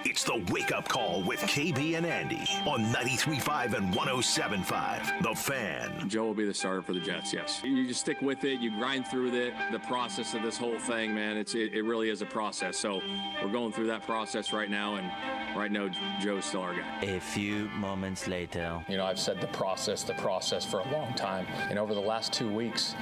It's the wake-up call with KB and Andy on 93.5 and 107.5. The Fan. Joe will be the starter for the Jets, yes. You just stick with it. You grind through the process of this whole thing, man. It really is a process. So we're going through that process right now, and right now Joe's still our guy. A few moments later. You know, I've said the process for a long time. And over the last 2 weeks,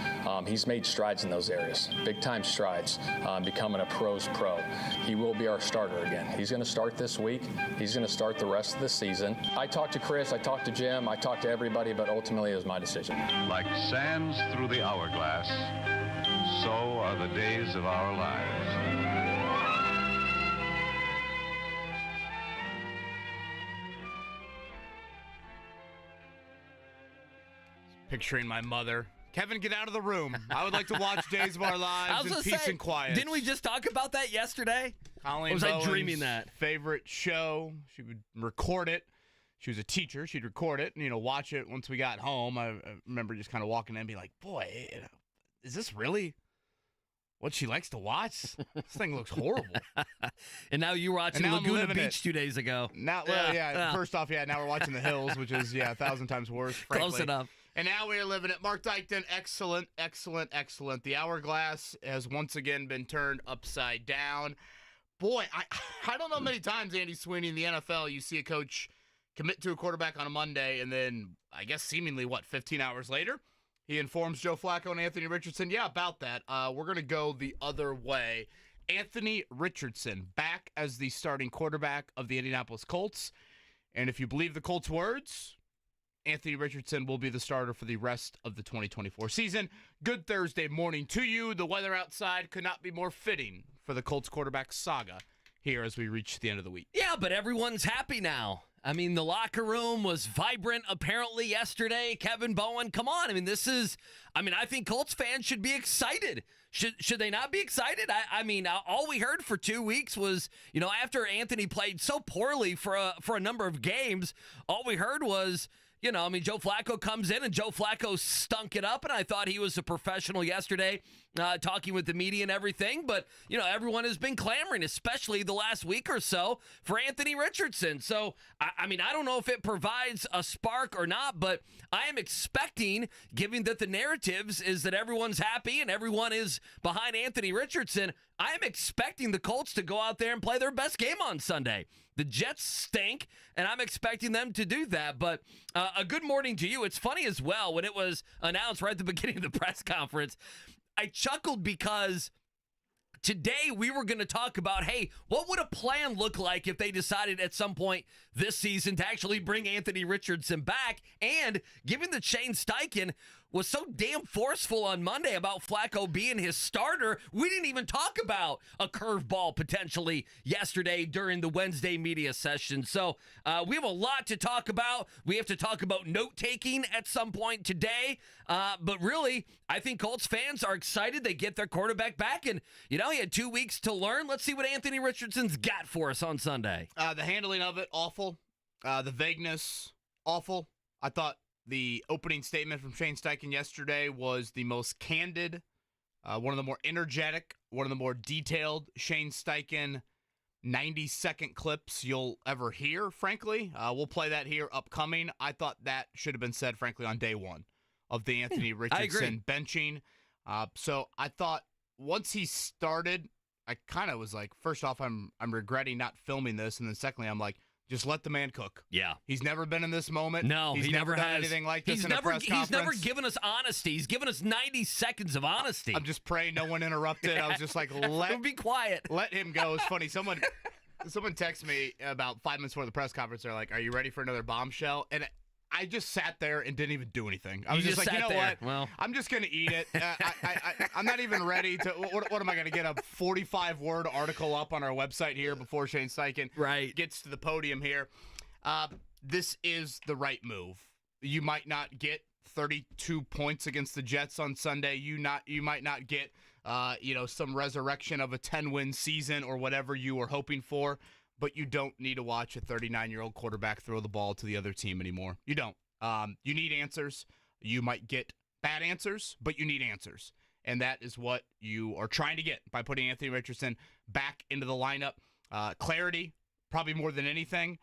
he's made strides in those areas. Big-time strides, becoming a pro's pro. He will be our starter again. He's going to start this week. He's going to start the rest of the season. I talked to Chris, I talked to Jim, I talked to everybody, but ultimately it was my decision. Like sands through the hourglass, so are the days of our lives. Picturing my mother. Kevin, get out of the room. I would like to watch Days of Our Lives in peace and quiet. Didn't we just talk about that yesterday? Colleen or was Bowen's I dreaming that? Favorite show. She would record it. She was a teacher. She'd record it and, watch it once we got home. I remember just kind of walking in and being like, boy, is this really what she likes to watch? This thing looks horrible. And now you were watching Laguna Beach 2 days ago. Now, first off, now we're watching The Hills, which is, 1,000 times worse, frankly. Close enough. And now we are living it. Mark Dykton, excellent, excellent, excellent. The hourglass has once again been turned upside down. Boy, I don't know many times, Andy Sweeney, in the NFL, you see a coach commit to a quarterback on a Monday, and then, I guess seemingly, 15 hours later, he informs Joe Flaco and Anthony Richardson, about that. We're going to go the other way. Anthony Richardson back as the starting quarterback of the Indianapolis Colts. And if you believe the Colts' words, Anthony Richardson will be the starter for the rest of the 2024 season. Good Thursday morning to you. The weather outside could not be more fitting for the Colts quarterback saga here as we reach the end of the week. Yeah, but everyone's happy now. I mean, the locker room was vibrant apparently yesterday. Kevin Bowen, come on. I think Colts fans should be excited. Should they not be excited? All we heard for 2 weeks was, after Anthony played so poorly for a number of games, all we heard was, Joe Flaco comes in and Joe Flaco stunk it up, and I thought he was a professional yesterday, talking with the media and everything. But, everyone has been clamoring, especially the last week or so, for Anthony Richardson. So, I don't know if it provides a spark or not, but I am expecting, given that the narratives is that everyone's happy and everyone is behind Anthony Richardson, I am expecting the Colts to go out there and play their best game on Sunday. The Jets stink, and I'm expecting them to do that. But a good morning to you. It's funny as well, when it was announced right at the beginning of the press conference, I chuckled because today we were going to talk about, hey, what would a plan look like if they decided at some point this season to actually bring Anthony Richardson back? And given that Shane Steichen was so damn forceful on Monday about Flaco being his starter, we didn't even talk about a curveball potentially yesterday during the Wednesday media session. So we have a lot to talk about. We have to talk about note-taking at some point today. But really, I think Colts fans are excited they get their quarterback back. And, he had 2 weeks to learn. Let's see what Anthony Richardson's got for us on Sunday. The handling of it, awful. The vagueness, awful. I thought the opening statement from Shane Steichen yesterday was the most candid, one of the more energetic, one of the more detailed Shane Steichen 90-second clips you'll ever hear, frankly. We'll play that here upcoming. I thought that should have been said, frankly, on day one of the Anthony Richardson benching. So I thought once he started, I kind of was like, first off, I'm regretting not filming this, and then secondly, I'm like, just let the man cook. Yeah. He's never been in this moment. No, he's never done anything like this in a press conference. He's never given us honesty. He's given us 90 seconds of honesty. I'm just praying no one interrupted. I was just like, be quiet. Let him go. It's funny. Someone texted me about 5 minutes before the press conference. They're like, are you ready for another bombshell? And I just sat there and didn't even do anything. I was just like, you know what? Well, I'm just going to eat it. I'm not even ready to. What am I going to get? A 45-word article up on our website here before Shane Steichen gets to the podium here. This is the right move. You might not get 32 points against the Jets on Sunday. You might not get some resurrection of a 10-win season or whatever you were hoping for. But you don't need to watch a 39-year-old quarterback throw the ball to the other team anymore. You don't. You need answers. You might get bad answers, but you need answers. And that is what you are trying to get by putting Anthony Richardson back into the lineup. Clarity probably more than anything.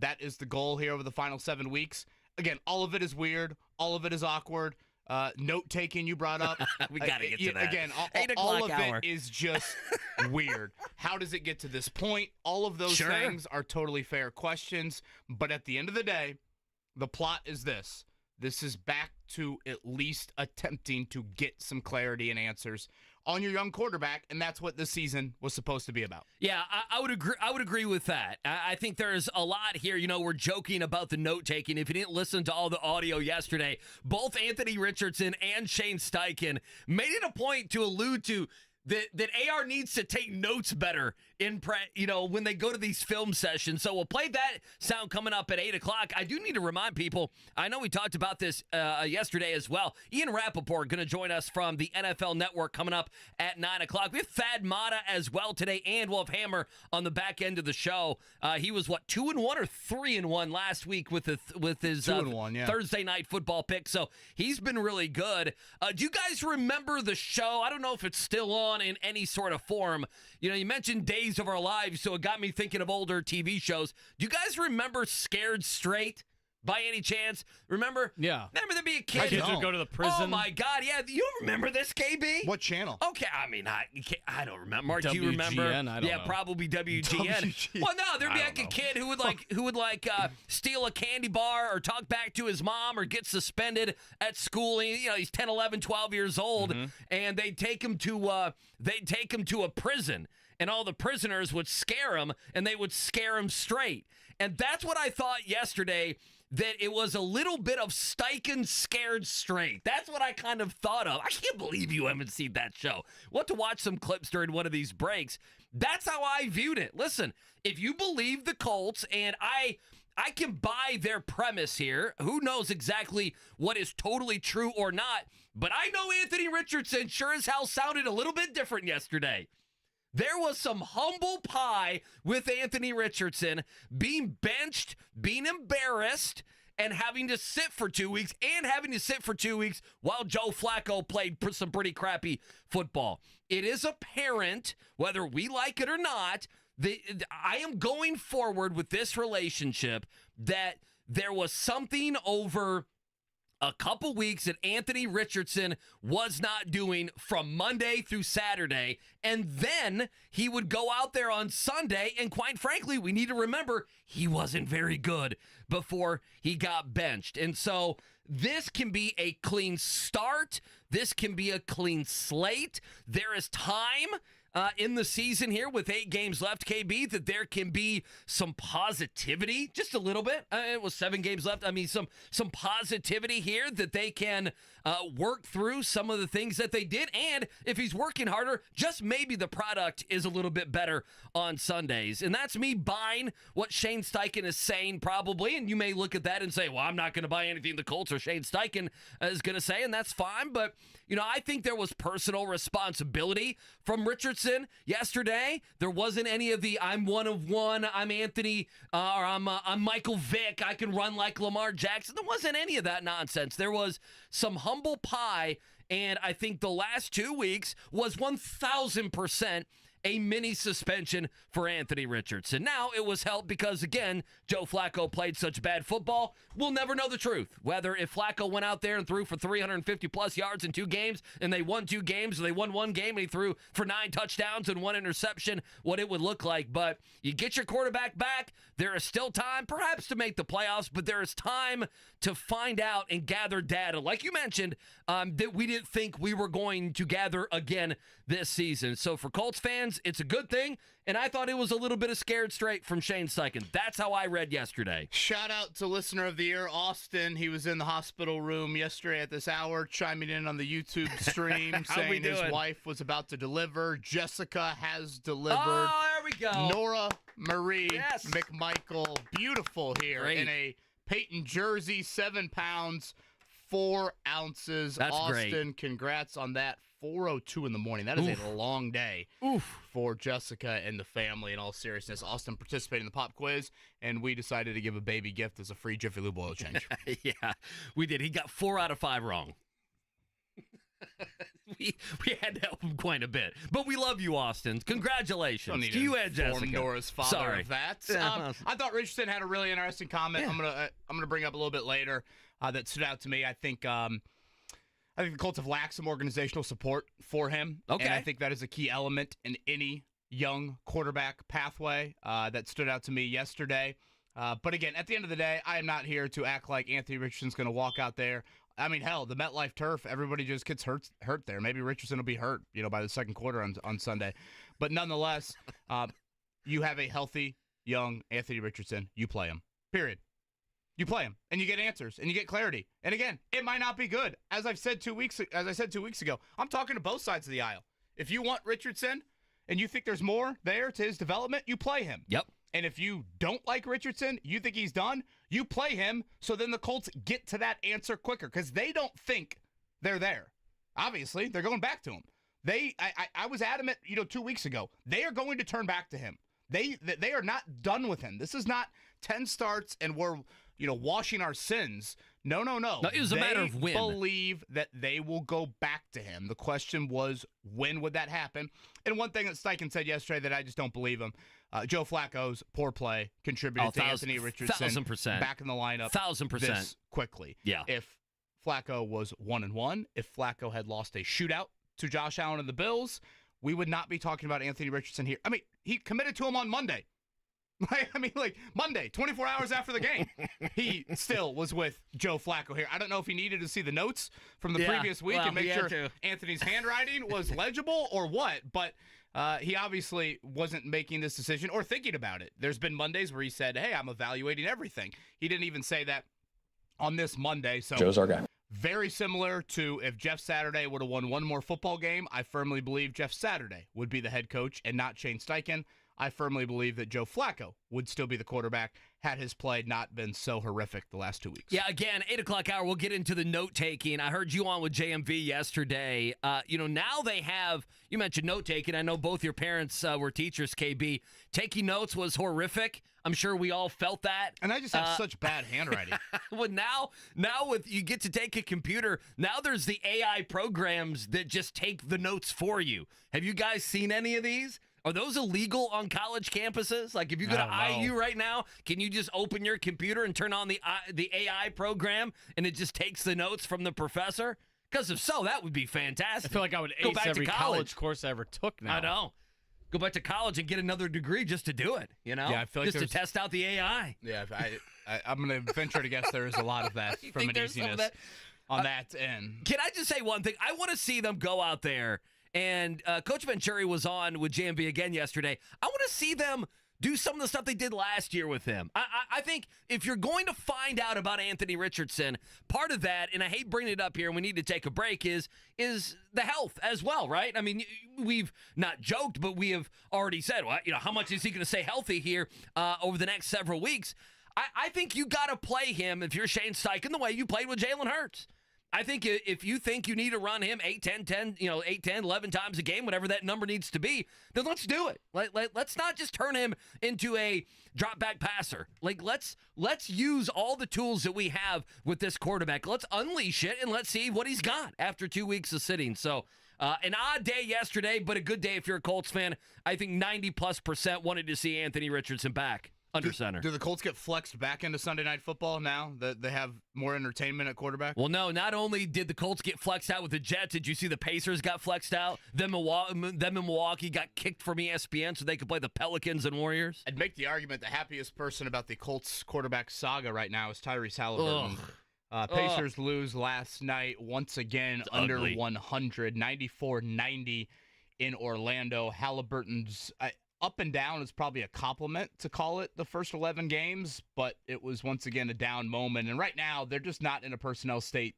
That is the goal here over the final 7 weeks. Again, all of it is weird. All of it is awkward. Note-taking you brought up. We got to get to that. Again, 8 all o'clock of hour. it is just weird. How does it get to this point? All of those Sure. things are totally fair questions. But at the end of the day, the plot is this. This is back to at least attempting to get some clarity and answers on your young quarterback, and that's what this season was supposed to be about. Yeah, I would agree. I would agree with that. I think there's a lot here. You know, we're joking about the note taking. If you didn't listen to all the audio yesterday, both Anthony Richardson and Shane Steichen made it a point to allude to that AR needs to take notes better when they go to these film sessions. So we'll play that sound coming up at 8 o'clock. I do need to remind people, I know we talked about this yesterday as well. Ian Rapoport going to join us from the NFL Network coming up at 9 o'clock. We have Thad Matta as well today, and we'll have Hammer on the back end of the show. He was, 2-1 or 3-1 last week with his 2-1, yeah. Thursday night football pick. So he's been really good. Do you guys remember the show? I don't know if it's still on in any sort of form. You know, you mentioned Days of Our Lives, so it got me thinking of older TV shows. Do you guys remember Scared Straight by any chance? Remember? Yeah. Remember there be a kid? My kids don't. would go to the prison. Oh, my God. Yeah. You don't remember this, KB? What channel? Okay, I mean, I don't remember. Mark, do you remember? WGN? I don't know. Probably WGN. WGN. Well, no, there'd be I like a don't kid who would steal a candy bar or talk back to his mom or get suspended at school. And, he's 10, 11, 12 years old, and they'd take him to a prison, and all the prisoners would scare him, and they would scare him straight. And that's what I thought yesterday, that it was a little bit of Steichen Scared Straight. That's what I kind of thought of. I can't believe you haven't seen that show. We'll have to watch some clips during one of these breaks. That's how I viewed it. Listen, if you believe the Colts, and I can buy their premise here, who knows exactly what is totally true or not, but I know Anthony Richardson sure as hell sounded a little bit different yesterday. There was some humble pie with Anthony Richardson being benched, being embarrassed, and having to sit for 2 weeks, while Joe Flaco played some pretty crappy football. It is apparent, whether we like it or not, I am going forward with this relationship that there was something over a couple weeks that Anthony Richardson was not doing from Monday through Saturday, and then he would go out there on Sunday, and quite frankly, we need to remember he wasn't very good before he got benched. And so this can be a clean start. This can be a clean slate. There is time in the season here with 8 games left, KB, that there can be some positivity, just a little bit. It was 7 games left. I mean, some positivity here that they can work through some of the things that they did. And if he's working harder, just maybe the product is a little bit better on Sundays. And that's me buying what Shane Steichen is saying probably. And you may look at that and say, well, I'm not going to buy anything the Colts or Shane Steichen is going to say, and that's fine. But, I think there was personal responsibility from Richardson yesterday. There wasn't any of the I'm one of one, I'm Anthony, or I'm Michael Vick, I can run like Lamar Jackson. There wasn't any of that nonsense. There was some humble pie, and I think the last 2 weeks was 1,000% a mini suspension for Anthony Richardson. Now, it was helped because, again, Joe Flaco played such bad football. We'll never know the truth. Whether if Flaco went out there and threw for 350-plus yards in 2 games, and they won 2 games, or they won 1 game, and he threw for 9 touchdowns and 1 interception, what it would look like. But you get your quarterback back. There is still time, perhaps, to make the playoffs, but there is time to find out and gather data, like you mentioned, that we didn't think we were going to gather again this season. So for Colts fans, it's a good thing, and I thought it was a little bit of Scared Straight from Shane Steichen. That's how I read yesterday. Shout out to listener of the year, Austin. He was in the hospital room yesterday at this hour, chiming in on the YouTube stream, saying his wife was about to deliver. Jessica has delivered. Oh, there we go. Nora Marie McMichael, beautiful here in a Peyton jersey, 7 pounds, 4 ounces. That's Austin, great. Congrats on that. 4:02 in the morning. That is a long day for Jessica and the family, in all seriousness. Austin participated in the pop quiz, and we decided to give a baby gift as a free Jiffy Lube oil change. Yeah, we did. He got 4 out of 5 wrong. we had to help him quite a bit. But we love you, Austin. Congratulations Don't need to you and Jessica. Nora's father Sorry. of that. Yeah. I thought Richardson had a really interesting comment. Yeah. I'm gonna bring up a little bit later that stood out to me. I think the Colts have lacked some organizational support for him. Okay. And I think that is a key element in any young quarterback pathway that stood out to me yesterday. But again, at the end of the day, I am not here to act like Anthony Richardson's going to walk out there. I mean, hell, the MetLife turf, everybody just gets hurt there. Maybe Richardson will be hurt, by the second quarter on Sunday. But nonetheless, you have a healthy, young Anthony Richardson. You play him. Period. You play him, and you get answers, and you get clarity. And again, it might not be good. As I said 2 weeks ago, I'm talking to both sides of the aisle. If you want Richardson and you think there's more there to his development, you play him. Yep. And if you don't like Richardson, you think he's done, you play him so then the Colts get to that answer quicker because they don't think they're there. Obviously, they're going back to him. I was adamant, 2 weeks ago. They are going to turn back to him. They are not done with him. This is not 10 starts and we're washing our sins. No. No, it was a matter of when. They believe that they will go back to him. The question was, when would that happen? And one thing that Steichen said yesterday that I just don't believe him, Joe Flacco's poor play contributed to Anthony Richardson 1,000%. back in the lineup 1,000%. this quickly. Yeah. If Flacco was 1-1, if Flacco had lost a shootout to Josh Allen and the Bills, we would not be talking about Anthony Richardson here. I mean, he committed to him on Monday. Monday, 24 hours after the game, he still was with Joe Flacco here. I don't know if he needed to see the notes from the previous week and make sure Anthony's handwriting was legible or what, but he obviously wasn't making this decision or thinking about it. There's been Mondays where he said, hey, I'm evaluating everything. He didn't even say that on this Monday. So Joe's our guy. Very similar to if Jeff Saturday would have won one more football game, I firmly believe Jeff Saturday would be the head coach and not Shane Steichen. I firmly believe that Joe Flacco would still be the quarterback had his play not been so horrific the last 2 weeks. Yeah, again, 8 o'clock hour, we'll get into the note-taking. I heard you on with JMV yesterday. Now they have, you mentioned note-taking. I know both your parents were teachers, KB. Taking notes was horrific. I'm sure we all felt that. And I just have such bad handwriting. Well, now with you get to take a computer, now there's the AI programs that just take the notes for you. Have you guys seen any of these? Are those illegal on college campuses? Like, if you go to IU right now, can you just open your computer and turn on the AI program, and it just takes the notes from the professor? Because if so, that would be fantastic. I feel like I would ace every college course I ever took now. I know. Go back to college and get another degree just to do it, Yeah, I feel like just to test out the AI. Yeah, I'm going to venture to guess there is a lot of that from an easiness on that end. Can I just say one thing? I want to see them go out there. And Coach Venturi was on with JMB again yesterday. I want to see them do some of the stuff they did last year with him. I think if you're going to find out about Anthony Richardson, part of that, and I hate bringing it up here and we need to take a break, is the health as well, right? I mean, we've not joked, but we have already said, well, how much is he going to stay healthy here over the next several weeks? I think you got to play him if you're Shane Steichen the way you played with Jalen Hurts. I think if you think you need to run him 8, 10, 11 times a game, whatever that number needs to be, then let's do it. Let's not just turn him into a drop back passer. Let's use all the tools that we have with this quarterback. Let's unleash it and let's see what he's got after 2 weeks of sitting. So an odd day yesterday, but a good day if you're a Colts fan. I think 90+% wanted to see Anthony Richardson back. Under center. Do the Colts get flexed back into Sunday Night Football now that they have more entertainment at quarterback? Well, no. Not only did the Colts get flexed out with the Jets, did you see the Pacers got flexed out? Them in Milwaukee got kicked from ESPN so they could play the Pelicans and Warriors. I'd make the argument the happiest person about the Colts quarterback saga right now is Tyrese Halliburton. Pacers lose last night once again under 100, 94-90 in Orlando. Halliburton's up and down is probably a compliment to call it the first 11 games, but it was once again a down moment. And right now, they're just not in a personnel state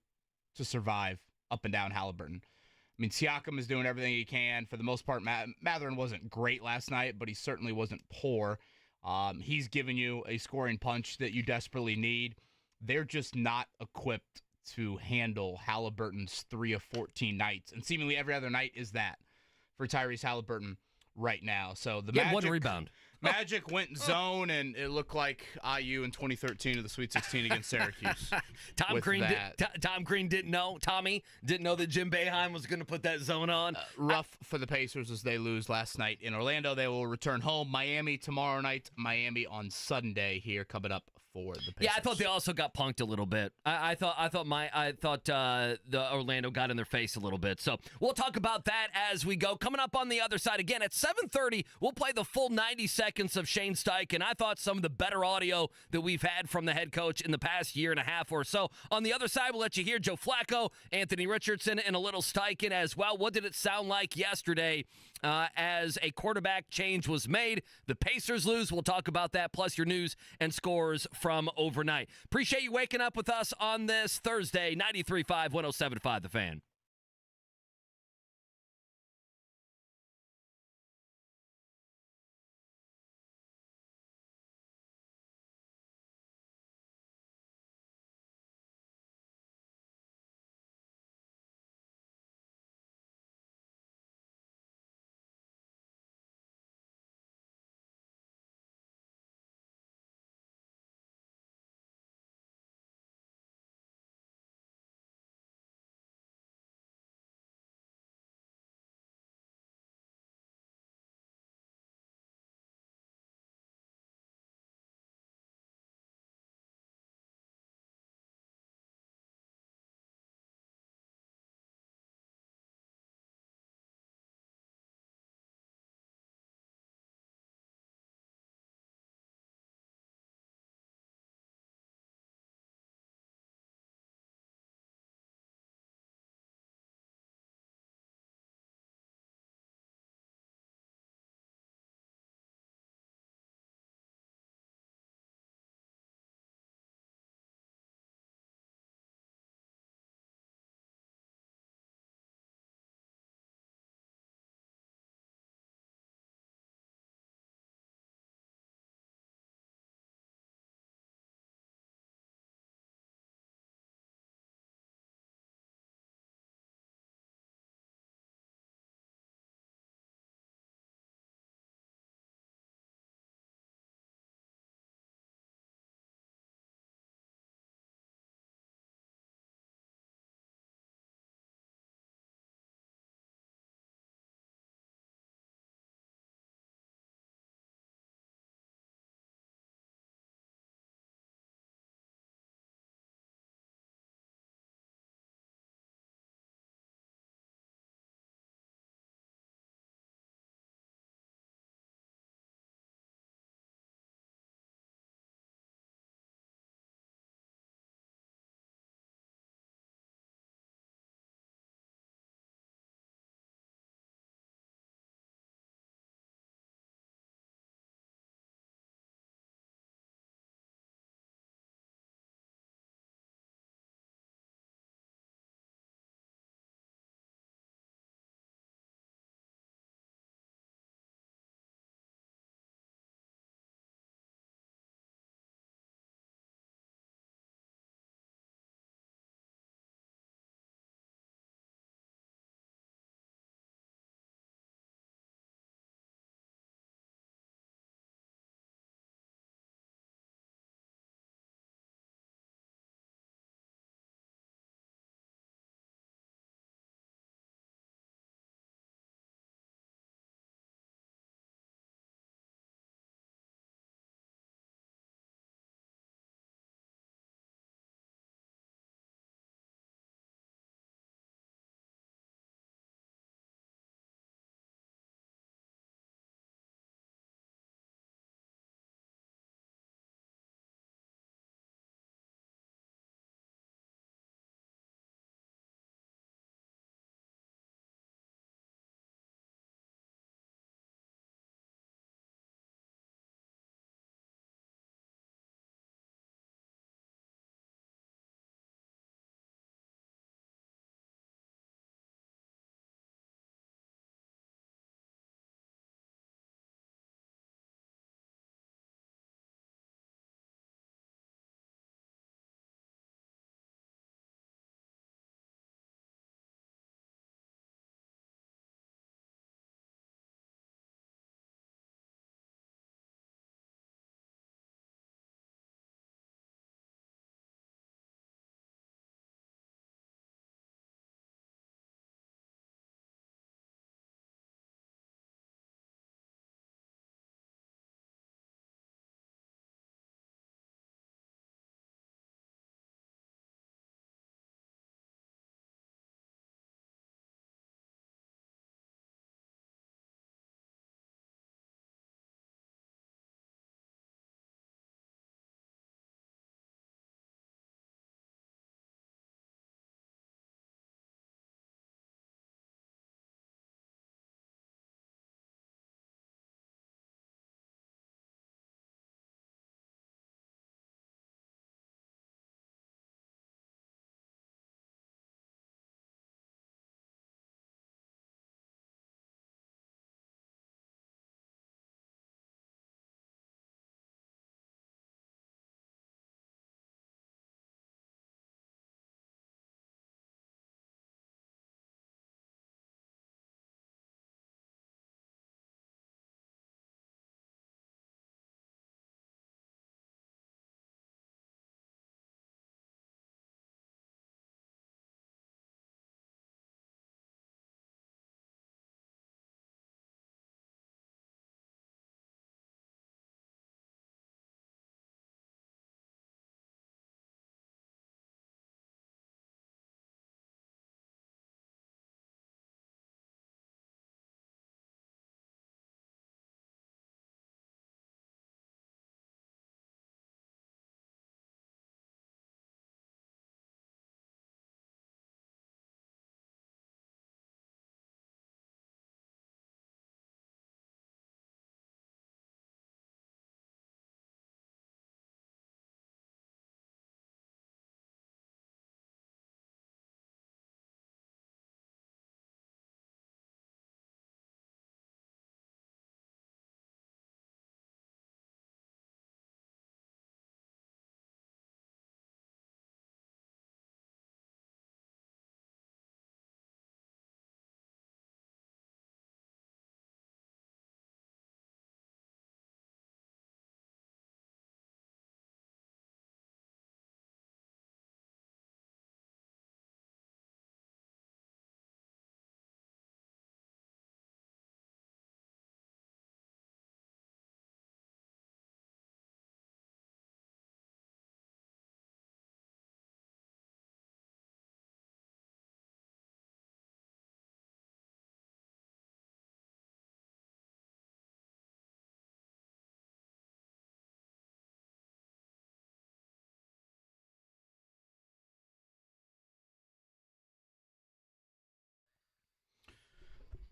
to survive up and down Halliburton. I mean, Siakam is doing everything he can. For the most part, Mathurin wasn't great last night, but he certainly wasn't poor. He's giving you a scoring punch that you desperately need. They're just not equipped to handle Halliburton's 3 of 14 nights. And seemingly every other night is that for Tyrese Halliburton right now. So the Magic, one rebound. Magic went zone, and it looked like IU in 2013 of the Sweet 16 against Syracuse. Tom Green didn't know. Tommy didn't know that Jim Boeheim was going to put that zone on. Rough for the Pacers as they lose last night in Orlando. They will return home. Miami tomorrow night. Miami on Sunday here coming up for the Pacers. Yeah, I thought they also got punked a little bit. I thought the Orlando got in their face a little bit. So we'll talk about that as we go. Coming up on the other side again at 7:30, we'll play the full 90 seconds of Shane Steichen. I thought some of the better audio that we've had from the head coach in the past year and a half or so. On the other side, we'll let you hear Joe Flaco, Anthony Richardson, and a little Steichen as well. What did it sound like yesterday as a quarterback change was made? The Pacers lose. We'll talk about that, plus your news and scores from overnight. Appreciate you waking up with us on this Thursday, 93.5, 107.5 The Fan.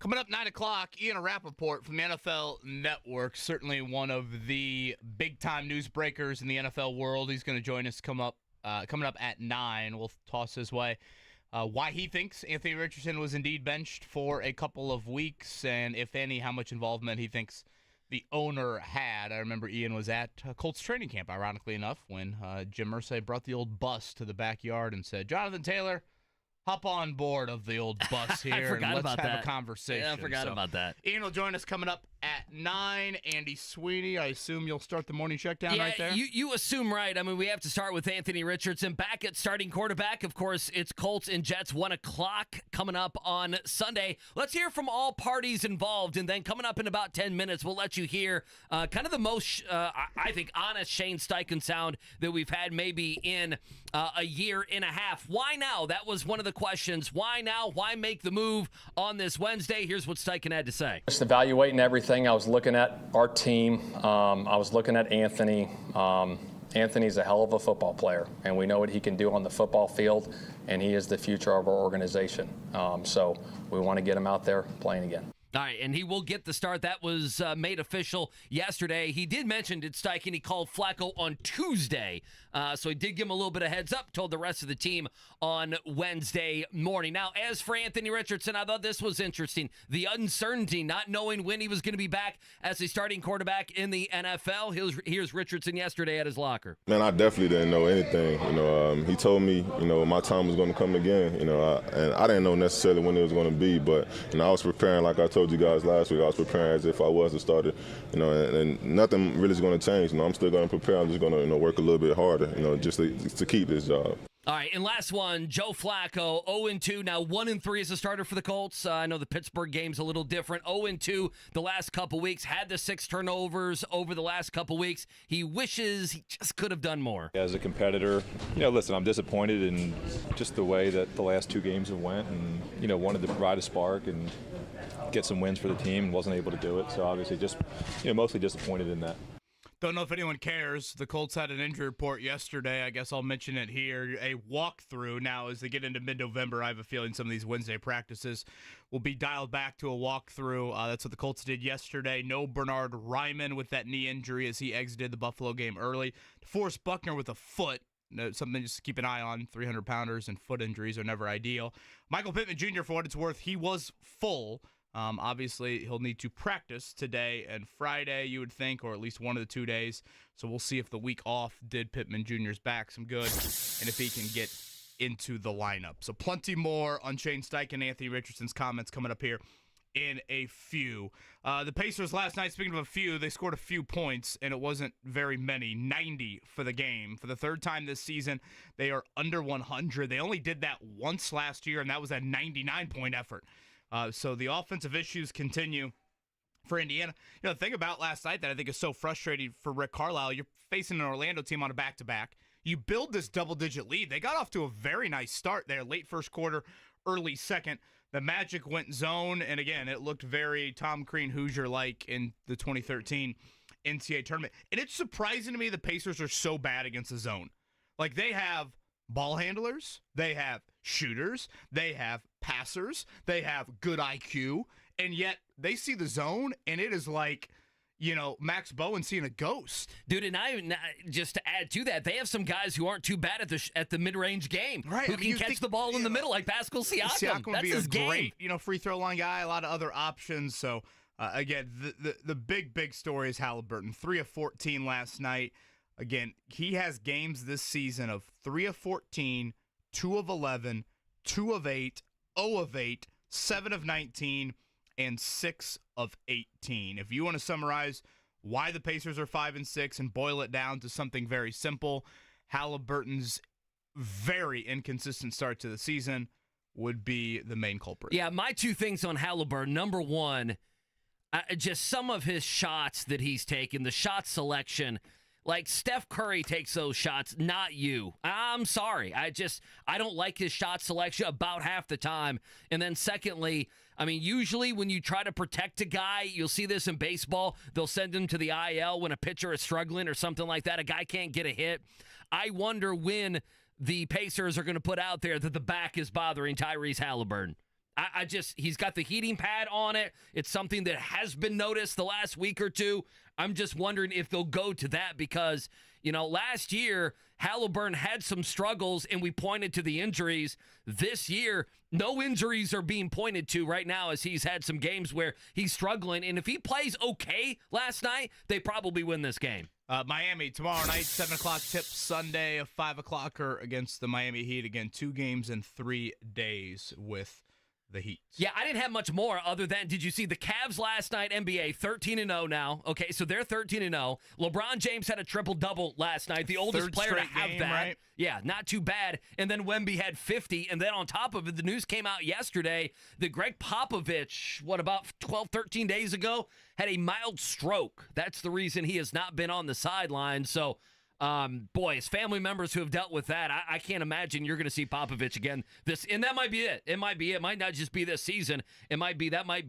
Coming up 9 o'clock, Ian Rapoport from the NFL Network, certainly one of the big-time news breakers in the NFL world. He's going to join us coming up at 9. We'll toss his way why he thinks Anthony Richardson was indeed benched for a couple of weeks, and if any, how much involvement he thinks the owner had. I remember Ian was at Colts training camp, ironically enough, when Jim Irsay brought the old bus to the backyard and said, Jonathan Taylor, hop on board of the old bus here and let's have a conversation. Yeah, I forgot about that. Ian will join us coming up at 9. Andy Sweeney, I assume you'll start the morning check down right there? You assume right. I mean, we have to start with Anthony Richardson back at starting quarterback. Of course, it's Colts and Jets 1 o'clock coming up on Sunday. Let's hear from all parties involved, and then coming up in about 10 minutes, we'll let you hear kind of the most, I think, honest Shane Steichen sound that we've had maybe in a year and a half. Why now? That was one of the questions. Why now? Why make the move on this Wednesday? Here's what Steichen had to say. Just evaluating everything. I was looking at our team. I was looking at Anthony. Anthony's a hell of a football player, and we know what he can do on the football field, and he is the future of our organization. So we want to get him out there playing again. All right, and he will get the start. That was made official yesterday. He did mention, did Steichen, he called Flaco on Tuesday. So he did give him a little bit of heads up, told the rest of the team on Wednesday morning. Now, as for Anthony Richardson, I thought this was interesting. The uncertainty, not knowing when he was going to be back as a starting quarterback in the NFL. Here's Richardson yesterday at his locker. Man, I definitely didn't know anything. He told me, my time was going to come again, and I didn't know necessarily when it was going to be, but, I was preparing, like I told you guys last week, I was preparing as if I was a starter, and nothing really is going to change. I'm still going to prepare. I'm just going to, work a little bit harder, just to keep this job. All right, and last one, Joe Flaco, 0-2, now 1-3 as a starter for the Colts. I know the Pittsburgh game's a little different. 0-2 the last couple weeks, had the 6 turnovers over the last couple weeks. He wishes he just could have done more. As a competitor, listen, I'm disappointed in just the way that the last 2 games have went, and, wanted to provide a spark and get some wins for the team and wasn't able to do it. So obviously just, mostly disappointed in that. Don't know if anyone cares. The Colts had an injury report yesterday. I guess I'll mention it here. A walkthrough. Now, as they get into mid-November, I have a feeling some of these Wednesday practices will be dialed back to a walkthrough. That's what the Colts did yesterday. No Bernard Ryman with that knee injury as he exited the Buffalo game early. DeForest Buckner with a foot. Something just to keep an eye on. 300-pounders and foot injuries are never ideal. Michael Pittman Jr., for what it's worth, he was full. Obviously, he'll need to practice today and Friday, you would think, or at least one of the 2 days. So we'll see if the week off did Pittman Jr.'s back some good and if he can get into the lineup. So plenty more on Shane Steichen and Anthony Richardson's comments coming up here in a few. The Pacers last night, speaking of a few, they scored a few points, and it wasn't very many. 90 for the game. For the third time this season, they are under 100. They only did that once last year, and that was a 99-point effort. So the offensive issues continue for Indiana. The thing about last night that I think is so frustrating for Rick Carlisle, you're facing an Orlando team on a back-to-back. You build this double-digit lead. They got off to a very nice start there, late first quarter, early second. The Magic went zone, and again, it looked very Tom Crean Hoosier-like in the 2013 NCAA tournament. And it's surprising to me the Pacers are so bad against the zone. Like, they have ball handlers, they have shooters, they have passers, they have good IQ, and yet they see the zone, and it is like, Max Bowen seeing a ghost. Dude, and just to add to that, they have some guys who aren't too bad at the mid-range game, right? Who can catch the ball in the middle, like Pascal Siakam. Siakam would That's be his a game. great, free throw line guy, a lot of other options. So, again, the big story is Halliburton. 3 of 14 last night. Again, he has games this season of 3 of 14, 2 of 11, 2 of 8, 0 of 8, 7 of 19, and 6 of 18. If you want to summarize why the Pacers are 5-6 and boil it down to something very simple, Halliburton's very inconsistent start to the season would be the main culprit. Yeah, my 2 things on Halliburton. Number 1, just some of his shots that he's taken, the shot selection. Like, Steph Curry takes those shots, not you. I'm sorry. I don't like his shot selection about half the time. And then secondly, usually when you try to protect a guy, you'll see this in baseball, they'll send him to the IL when a pitcher is struggling or something like that. A guy can't get a hit. I wonder when the Pacers are going to put out there that the back is bothering Tyrese Halliburton. He's got the heating pad on it. It's something that has been noticed the last week or two. I'm just wondering if they'll go to that because, last year, Halliburton had some struggles and we pointed to the injuries. This year, no injuries are being pointed to right now as he's had some games where he's struggling. And if he plays okay last night, they probably win this game. Miami tomorrow night, 7 o'clock tip. Sunday, a 5 o'clocker against the Miami Heat. Again, 2 games in 3 days with the Heat. Yeah, I didn't have much more other than, did you see the Cavs last night, NBA, 13-0 now. Okay, so they're 13-0. LeBron James had a triple-double last night, the oldest player to have game, that. Right? Yeah, not too bad. And then Wemby had 50. And then on top of it, the news came out yesterday that Greg Popovich, about 12, 13 days ago, had a mild stroke. That's the reason he has not been on the sideline. So, his family members who have dealt with that, I can't imagine you're going to see Popovich again. And that might be it. It might be it. It might not just be this season. That might be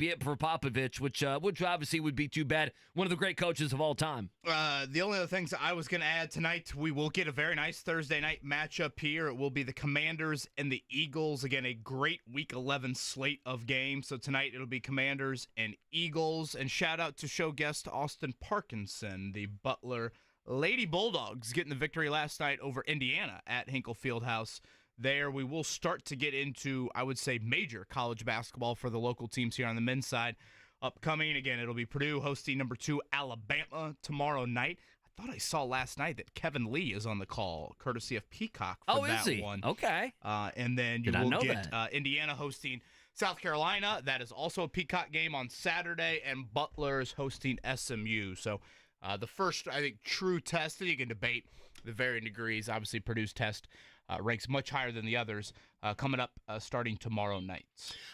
it for Popovich, which obviously would be too bad. One of the great coaches of all time. The only other things I was going to add tonight, we will get a very nice Thursday night matchup here. It will be the Commanders and the Eagles. Again, a great Week 11 slate of games. So tonight it'll be Commanders and Eagles. And shout out to show guest Austin Parkinson, the Butler Lady Bulldogs, getting the victory last night over Indiana at Hinkle Fieldhouse. There we will start to get into, I would say, major college basketball for the local teams here on the men's side. Upcoming, again, it'll be Purdue hosting number 2 Alabama tomorrow night. I thought I saw last night that Kevin Lee is on the call, courtesy of Peacock for that is he? one. Okay. And then you will get Indiana hosting South Carolina. That is also a Peacock game on Saturday, and Butler is hosting SMU. So the first, I think, true test, and you can debate the varying degrees. Obviously, Purdue's test ranks much higher than the others, coming up starting tomorrow night.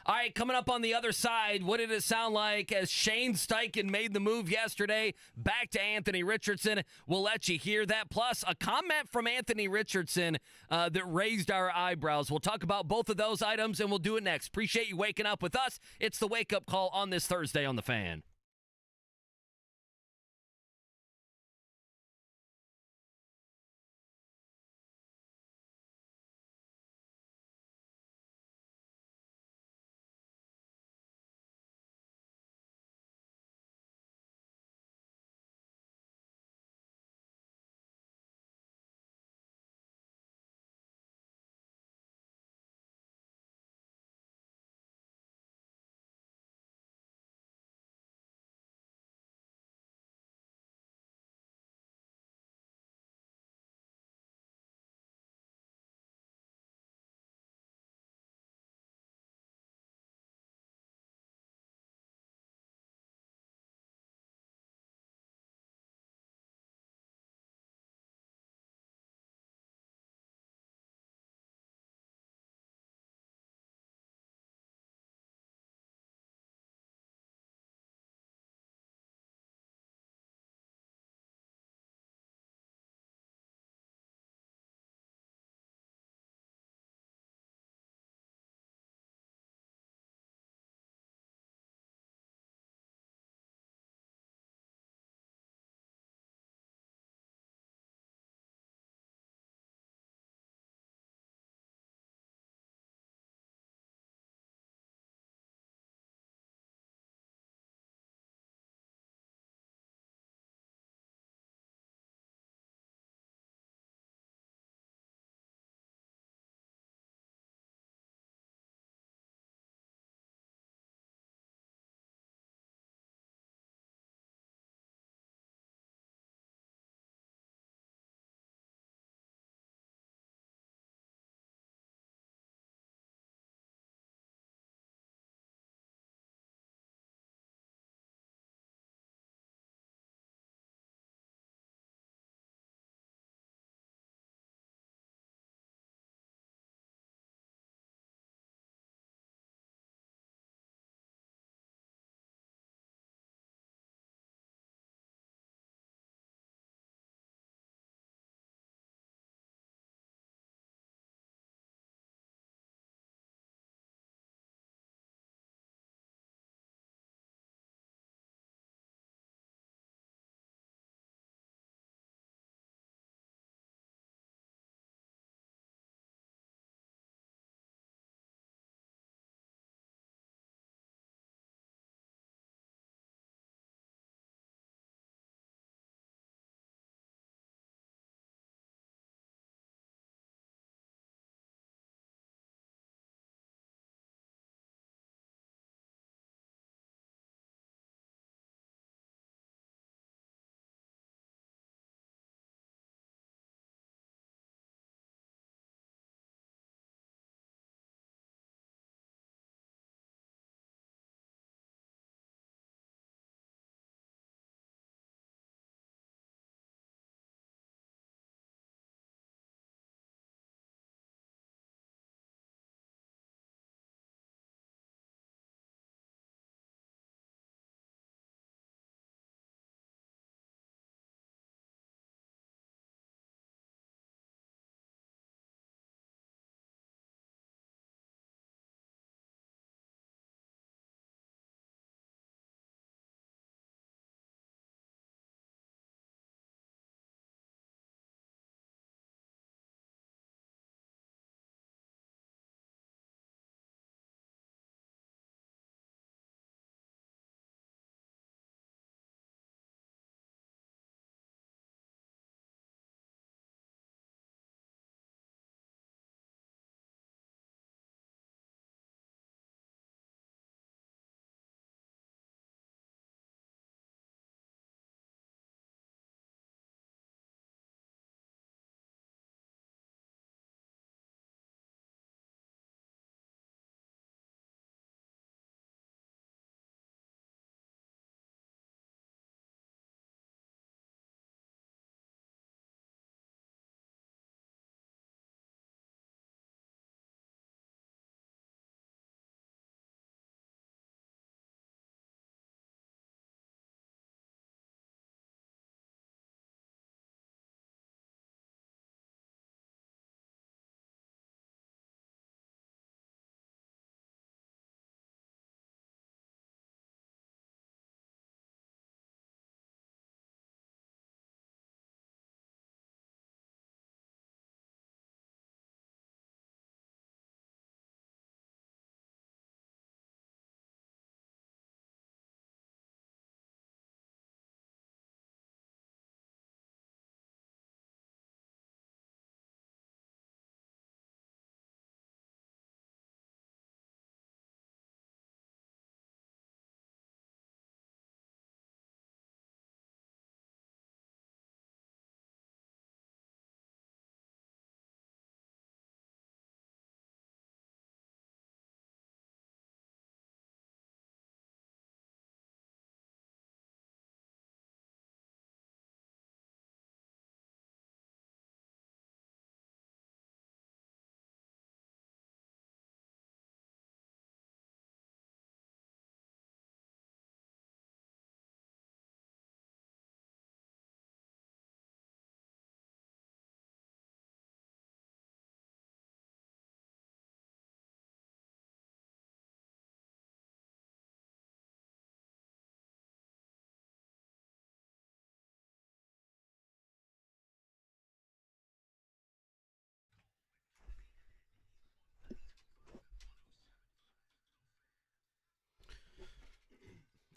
All right, coming up on the other side, what did it sound like as Shane Steichen made the move yesterday back to Anthony Richardson? We'll let you hear that, plus a comment from Anthony Richardson that raised our eyebrows. We'll talk about both of those items, and we'll do it next. Appreciate you waking up with us. It's the Wake Up Call on this Thursday on The Fan.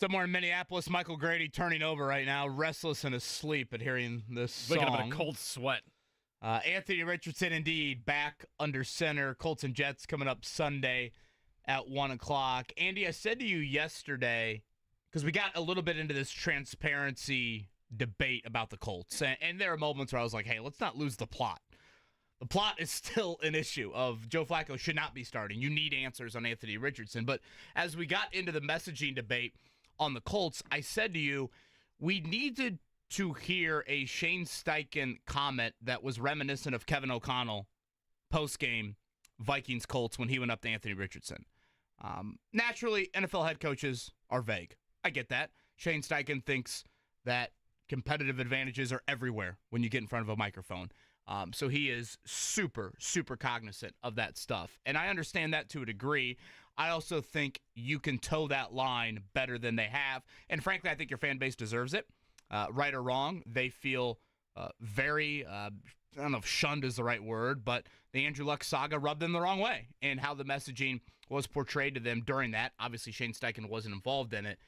Somewhere in Minneapolis, Michael Grady turning over right now, restless and asleep at hearing this song. Waking up in a cold sweat. Anthony Richardson, indeed, back under center. Colts and Jets coming up Sunday at 1 o'clock. Andy, I said to you yesterday, because we got a little bit into this transparency debate about the Colts, and there are moments where I was like, hey, let's not lose the plot. The plot is still an issue of Joe Flaco should not be starting. You need answers on Anthony Richardson. But as we got into the messaging debate on the Colts, I said to you, we needed to hear a Shane Steichen comment that was reminiscent of Kevin O'Connell post-game Vikings-Colts when he went up to Anthony Richardson. Naturally, NFL head coaches are vague. I get that. Shane Steichen thinks that competitive advantages are everywhere when you get in front of a microphone. So he is super, super cognizant of that stuff. And I understand that to a degree. I also think you can toe that line better than they have. And frankly, I think your fan base deserves it. Right or wrong, they feel very, I don't know if shunned is the right word, but the Andrew Luck saga rubbed them the wrong way and how the messaging was portrayed to them during that. Obviously, Shane Steichen wasn't involved in it.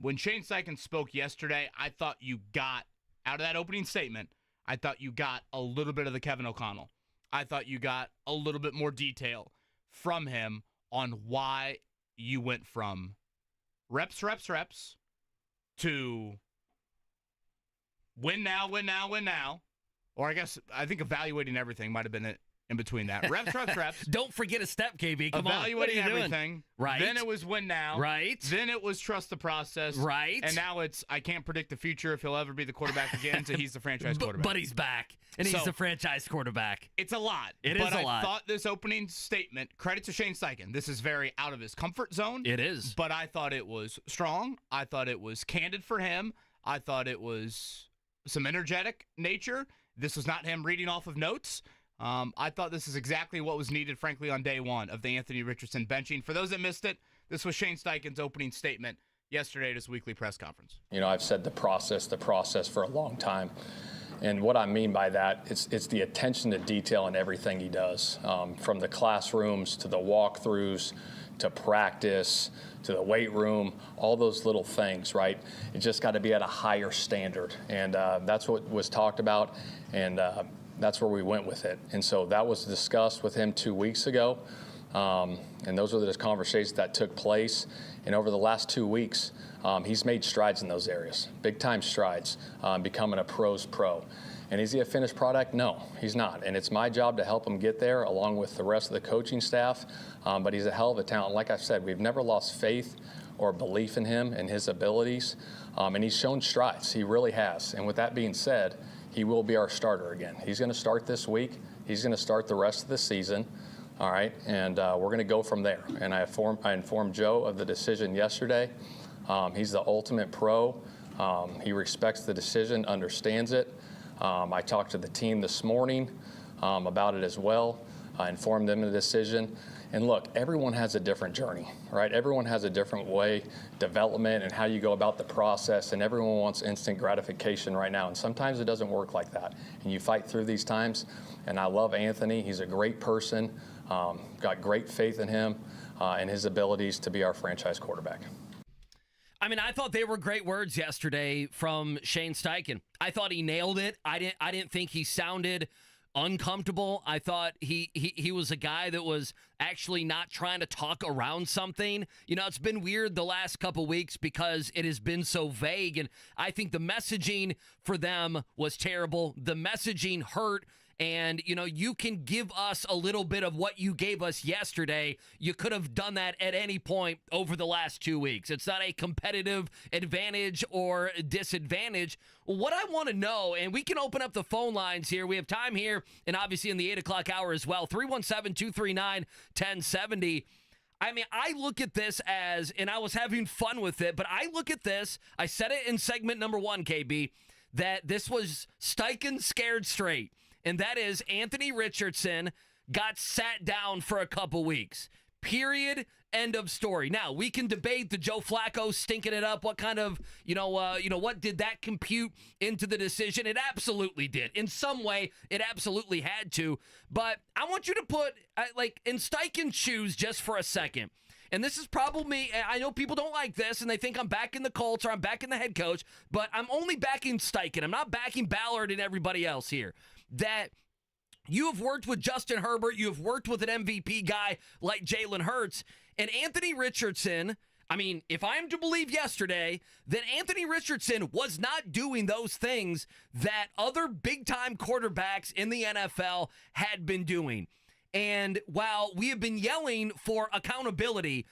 When Shane Steichen spoke yesterday, I thought you got, out of that opening statement, I thought you got a little bit of the Kevin O'Connell. I thought you got a little bit more detail from him on why you went from reps to win now. Or I think evaluating everything might have been it in between that. Reps. Don't forget a step, KB. Come evaluating on. everything. Right. Then it was win now. Right. Then it was trust the process. Right. And now it's I can't predict the future if he'll ever be the quarterback again, so he's the franchise quarterback. But he's back, and he's the franchise quarterback. It's a lot. It is a lot. I thought this opening statement, credit to Shane Steichen, this is very out of his comfort zone. It is. But I thought it was strong. I thought it was candid for him. I thought it was some energetic nature. This was not him reading off of notes. I thought this is exactly what was needed, frankly, on day one of the Anthony Richardson benching. For those that missed it, this was Shane Steichen's opening statement yesterday at his weekly press conference. You know, I've said the process for a long time. And what I mean by that, it's the attention to detail in everything he does, from the classrooms to the walkthroughs to practice to the weight room, all those little things, right? It just got to be at a higher standard. And that's what was talked about. And that's where we went with it. And so that was discussed with him 2 weeks ago. And those were the conversations that took place. And over the last 2 weeks, he's made strides in those areas, big-time strides, becoming a pro's pro. And is he a finished product? No, he's not. And it's my job to help him get there along with the rest of the coaching staff. But he's a hell of a talent. Like I said, we've never lost faith or belief in him and his abilities. And he's shown strides. He really has. And with that being said, he will be our starter again. He's going to start this week. He's going to start the rest of the season. All right, and we're going to go from there. And I informed Joe of the decision yesterday. He's the ultimate pro. He respects the decision, understands it. I talked to the team this morning about it as well. I informed them of the decision. And look, everyone has a different journey, right? Everyone has a different way, development, and how you go about the process, and everyone wants instant gratification right now. And sometimes it doesn't work like that. And you fight through these times. And I love Anthony. He's a great person. Got great faith in him and his abilities to be our franchise quarterback. I mean, I thought they were great words yesterday from Shane Steichen. I thought he nailed it. I didn't think he sounded uncomfortable. I thought he was a guy that was actually not trying to talk around something. You know, it's been weird the last couple weeks because it has been so vague, and I think the messaging for them was terrible. The messaging hurt. And, you know, you can give us a little bit of what you gave us yesterday. You could have done that at any point over the last 2 weeks. It's not a competitive advantage or disadvantage. What I want to know, and we can open up the phone lines here. We have time here, and obviously in the 8 o'clock hour as well, 317-239-1070. I mean, I look at this as, and I was having fun with it, but I look at this, I said it in segment number 1, KB, that this was Steichen scared straight. And that is Anthony Richardson got sat down for a couple weeks. Period. End of story. Now, we can debate the Joe Flaco stinking it up. What kind of, what did that compute into the decision? It absolutely did. In some way, it absolutely had to. But I want you to put, in Steichen's shoes just for a second. and this is probably, I know people don't like this, and they think I'm backing the Colts or I'm backing the head coach, but I'm only backing Steichen. I'm not backing Ballard and everybody else here. That you have worked with Justin Herbert, you have worked with an MVP guy like Jalen Hurts, and Anthony Richardson. I mean, if I'm to believe yesterday, then Anthony Richardson was not doing those things that other big-time quarterbacks in the NFL had been doing. And while we have been yelling for accountability,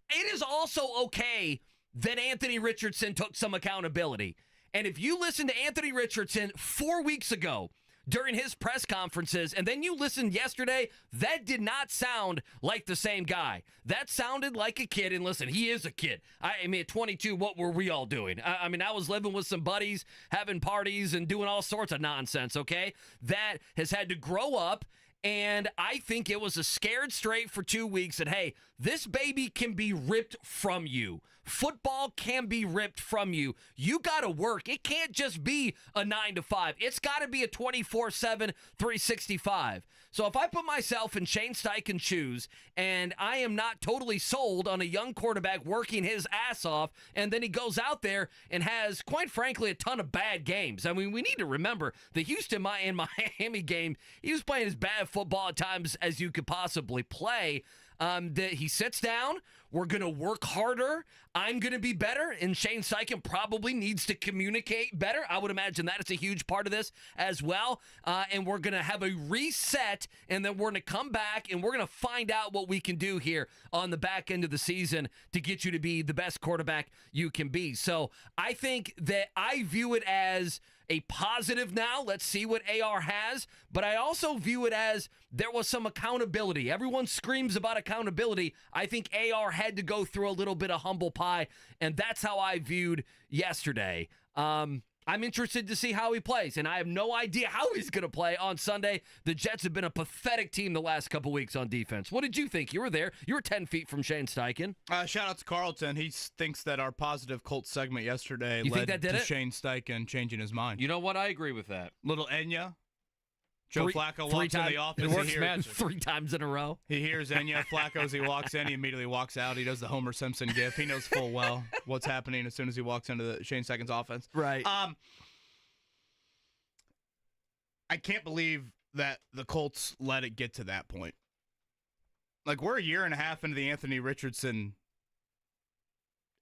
it is also okay that Anthony Richardson took some accountability. And if you listen to Anthony Richardson 4 weeks ago during his press conferences, and then you listened yesterday, that did not sound like the same guy. That sounded like a kid, and listen, he is a kid. I mean, at 22, what were we all doing? I mean, I was living with some buddies, having parties, and doing all sorts of nonsense, okay? That has had to grow up, and I think it was a scared straight for 2 weeks that, hey, this baby can be ripped from you. Football can be ripped from you. You got to work. It can't just be a 9 to 5. It's got to be a 24/7, 365. So if I put myself in Shane Steichen's shoes and I am not totally sold on a young quarterback working his ass off, and then he goes out there and has, quite frankly, a ton of bad games. I mean, we need to remember the Houston and Miami game, he was playing as bad football at times as you could possibly play. That he sits down, we're going to work harder, I'm going to be better, and Shane Steichen probably needs to communicate better. I would imagine that is a huge part of this as well, and we're going to have a reset, and then we're going to come back, and we're going to find out what we can do here on the back end of the season to get you to be the best quarterback you can be. So I think that I view it as a positive now. Let's see what AR has. But I also view it as there was some accountability. Everyone screams about accountability. I think AR had to go through a little bit of humble pie, and that's how I viewed yesterday. I'm interested to see how he plays, and I have no idea how he's going to play on Sunday. The Jets have been a pathetic team the last couple weeks on defense. What did you think? You were there. You were 10 feet from Shane Steichen. Shout out to Carlton. He thinks that our positive Colts segment yesterday led to Shane Steichen changing his mind. You know what? I agree with that. Little Enya. Joe Flacco walks in the office. It works magic. 3 times in a row. He hears Enya Flacco as he walks in. He immediately walks out. He does the Homer Simpson gif. He knows full well what's happening as soon as he walks into the Shane Steichen's offense. Right. I can't believe that the Colts let it get to that point. Like, we're a year and a half into the Anthony Richardson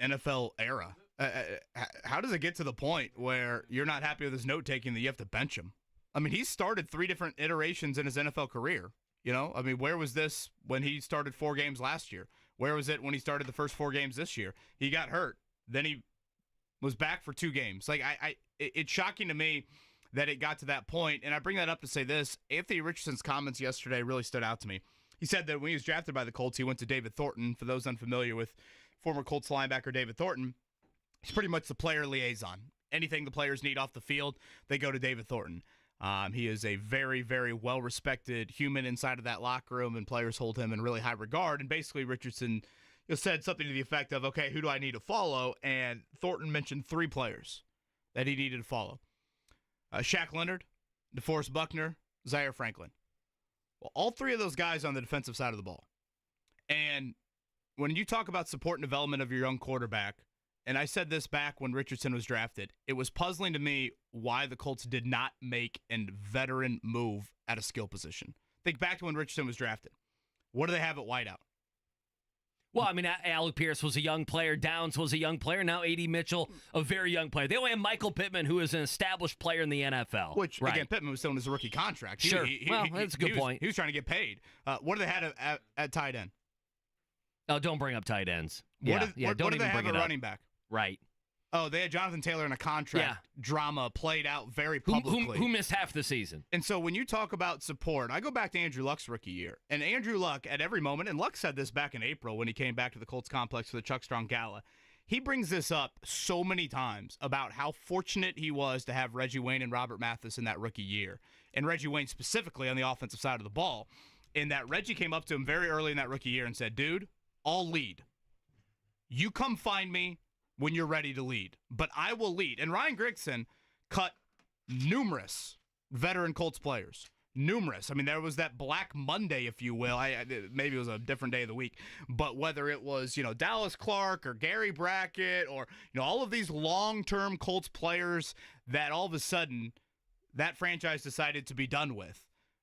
NFL era. How does it get to the point where you're not happy with his note-taking that you have to bench him? I mean, he's started 3 different iterations in his NFL career. You know, I mean, where was this when he started 4 games last year? Where was it when he started the first 4 games this year? He got hurt. Then he was back for 2 games. Like, it's shocking to me that it got to that point. And I bring that up to say this. Anthony Richardson's comments yesterday really stood out to me. He said that when he was drafted by the Colts, he went to David Thornton. For those unfamiliar with former Colts linebacker David Thornton, he's pretty much the player liaison. Anything the players need off the field, they go to David Thornton. He is a very, very well-respected human inside of that locker room, and players hold him in really high regard. And basically, Richardson said something to the effect of, okay, who do I need to follow? And Thornton mentioned 3 players that he needed to follow. Shaq Leonard, DeForest Buckner, Zaire Franklin. Well, all 3 of those guys on the defensive side of the ball. And when you talk about support and development of your young quarterback, and I said this back when Richardson was drafted, it was puzzling to me why the Colts did not make a veteran move at a skill position. Think back to when Richardson was drafted. What do they have at wideout? Well, I mean, Alec Pierce was a young player. Downs was a young player. Now A.D. Mitchell, a very young player. They only have Michael Pittman, who is an established player in the NFL. Which, again, Pittman was still in his rookie contract. Sure. That's a good point. He was trying to get paid. What do they have at tight end? Oh, don't bring up tight ends. What do they have at running back? Right. Oh, they had Jonathan Taylor in a contract drama played out very publicly. Who missed half the season. And so when you talk about support, I go back to Andrew Luck's rookie year. And Andrew Luck, at every moment, and Luck said this back in April when he came back to the Colts complex for the Chuck Strong Gala, he brings this up so many times about how fortunate he was to have Reggie Wayne and Robert Mathis in that rookie year. And Reggie Wayne specifically on the offensive side of the ball. In that Reggie came up to him very early in that rookie year and said, dude, I'll lead. You come find me when you're ready to lead, but I will lead. And Ryan Grigson cut numerous veteran Colts players, numerous. I mean, there was that Black Monday, if you will. Maybe it was a different day of the week, but whether it was, Dallas Clark or Gary Brackett or, all of these long-term Colts players that all of a sudden that franchise decided to be done with,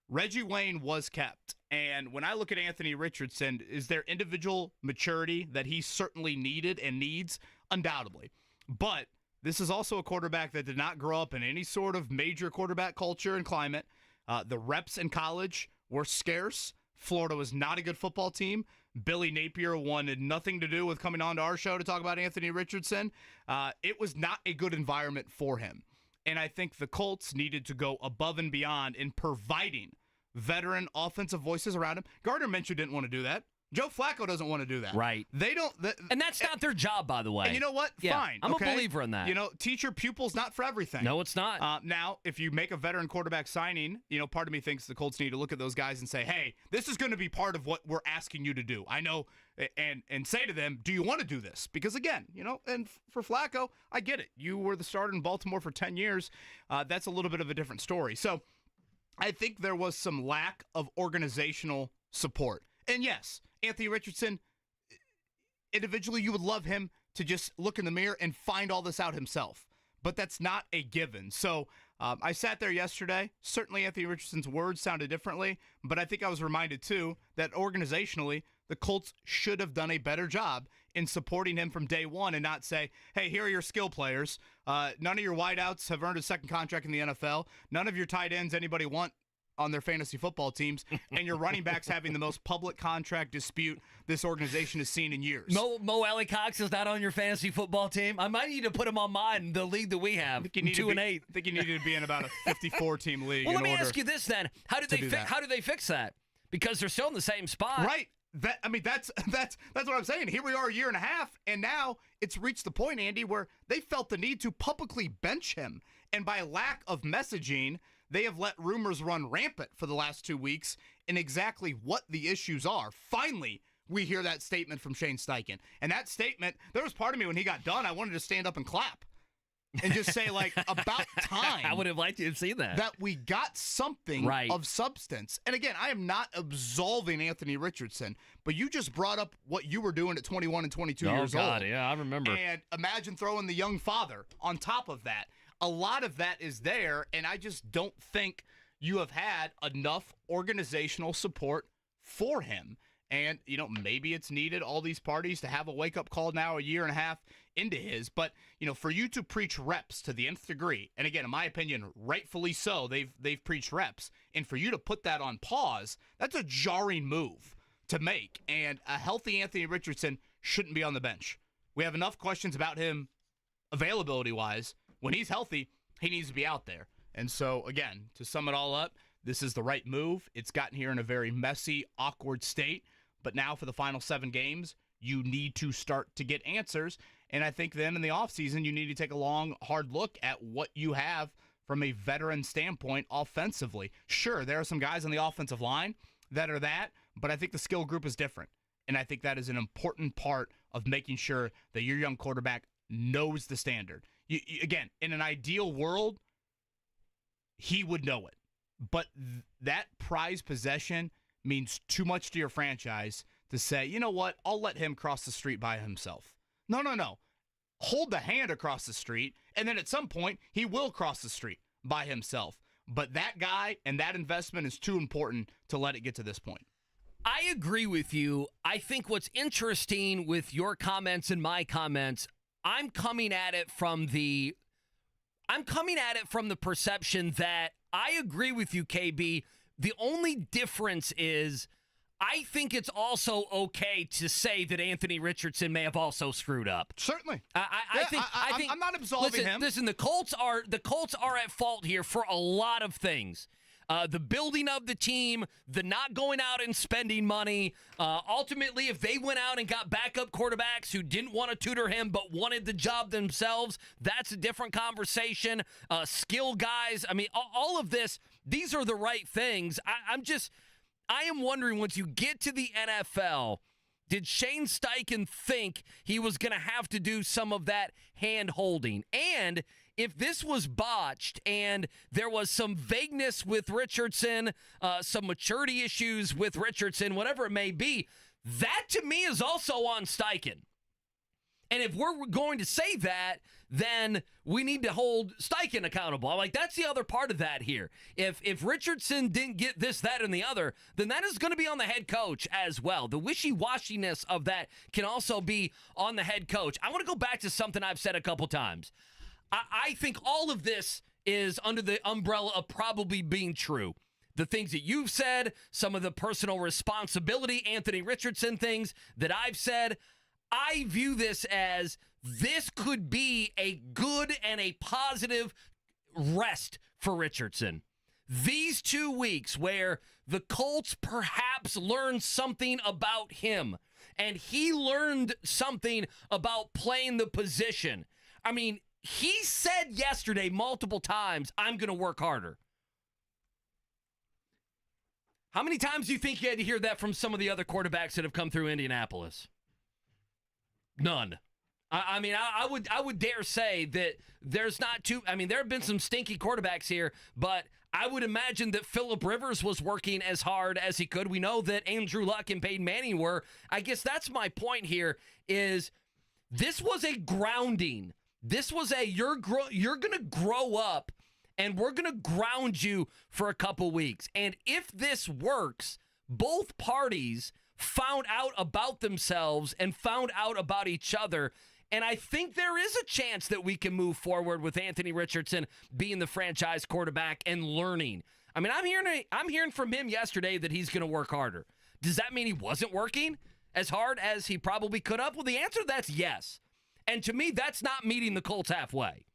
Reggie Wayne was kept. And when I look at Anthony Richardson, is there individual maturity that he certainly needed and needs? Undoubtedly. But this is also a quarterback that did not grow up in any sort of major quarterback culture and climate. The reps in college were scarce. Florida was not a good football team. Billy Napier wanted nothing to do with coming on to our show to talk about Anthony Richardson. It was not a good environment for him. And I think the Colts needed to go above and beyond in providing veteran offensive voices around him. Gardner Minshew didn't want to do that. Joe Flacco doesn't want to do that. Right. They don't. And that's not their job, by the way. And you know what? Yeah, Fine. I'm okay? a believer in that. Teacher pupil's not for everything. No, it's not. Now, if you make a veteran quarterback signing, part of me thinks the Colts need to look at those guys and say, hey, this is going to be part of what we're asking you to do. I know, and say to them, do you want to do this? Because again, and for Flacco, I get it. You were the starter in Baltimore for 10 years. That's a little bit of a different story. So I think there was some lack of organizational support. And yes, Anthony Richardson, individually, you would love him to just look in the mirror and find all this out himself. But that's not a given. So I sat there yesterday. Certainly Anthony Richardson's words sounded differently, but I think I was reminded, too, that organizationally, the Colts should have done a better job in supporting him from day one and not say, hey, here are your skill players. None of your wideouts have earned a second contract in the NFL. None of your tight ends anybody want on their fantasy football teams, and your running backs having the most public contract dispute this organization has seen in years. Mo Alley-Cox is not on your fantasy football team. I might need to put him on mine, the league that we have, 2-8. I think you needed to be in about a 54-team league. Well, let me ask you this then: How do they fix that? Because they're still in the same spot, right? That's what I'm saying. Here we are a year and a half, and now it's reached the point, Andy, where they felt the need to publicly bench him, and by lack of messaging, they have let rumors run rampant for the last 2 weeks in exactly what the issues are. Finally, we hear that statement from Shane Steichen. And that statement, there was part of me when he got done, I wanted to stand up and clap and just say, about time. I would have liked to have seen that. That we got something of substance. And again, I am not absolving Anthony Richardson, but you just brought up what you were doing at 21 and 22 years old. Yeah, I remember. And imagine throwing the young father on top of that. A lot of that is there, and I just don't think you have had enough organizational support for him. And, maybe it's needed all these parties to have a wake-up call now a year and a half into his. But, for you to preach reps to the nth degree, and again, in my opinion, rightfully so, they've preached reps. And for you to put that on pause, that's a jarring move to make. And a healthy Anthony Richardson shouldn't be on the bench. We have enough questions about him availability-wise. When he's healthy, he needs to be out there. And so, again, to sum it all up, this is the right move. It's gotten here in a very messy, awkward state. But now for the final 7 games, you need to start to get answers. And I think then in the offseason, you need to take a long, hard look at what you have from a veteran standpoint offensively. Sure, there are some guys on the offensive line that are that, but I think the skill group is different. And I think that is an important part of making sure that your young quarterback knows the standard. Again, in an ideal world, he would know it. But that prized possession means too much to your franchise to say, you know what, I'll let him cross the street by himself. No. Hold the hand across the street, and then at some point, he will cross the street by himself. But that guy and that investment is too important to let it get to this point. I agree with you. I think what's interesting with your comments and my comments, I'm coming at it from the perception that I agree with you, KB. The only difference is I think it's also okay to say that Anthony Richardson may have also screwed up. Certainly. I think I'm not absolving him. Listen, the Colts are at fault here for a lot of things. The building of the team, the not going out and spending money. Ultimately, if they went out and got backup quarterbacks who didn't want to tutor him but wanted the job themselves, that's a different conversation. Skill guys, all of this, these are the right things. I am wondering, once you get to the NFL, did Shane Steichen think he was going to have to do some of that hand-holding? And if this was botched and there was some vagueness with Richardson, some maturity issues with Richardson, whatever it may be, that to me is also on Steichen. And if we're going to say that, then we need to hold Steichen accountable. Like, that's the other part of that here. If Richardson didn't get this, that, and the other, then that is going to be on the head coach as well. The wishy-washiness of that can also be on the head coach. I want to go back to something I've said a couple times. I think all of this is under the umbrella of probably being true. The things that you've said, some of the personal responsibility, Anthony Richardson things that I've said, I view this as this could be a good and a positive rest for Richardson. These 2 weeks where the Colts perhaps learned something about him and he learned something about playing the position. I mean, he said yesterday multiple times, I'm going to work harder. How many times do you think you had to hear that from some of the other quarterbacks that have come through Indianapolis? None. I mean, I would dare say that there's not too. I mean, there have been some stinky quarterbacks here, but I would imagine that Phillip Rivers was working as hard as he could. We know that Andrew Luck and Peyton Manning were. I guess that's my point here. Is this was a grounding? This was a you're going to grow up, and we're going to ground you for a couple weeks. And if this works, both parties found out about themselves and found out about each other. And I think there is a chance that we can move forward with Anthony Richardson being the franchise quarterback and learning. I mean, I'm hearing from him yesterday that he's going to work harder. Does that mean he wasn't working as hard as he probably could have? Well, the answer to that's yes. And to me, that's not meeting the Colts halfway.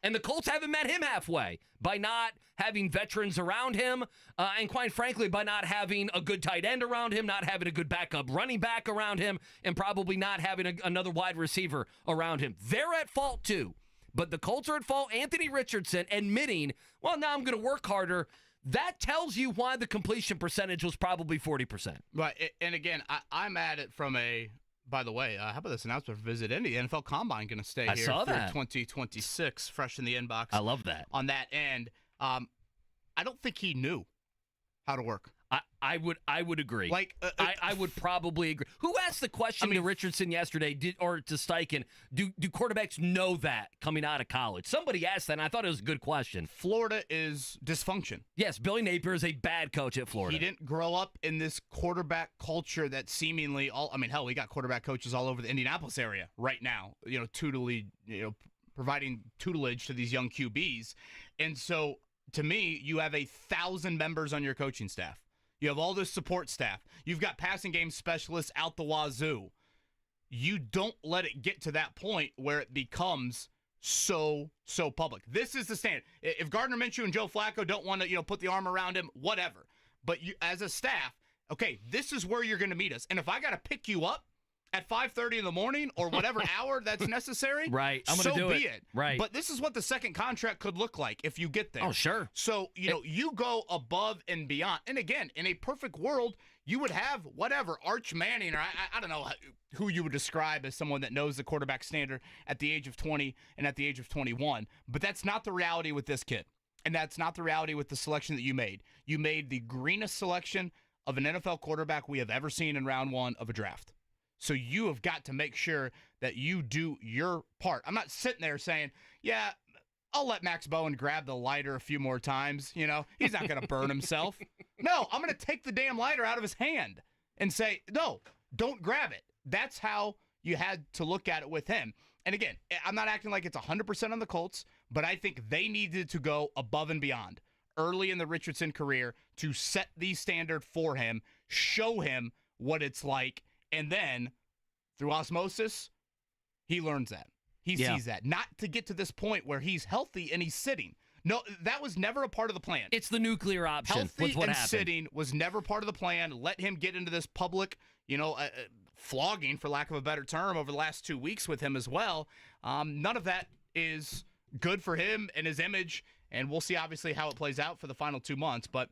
And the Colts haven't met him halfway by not having veterans around him, and quite frankly, by not having a good tight end around him, not having a good backup running back around him, and probably not having another wide receiver around him. They're at fault too. But the Colts are at fault. Anthony Richardson admitting, well, now I'm going to work harder. That tells you why the completion percentage was probably 40%. Right. And again, I'm at it from a... By the way, how about this announcement for Visit Indy? The NFL Combine going to stay here for 2026, fresh in the inbox. I love that. On that end, I don't think he knew how to work. I would agree. Like I would probably agree. Who asked the question to Richardson yesterday, or to Steichen? Do quarterbacks know that coming out of college? Somebody asked that, and I thought it was a good question. Florida is dysfunction. Yes, Billy Napier is a bad coach at Florida. He didn't grow up in this quarterback culture that seemingly hell, we got quarterback coaches all over the Indianapolis area right now. Providing tutelage to these young QBs, and so to me, you have 1,000 members on your coaching staff. You have all this support staff. You've got passing game specialists out the wazoo. You don't let it get to that point where it becomes so public. This is the standard. If Gardner Minshew and Joe Flaco don't want to, put the arm around him, whatever. But you, as a staff, okay, this is where you're going to meet us. And if I got to pick you up at 5:30 in the morning or whatever hour that's necessary, right? I'm going to do it. Right. But this is what the second contract could look like if you get there. Oh, sure. So, you go above and beyond. And again, in a perfect world, you would have whatever, Arch Manning, or I don't know who you would describe as someone that knows the quarterback standard at the age of 20 and at the age of 21. But that's not the reality with this kid. And that's not the reality with the selection that you made. You made the greenest selection of an NFL quarterback we have ever seen in round one of a draft. So you have got to make sure that you do your part. I'm not sitting there saying, yeah, I'll let Max Bowen grab the lighter a few more times. He's not going to burn himself. No, I'm going to take the damn lighter out of his hand and say, no, don't grab it. That's how you had to look at it with him. And again, I'm not acting like it's 100% on the Colts, but I think they needed to go above and beyond early in the Richardson career to set the standard for him, show him what it's like, and then, through osmosis, he learns that. He sees that. Not to get to this point where he's healthy and he's sitting. No, that was never a part of the plan. It's the nuclear option. Healthy with what and happened. sitting was never part of the plan. Let him get into this public, flogging, for lack of a better term, over the last 2 weeks with him as well. None of that is good for him and his image, and we'll see, obviously, how it plays out for the final 2 months. But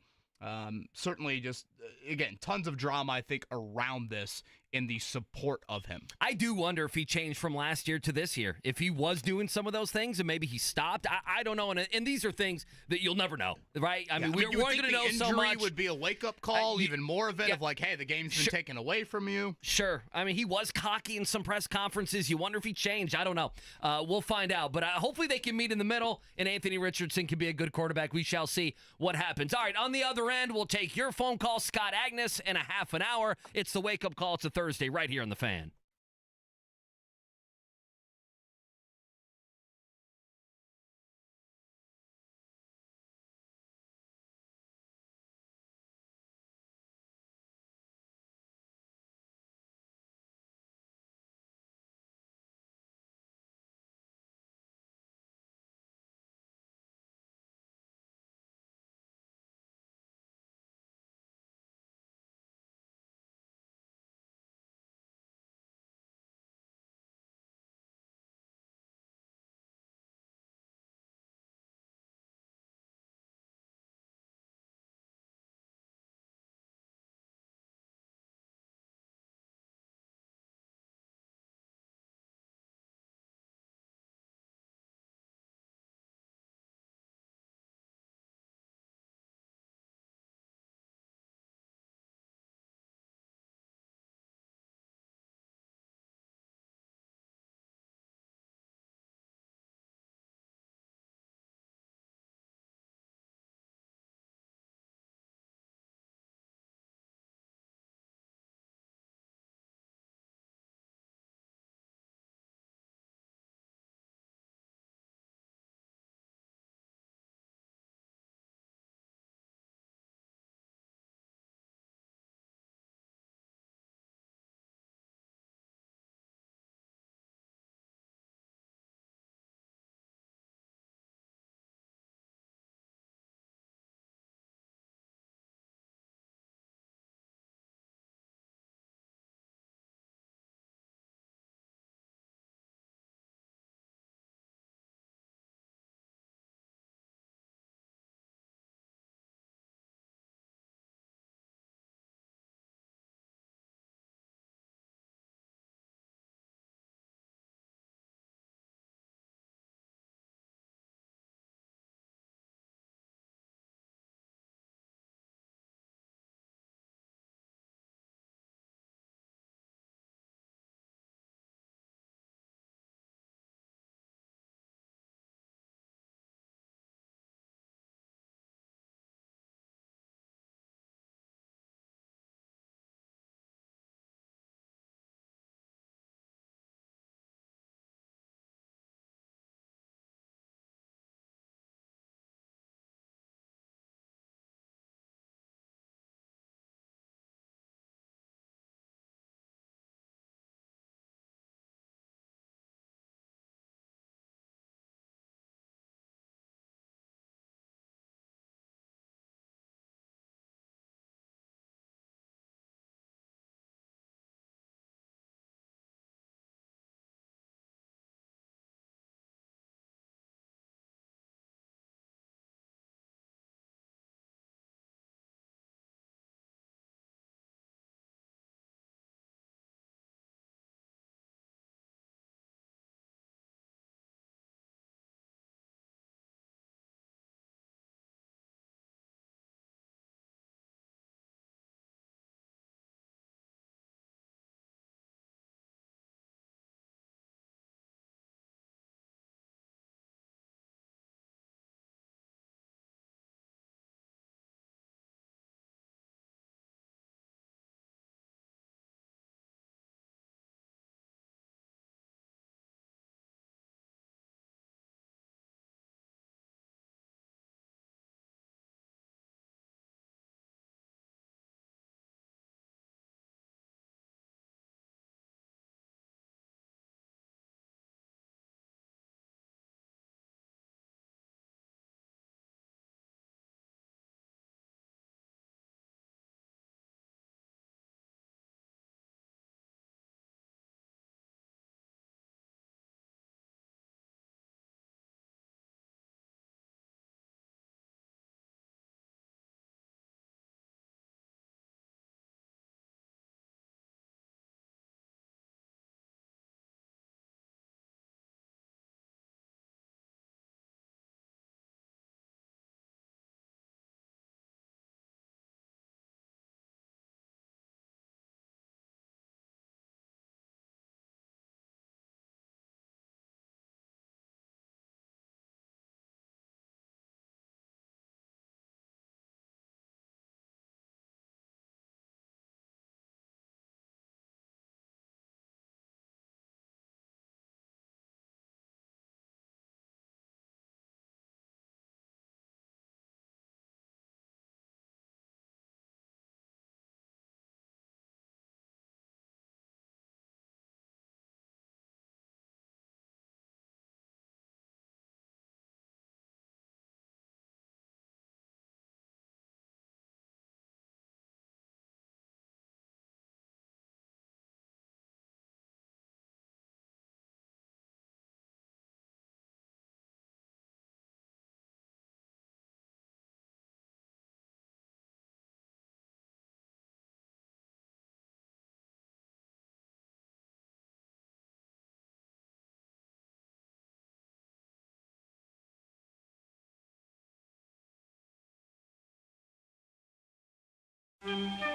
certainly just, again, tons of drama, I think, around this in the support of him. I do wonder if he changed from last year to this year. If he was doing some of those things and maybe he stopped. I don't know. And these are things that you'll never know, right? I mean, we're going to know so much. Would be a wake-up call, even more of it, of like, hey, the game's been taken away from you. Sure. I mean, he was cocky in some press conferences. You wonder if he changed. I don't know. We'll find out. But hopefully they can meet in the middle, and Anthony Richardson can be a good quarterback. We shall see what happens. All right, on the other end, we'll take your phone call, Scott Agnes, in a half an hour. It's the wake-up call. It's a Thursday right here on The Fan.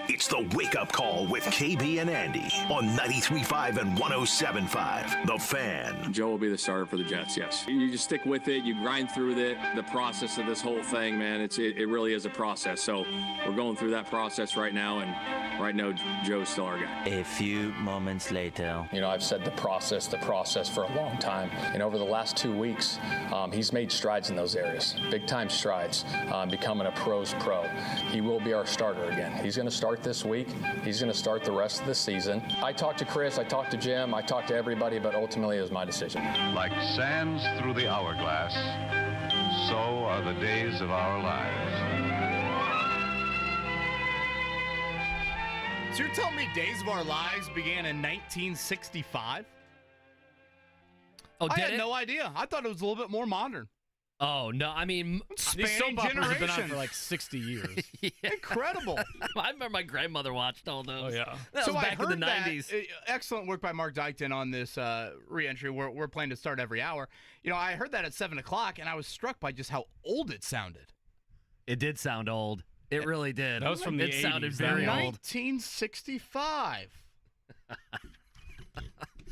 It's the wake-up call with KB and Andy on 93.5 and 107.5. The Fan. Joe will be the starter for the Jets, yes. You just stick with it. You grind through the process of this whole thing, man. It really is a process. So we're going through that process right now, and right now Joe's still our guy. A few moments later. You know, I've said the process for a long time. And over the last 2 weeks, he's made strides in those areas. Big-time strides, becoming a pro's pro. He will be our starter again. He's going to start this week. He's going to start the rest of the season. I talked to Chris, I talked to Jim, I talked to everybody, but ultimately it was my decision. Like sands through the hourglass, so are the days of our lives. So you're telling me Days of Our Lives began in 1965? Oh, I had no idea. I thought it was a little bit more modern. Oh, no. I mean, these soap operas have been on for like 60 years. yeah. Incredible. I remember my grandmother watched all those. Oh, yeah. That so was back I heard in the 90s. Excellent work by Mark Dykton on this re-entry. We're playing to start every hour. You know, I heard that at 7 o'clock, and I was struck by just how old it sounded. It did sound old. It really did. That was from the 80s. It sounded very old. 1965.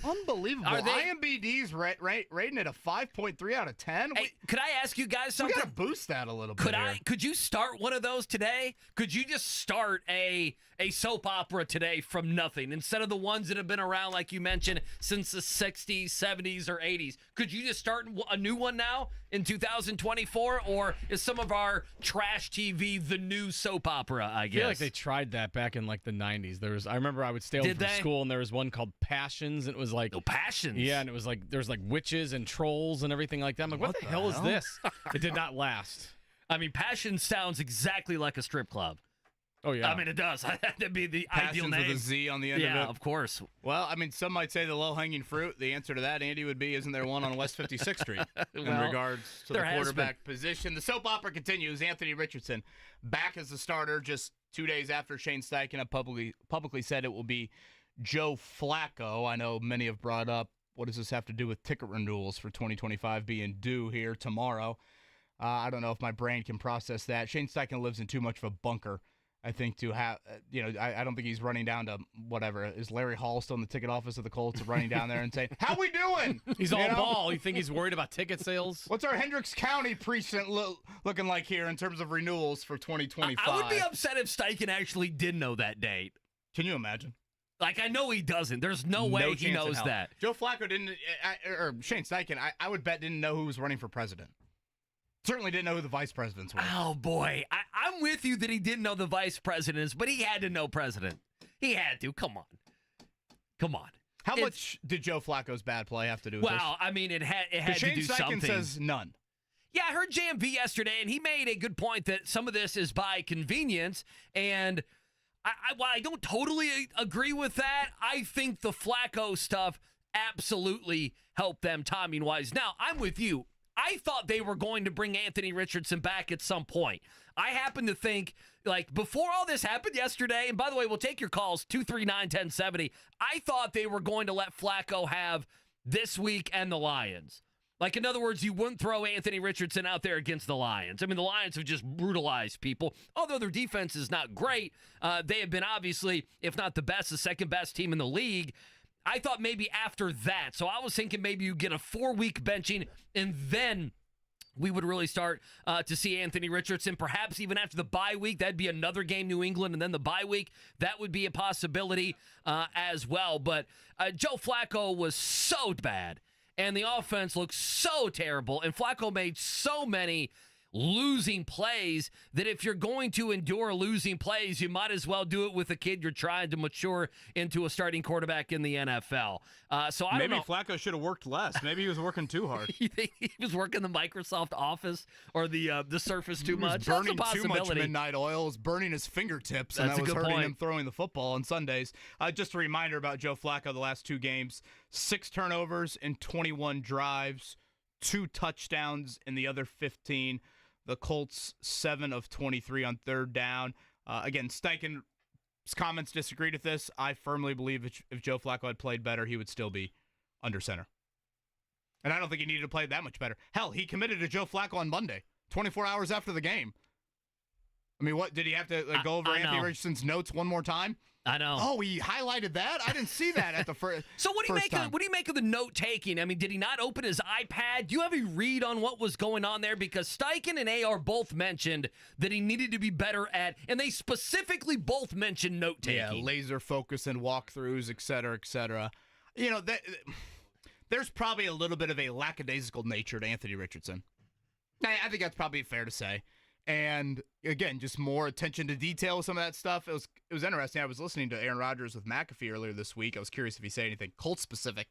Unbelievable. Are they- IMBD's rating it a 5.3 out of 10. Hey, could I ask you guys We something? got to boost that a little bit. Could you start one of those today? Could you just start a soap opera today from nothing instead of the ones that have been around, like you mentioned, since the 60s, 70s, or 80s? Could you just start a new one now in 2024? Or is some of our trash TV the new soap opera, I guess? I feel like they tried that back in like the 90s. I remember I would stay home Did from they? school and there was one called Passions, and it was like Passions. Yeah, and it was like there's like witches and trolls and everything like that. I'm like, what the hell is this? It did not last. I mean, Passions sounds exactly like a strip club. Oh yeah. I mean, it does. That'd be the Passions ideal name. with a Z on the end yeah, of it. of course. Well, I mean, some might say the low-hanging fruit. The answer to that, Andy, would be, isn't there one on West 56th Street in Well, regards to the there has quarterback position? The soap opera continues. Anthony Richardson back as the starter just 2 days after Shane Steichen had publicly said it will be Joe Flaco. I know many have brought up, what does this have to do with ticket renewals for 2025 being due here tomorrow? I don't know if my brain can process that. Shane Steichen lives in too much of a bunker, I think, to have, I don't think he's running down to whatever. Is Larry Hall still in the ticket office of the Colts running down there and saying, how we doing? He's all ball. You think he's worried about ticket sales? What's our Hendricks County precinct looking like here in terms of renewals for 2025? I would be upset if Steichen actually did know that date. Can you imagine? Like, I know he doesn't. There's no way he knows that. Joe Flacco didn't, or Shane Steichen, I would bet didn't know who was running for president. Certainly didn't know who the vice presidents were. Oh, boy. I'm with you that he didn't know the vice presidents, but he had to know president. He had to. Come on. How much did Joe Flacco's bad play have to do with this? Well, I mean, it had to Shane do Steichen something. says none. Yeah, I heard JMV yesterday, and he made a good point that some of this is by convenience, and while I don't totally agree with that, I think the Flaco stuff absolutely helped them timing-wise. Now, I'm with you. I thought they were going to bring Anthony Richardson back at some point. I happen to think, like, before all this happened yesterday, and by the way, we'll take your calls, 239-1070, I thought they were going to let Flaco have this week and the Lions. Like, in other words, you wouldn't throw Anthony Richardson out there against the Lions. I mean, the Lions have just brutalized people. Although their defense is not great, they have been obviously, if not the best, the second best team in the league. I thought maybe after that. So I was thinking maybe you get a 4-week benching, and then we would really start to see Anthony Richardson. Perhaps even after the bye week, that'd be another game, New England, and then the bye week. That would be a possibility as well. But Joe Flacco was so bad. And the offense looked so terrible, and Flaco made so many losing plays that if you're going to endure losing plays, you might as well do it with a kid you're trying to mature into a starting quarterback in the NFL. So I don't know. Maybe Flacco should have worked less. Maybe he was working too hard. You think he was working the Microsoft Office or the Surface too much? He was burning That's a too much possibility. midnight oil. It was burning his fingertips, and That's that a was good hurting point. him throwing the football on Sundays. Just a reminder about Joe Flacco, the last 2 games, 6 turnovers in 21 drives, 2 touchdowns in the other 15. The Colts, 7 of 23 on 3rd down. Again, Steichen's comments disagreed with this. I firmly believe if Joe Flacco had played better, he would still be under center. And I don't think he needed to play that much better. Hell, he committed to Joe Flacco on Monday, 24 hours after the game. I mean, what did he have to go over Anthony Richardson's notes one more time? I know. Oh, he highlighted that? I didn't see that at the first. So what do you make of the note taking? I mean, did he not open his iPad? Do you have a read on what was going on there? Because Steichen and AR both mentioned that he needed to be better at, and they specifically both mentioned note taking. Yeah, laser focus and walkthroughs, et cetera, et cetera. You know, there's probably a little bit of a lackadaisical nature to Anthony Richardson. I think that's probably fair to say. And again, just more attention to detail with some of that stuff. It was interesting. I was listening to Aaron Rodgers with McAfee earlier this week. I was curious if he said anything Colts specific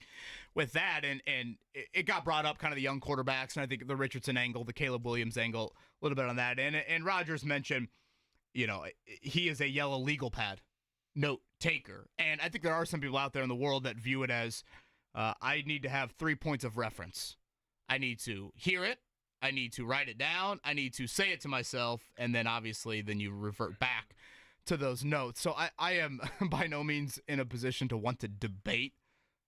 with that, and it got brought up, kind of the young quarterbacks, and I think the Richardson angle, the Caleb Williams angle, a little bit on that. And Rodgers mentioned, you know, he is a yellow legal pad note taker, and I think there are some people out there in the world that view it as I need to have 3 points of reference. I need to hear it. I need to write it down. I need to say it to myself. And then obviously then you revert back to those notes. So I am by no means in a position to want to debate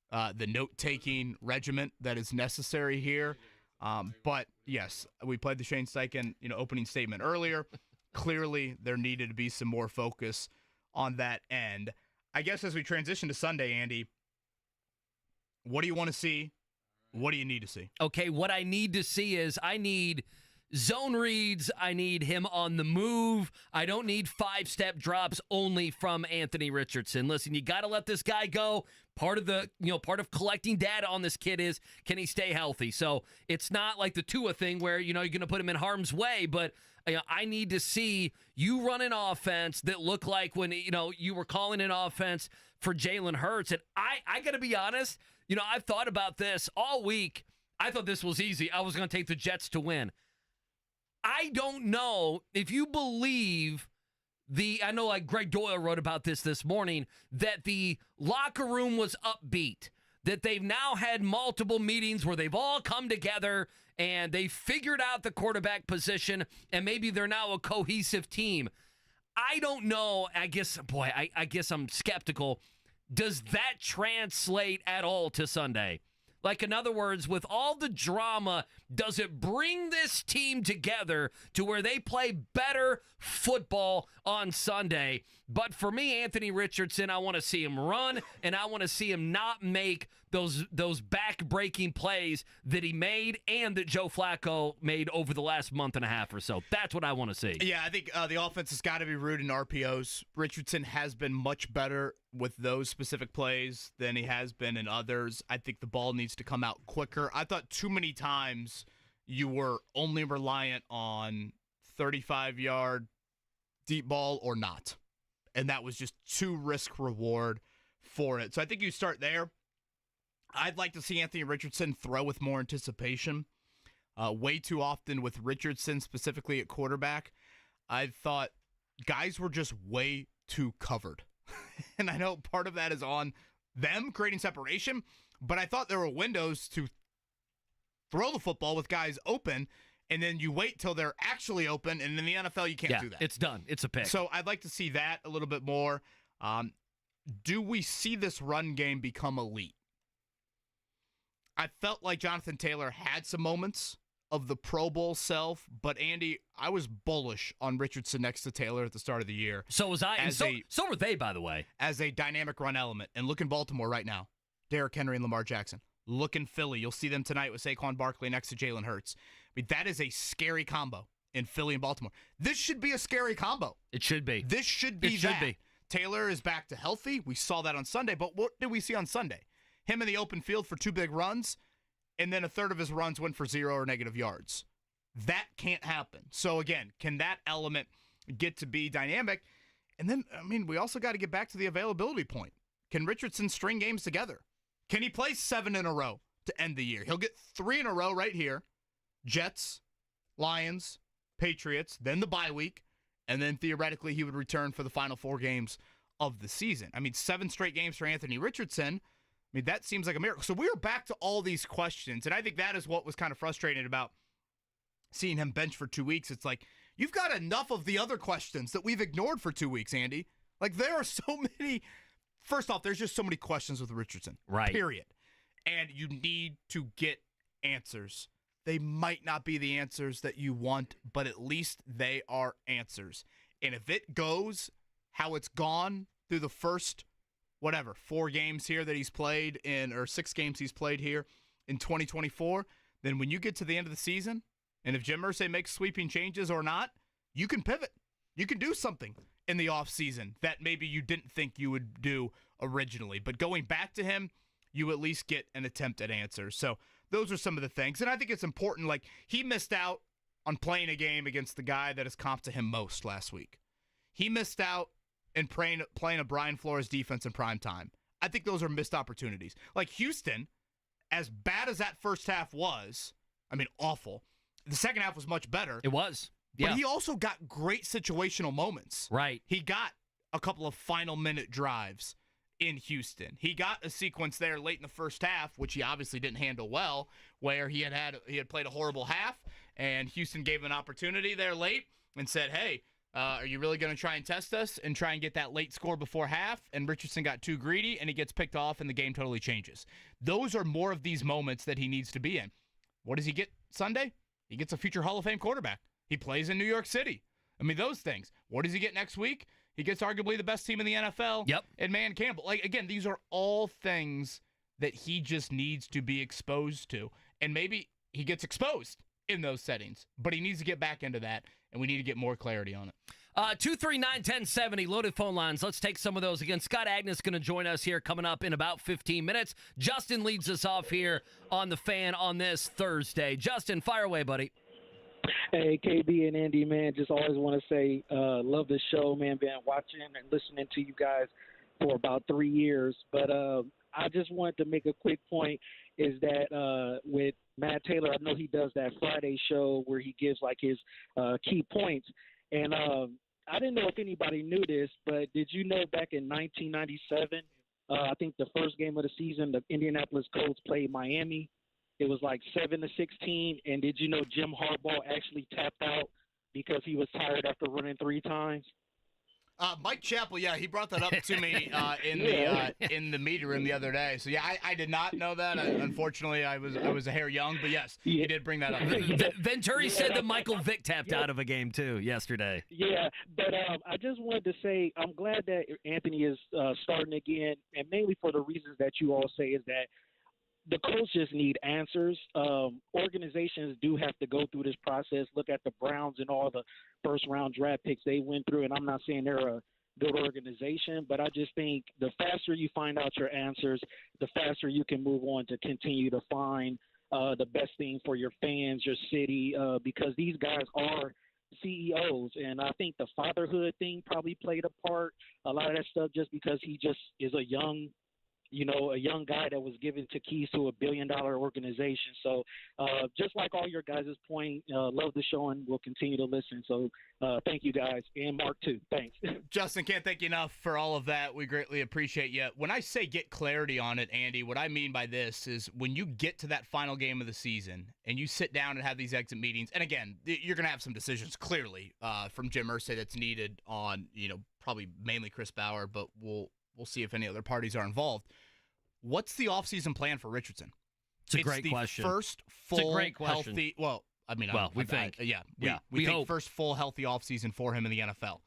the note-taking regiment that is necessary here. But yes, we played the Shane Steichen, opening statement earlier. Clearly there needed to be some more focus on that end. I guess as we transition to Sunday, Andy, what do you want to see? What do you need to see? Okay, what I need to see is I need zone reads. I need him on the move. I don't need 5-step drops only from Anthony Richardson. Listen, you got to let this guy go. Part of collecting data on this kid is, can he stay healthy? So it's not like the Tua thing where, you're going to put him in harm's way, but I need to see you run an offense that looked like when, you were calling an offense for Jalen Hurts. And I got to be honest, I've thought about this all week. I thought this was easy. I was going to take the Jets to win. I don't know if you believe I know like Greg Doyle wrote about this morning, that the locker room was upbeat, that they've now had multiple meetings where they've all come together and they figured out the quarterback position and maybe they're now a cohesive team. I don't know. I guess I'm skeptical. Does that translate at all to Sunday? Like, in other words, with all the drama, does it bring this team together to where they play better football on Sunday? But for me, Anthony Richardson, I want to see him run, and I want to see him not make those back-breaking plays that he made and that Joe Flaco made over the last month and a half or so. That's what I want to see. Yeah, I think the offense has got to be rooted in RPOs. Richardson has been much better with those specific plays than he has been in others. I think the ball needs to come out quicker. I thought too many times you were only reliant on 35-yard deep ball or not, and that was just too risk-reward for it. So I think you start there. I'd like to see Anthony Richardson throw with more anticipation. Way too often with Richardson, specifically at quarterback, I thought guys were just way too covered. And I know part of that is on them creating separation, but I thought there were windows to throw the football with guys open, and then you wait till they're actually open, and in the NFL you can't do that. It's done. It's a pick. So I'd like to see that a little bit more. Do we see this run game become elite? I felt like Jonathan Taylor had some moments of the Pro Bowl self, but Andy, I was bullish on Richardson next to Taylor at the start of the year. So was I, and so were they, by the way. As a dynamic run element. And look in Baltimore right now, Derrick Henry and Lamar Jackson. Look in Philly. You'll see them tonight with Saquon Barkley next to Jalen Hurts. I mean, that is a scary combo in Philly and Baltimore. This should be a scary combo. It should be. This should be that. Taylor is back to healthy. We saw that on Sunday, but what did we see on Sunday? Him in the open field for 2 big runs, and then a third of his runs went for 0 or negative yards. That can't happen. So, again, can that element get to be dynamic? And then, we also got to get back to the availability point. Can Richardson string games together? Can he play 7 in a row to end the year? He'll get 3 in a row right here. Jets, Lions, Patriots, then the bye week, and then theoretically he would return for the final 4 games of the season. 7 straight games for Anthony Richardson. That seems like a miracle. So we're back to all these questions, and I think that is what was kind of frustrating about seeing him bench for 2 weeks. It's like, you've got enough of the other questions that we've ignored for 2 weeks, Andy. Like, there are so many. First off, there's just so many questions with Richardson. Right. Period. And you need to get answers. They might not be the answers that you want, but at least they are answers. And if it goes how it's gone through the first, 4 games here that he's played in, or 6 games he's played here in 2024, then when you get to the end of the season, and if Jim Irsay makes sweeping changes or not, you can pivot. You can do something in the offseason that maybe you didn't think you would do originally. But going back to him, you at least get an attempt at answers. So those are some of the things. And I think it's important. Like, he missed out on playing a game against the guy that is comp to him most last week. He missed out in playing a Brian Flores defense in prime time. I think those are missed opportunities. Like Houston, as bad as that first half was, awful. The second half was much better. It was. But Yeah. he also got great situational moments. Right. He got a couple of final minute drives in Houston. He got a sequence there late in the first half, which he obviously didn't handle well, where he had played a horrible half, and Houston gave him an opportunity there late and said, hey, are you really going to try and test us and try and get that late score before half? And Richardson got too greedy, and he gets picked off, and the game totally changes. Those are more of these moments that he needs to be in. What does he get Sunday? He gets a future Hall of Fame quarterback. He plays in New York City. Those things. What does he get next week? He gets arguably the best team in the NFL. Yep. And Man Campbell. Again, these are all things that he just needs to be exposed to. And maybe he gets exposed in those settings, but he needs to get back into that, and we need to get more clarity on it. 239-1070, loaded phone lines. Let's take some of those. Again, Scott Agnes going to join us here coming up in about 15 minutes. Justin leads us off here on The Fan on this Thursday. Justin, fire away, buddy. Hey, KB and Andy, man, just always want to say love the show, man. Been watching and listening to you guys for about 3 years. But I just wanted to make a quick point is that with Matt Taylor, I know he does that Friday show where he gives like his key points. And I didn't know if anybody knew this, but did you know back in 1997, I think the first game of the season, the Indianapolis Colts played Miami. It was like 7-16, and did you know Jim Harbaugh actually tapped out because he was tired after running 3 times? Mike Chappell, yeah, he brought that up to me in the meeting room the other day. So yeah, I did not know that. Unfortunately, I was a hair young, but yes, he did bring that up. Venturi said that Michael Vick tapped out of a game too yesterday. Yeah, but I just wanted to say I'm glad that Anthony is starting again, and mainly for the reasons that you all say is that the Colts just need answers. Organizations do have to go through this process. Look at the Browns and all the first-round draft picks they went through, and I'm not saying they're a good organization, but I just think the faster you find out your answers, the faster you can move on to continue to find the best thing for your fans, your city, because these guys are CEOs, and I think the fatherhood thing probably played a part. A lot of that stuff just because he just is a young guy that was given to keys to $1 billion organization. So just like all your guys' point, love the show and will continue to listen. So thank you guys, and Mark too. Thanks. Justin, can't thank you enough for all of that. We greatly appreciate you. When I say get clarity on it, Andy, what I mean by this is when you get to that final game of the season and you sit down and have these exit meetings, and again, you're going to have some decisions clearly from Jim Irsay that's needed on, probably mainly Chris Bauer, but we'll see if any other parties are involved. What's the offseason plan for Richardson? It's a great question. First full healthy. Well, we think. We think hope. First full healthy offseason for him in the NFL.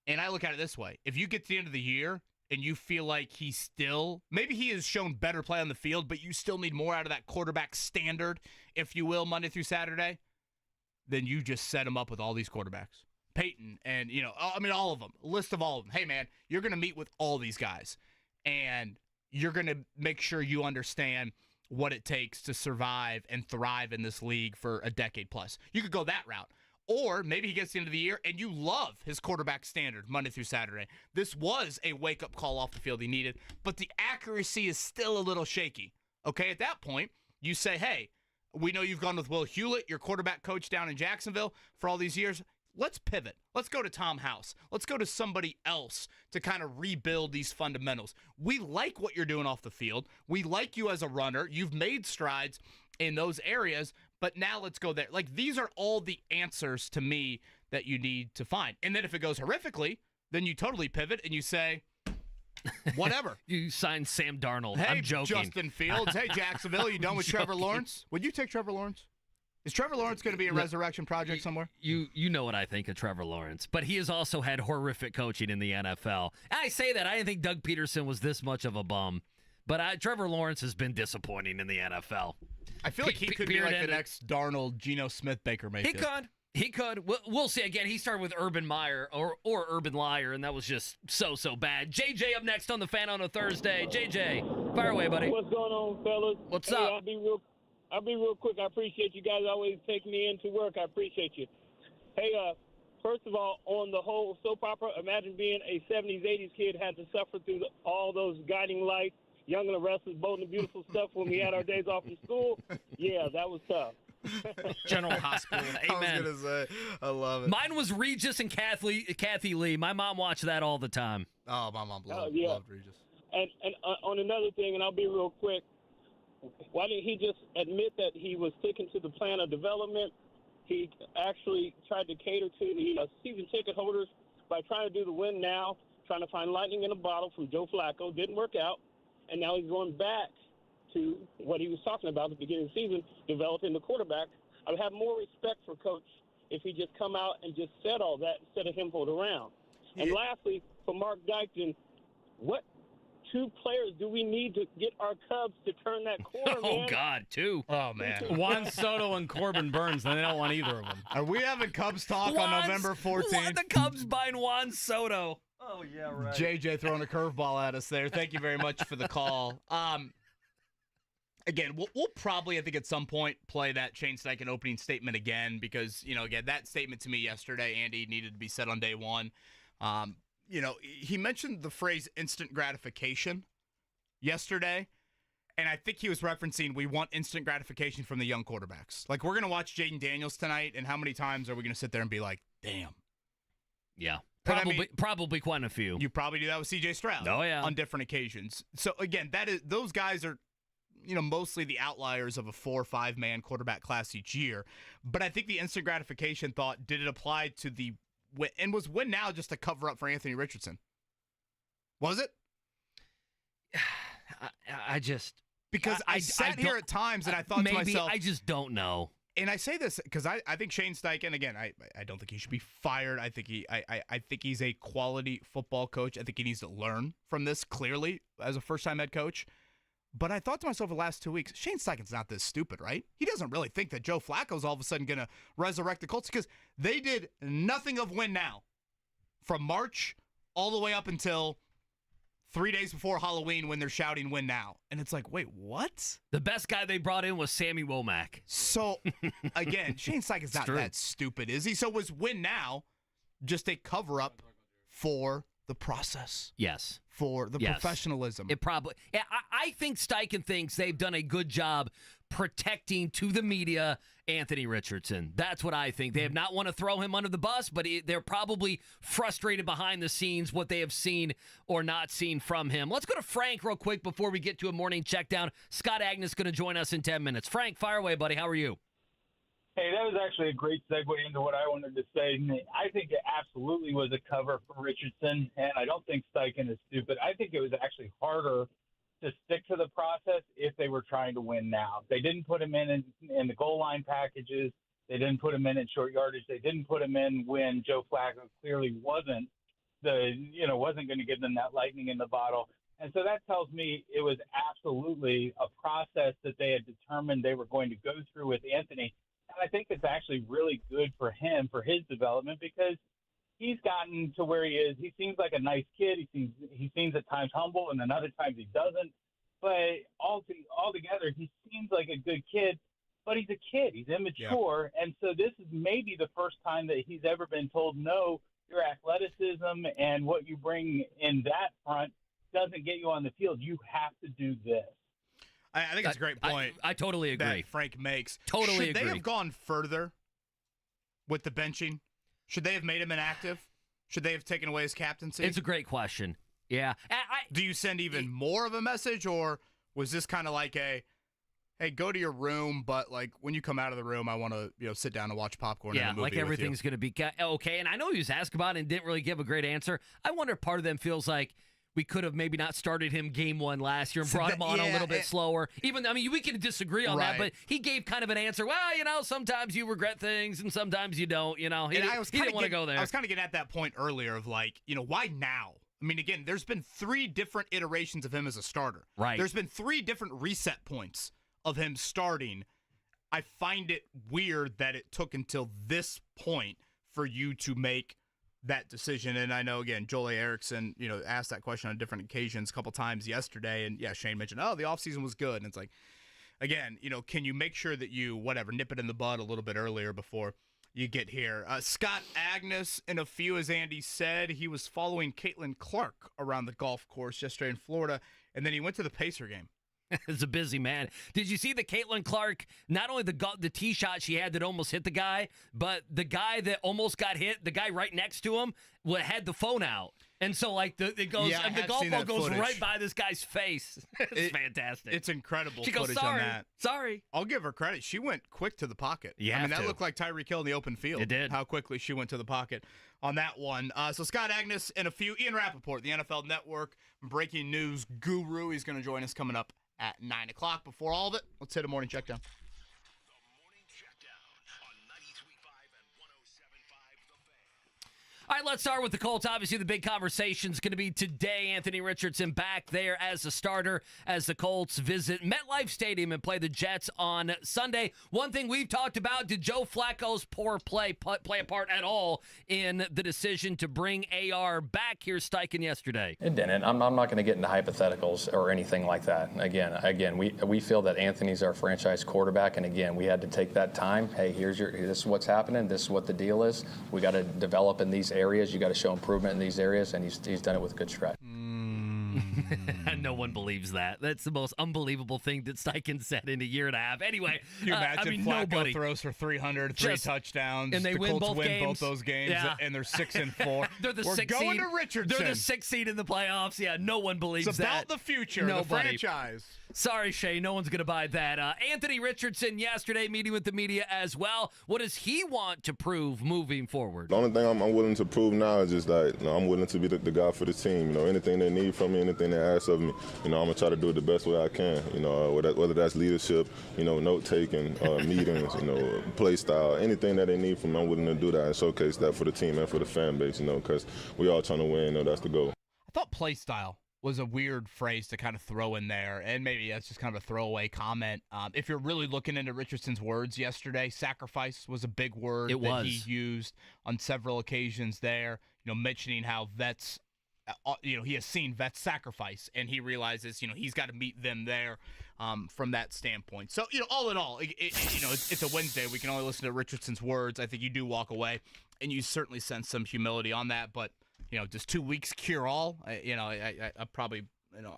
And I look at it this way: if you get to the end of the year and you feel like maybe he has shown better play on the field, but you still need more out of that quarterback standard, if you will, Monday through Saturday, then you just set him up with all these quarterbacks. Peyton and, all of them, a list of all of them. Hey, man, you're going to meet with all these guys, and you're going to make sure you understand what it takes to survive and thrive in this league for a decade plus. You could go that route. Or maybe he gets to the end of the year and you love his quarterback standard Monday through Saturday. This was a wake-up call off the field he needed, but the accuracy is still a little shaky. Okay, at that point, you say, hey, we know you've gone with Will Hewlett, your quarterback coach down in Jacksonville for all these years. Let's pivot. Let's go to Tom House. Let's go to somebody else to kind of rebuild these fundamentals. We like what you're doing off the field. We like you as a runner. You've made strides in those areas, but now let's go there. Like, these are all the answers to me that you need to find. And then if it goes horrifically, then you totally pivot and you say, whatever. You sign Sam Darnold. Hey, I'm joking. Justin Fields. Hey, Jacksonville, you done with Trevor Lawrence? Would you take Trevor Lawrence? Is Trevor Lawrence going to be a resurrection project somewhere? You know what I think of Trevor Lawrence, but he has also had horrific coaching in the NFL. I say that I didn't think Doug Peterson was this much of a bum, but Trevor Lawrence has been disappointing in the NFL. I feel like he could be like the next Darnold, Geno Smith, Baker Mayfield. He could. We'll see. Again, he started with Urban Meyer or Urban Liar, and that was just so bad. JJ up next on the Fan on a Thursday. JJ, fire away, buddy. What's going on, fellas? What's up? I'll be real quick. I appreciate you guys always taking me into work. I appreciate you. Hey, first of all, on the whole soap opera, imagine being a 70s, 80s kid, had to suffer through all those guiding lights, Young and the Restless, Bold and Beautiful stuff when we had our days off from school. Yeah, that was tough. General Hospital. Amen. I was going to say, I love it. Mine was Regis and Kathy Lee. My mom watched that all the time. Oh, my mom loved Regis. And on another thing, and I'll be real quick, why didn't he just admit that he was sticking to the plan of development? He actually tried to cater to the season ticket holders by trying to do the win now, trying to find lightning in a bottle from Joe Flacco. Didn't work out. And now he's going back to what he was talking about at the beginning of the season, developing the quarterback. I would have more respect for Coach if he just come out and just said all that instead of him hold around. Yeah. And lastly, for Mark Dykton, what two players do we need to get our Cubs to turn that corner, man? Oh, God, two. Oh, man. Juan Soto and Corbin Burns, and they don't want either of them. Are we having Cubs talk on November 14th? The Cubs buying Juan Soto. Oh, yeah, right. JJ throwing a curveball at us there. Thank you very much for the call. Again, we'll probably, I think, at some point play that Shane Steichen opening statement again because, again, that statement to me yesterday, Andy, needed to be said on day one. He mentioned the phrase instant gratification yesterday, and I think he was referencing we want instant gratification from the young quarterbacks. Like, we're going to watch Jaden Daniels tonight, and how many times are we going to sit there and be like, damn? Yeah. Probably quite a few. You probably do that with C.J. Stroud. Oh, yeah. On different occasions. So, again, those guys are, mostly the outliers of a 4 or 5 man quarterback class each year. But I think the instant gratification thought, did it apply to the win? And was win now just a cover up for Anthony Richardson? Was it? Because I sat here at times and I thought to myself, I just don't know. And I say this because I think Shane Steichen, again, I don't think he should be fired. I think he's a quality football coach. I think he needs to learn from this clearly as a first-time head coach. But I thought to myself the last 2 weeks, Shane Steichen's not this stupid, right? He doesn't really think that Joe Flacco's all of a sudden going to resurrect the Colts because they did nothing of win now from March all the way up until 3 days before Halloween when they're shouting win now. And it's like, wait, what? The best guy they brought in was Sammy Womack. So, again, Shane Steichen's not that stupid, is he? So was win now just a cover-up for the process? Yes. For the professionalism. It probably. Yeah, I think Steichen thinks they've done a good job protecting to the media Anthony Richardson. That's what I think. They have not want to throw him under the bus, but they're probably frustrated behind the scenes what they have seen or not seen from him. Let's go to Frank real quick before we get to a morning check down. Scott Agnes going to join us in 10 minutes. Frank, fire away, buddy. How are you? Hey, that was actually a great segue into what I wanted to say. I think it absolutely was a cover for Richardson, and I don't think Steichen is stupid. I think it was actually harder to stick to the process if they were trying to win now. They didn't put him in the goal line packages. They didn't put him in short yardage. They didn't put him in when Joe Flacco clearly wasn't going to give them that lightning in the bottle. And so that tells me it was absolutely a process that they had determined they were going to go through with Anthony. And I think it's actually really good for him, for his development, because he's gotten to where he is. He seems like a nice kid. He seems at times humble, and then other times he doesn't. But altogether, he seems like a good kid. But he's a kid. He's immature. Yeah. And so this is maybe the first time that he's ever been told, no, your athleticism and what you bring in that front doesn't get you on the field. You have to do this. I think it's a great point. I totally agree. That Frank makes. Totally Should agree. they have gone further with the benching? Should they have made him inactive? Should they have taken away his captaincy? It's a great question. Yeah. Do you send even more of a message, or was this kind of like a, hey, go to your room, but like when you come out of the room, I want to sit down and watch popcorn. Yeah, and a movie like everything's going to be okay. And I know he was asked about it and didn't really give a great answer. I wonder if part of them feels like we could have maybe not started him game 1 last year and brought him on a little bit slower. We can disagree on that, but he gave kind of an answer. Well, sometimes you regret things and sometimes you don't. He didn't want to go there. I was kind of getting at that point earlier of why now? I mean, again, there's been 3 different iterations of him as a starter. Right. There's been 3 different reset points of him starting. I find it weird that it took until this point for you to make that decision. And I know, again, Joel A. Erickson, asked that question on different occasions a couple times yesterday. And, Shane mentioned, the offseason was good. And it's like, again, can you make sure that you, nip it in the bud a little bit earlier before you get here? Scott Agnes, in a few, as Andy said, he was following Caitlin Clark around the golf course yesterday in Florida, and then he went to the Pacer game. It's a busy man. Did you see the Caitlin Clark, not only the tee shot she had that almost hit the guy, but the guy that almost got hit, the guy right next to him, had the phone out. And so, the golf ball goes right by this guy's face. It's fantastic. It's incredible she footage goes, on that. Sorry. I'll give her credit. She went quick to the pocket. Yeah, that looked like Tyreek Hill in the open field. It did. How quickly she went to the pocket on that one. So Scott Agnes and a few. Ian Rapoport, the NFL Network breaking news guru. He's going to join us coming up at 9 o'clock. Before all of it, let's hit a morning check down. All right, let's start with the Colts. Obviously, the big conversation is going to be today. Anthony Richardson back there as a starter as the Colts visit MetLife Stadium and play the Jets on Sunday. One thing we've talked about, did Joe Flacco's poor play a part at all in the decision to bring AR back? Here's Steichen yesterday. It didn't. I'm not going to get into hypotheticals or anything like that. Again, we feel that Anthony's our franchise quarterback, and again, we had to take that time. Hey, this is what's happening. This is what the deal is. We got to develop in these areas. You got to show improvement in these areas, and he's done it with good stride. No one believes that. That's the most unbelievable thing that Steichen said in a year and a half. Anyway, you imagine Flacco throws for 300, 3 touchdowns, and they the win Colts both those games, and they're 6-4. They're the We're 6th going seed. to Richardson. They're the 6th seed in the playoffs. Yeah, no one believes that. It's about the future, the franchise. Sorry, Shay, no one's going to buy that. Anthony Richardson yesterday meeting with the media as well. What does he want to prove moving forward? The only thing I'm willing to prove now is just that I'm willing to be the guy for the team. Anything they need from me, anything they ask of me, I'm going to try to do it the best way I can. Whether that's leadership, note-taking, meetings, play style, anything that they need from me, I'm willing to do that and showcase that for the team and for the fan base, because we all trying to win, that's the goal. I thought play style was a weird phrase to kind of throw in there, and maybe that's just kind of a throwaway comment. If you're really looking into Richardson's words yesterday, sacrifice was a big word he used on several occasions there, mentioning how vets, he has seen vets sacrifice, and he realizes, he's got to meet them there from that standpoint. So, all in all, it's a Wednesday. We can only listen to Richardson's words. I think you do walk away, and you certainly sense some humility on that, but does 2 weeks cure all? I probably,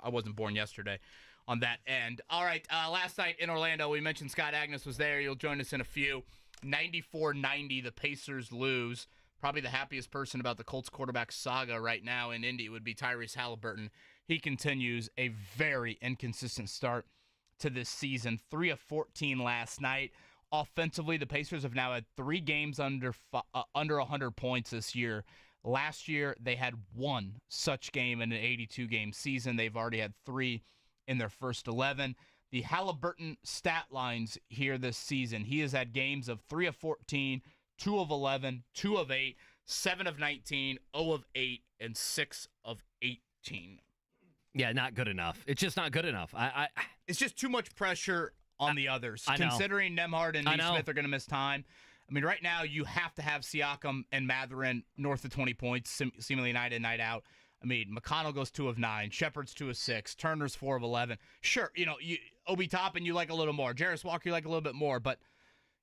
I wasn't born yesterday on that end. All right, last night in Orlando, we mentioned Scott Agnes was there. You'll join us in a few. 94-90, the Pacers lose. Probably the happiest person about the Colts quarterback saga right now in Indy would be Tyrese Halliburton. He continues a very inconsistent start to this season. 3 of 14 last night. Offensively, the Pacers have now had 3 games under 100 points this year. Last year, they had 1 such game in an 82-game season. They've already had 3 in their first 11. The Halliburton stat lines here this season, he has had games of 3 of 14, 2 of 11, 2 of 8, 7 of 19, 0 of 8, and 6 of 18. Yeah, not good enough. It's just not good enough. It's just too much pressure on the others. I know. Considering Nembhard and Neesmith are going to miss time. I mean, right now you have to have Siakam and Mathurin north of 20 points, seemingly night in, night out. I mean, McConnell goes 2 of 9, Shepard's 2 of 6, Turner's 4 of 11. Sure, Obi Toppin you like a little more, Jarris Walker you like a little bit more, but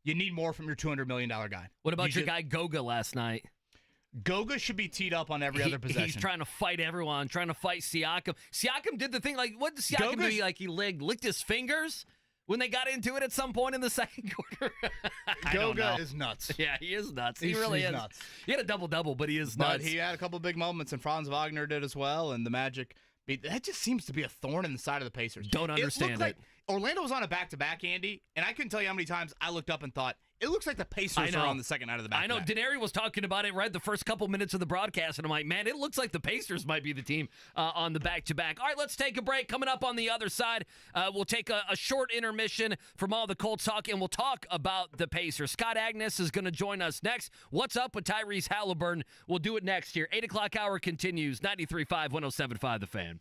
you need more from your $200 million guy. What about your guy Goga last night? Goga should be teed up on every other possession. He's trying to fight everyone, trying to fight Siakam. Siakam did the thing, what did Siakam do? Like he licked his fingers when they got into it at some point in the second quarter. Goga is nuts. Yeah, he is nuts. He really is nuts. He had a double-double, but he is nuts. But he had a couple big moments, and Franz Wagner did as well, and the Magic. That just seems to be a thorn in the side of the Pacers. Don't understand it. Orlando was on a back-to-back, Andy, and I couldn't tell you how many times I looked up and thought, It looks like the Pacers are on the second night of the back. I know. Denary was talking about it right the first couple minutes of the broadcast, and I'm like, man, it looks like the Pacers might be the team on the back-to-back. All right, let's take a break. Coming up on the other side, we'll take a short intermission from all the Colts talk, and we'll talk about the Pacers. Scott Agnes is going to join us next. What's up with Tyrese Halliburton? We'll do it next year. 8 o'clock hour continues. 93.5, 107.5 The Fan.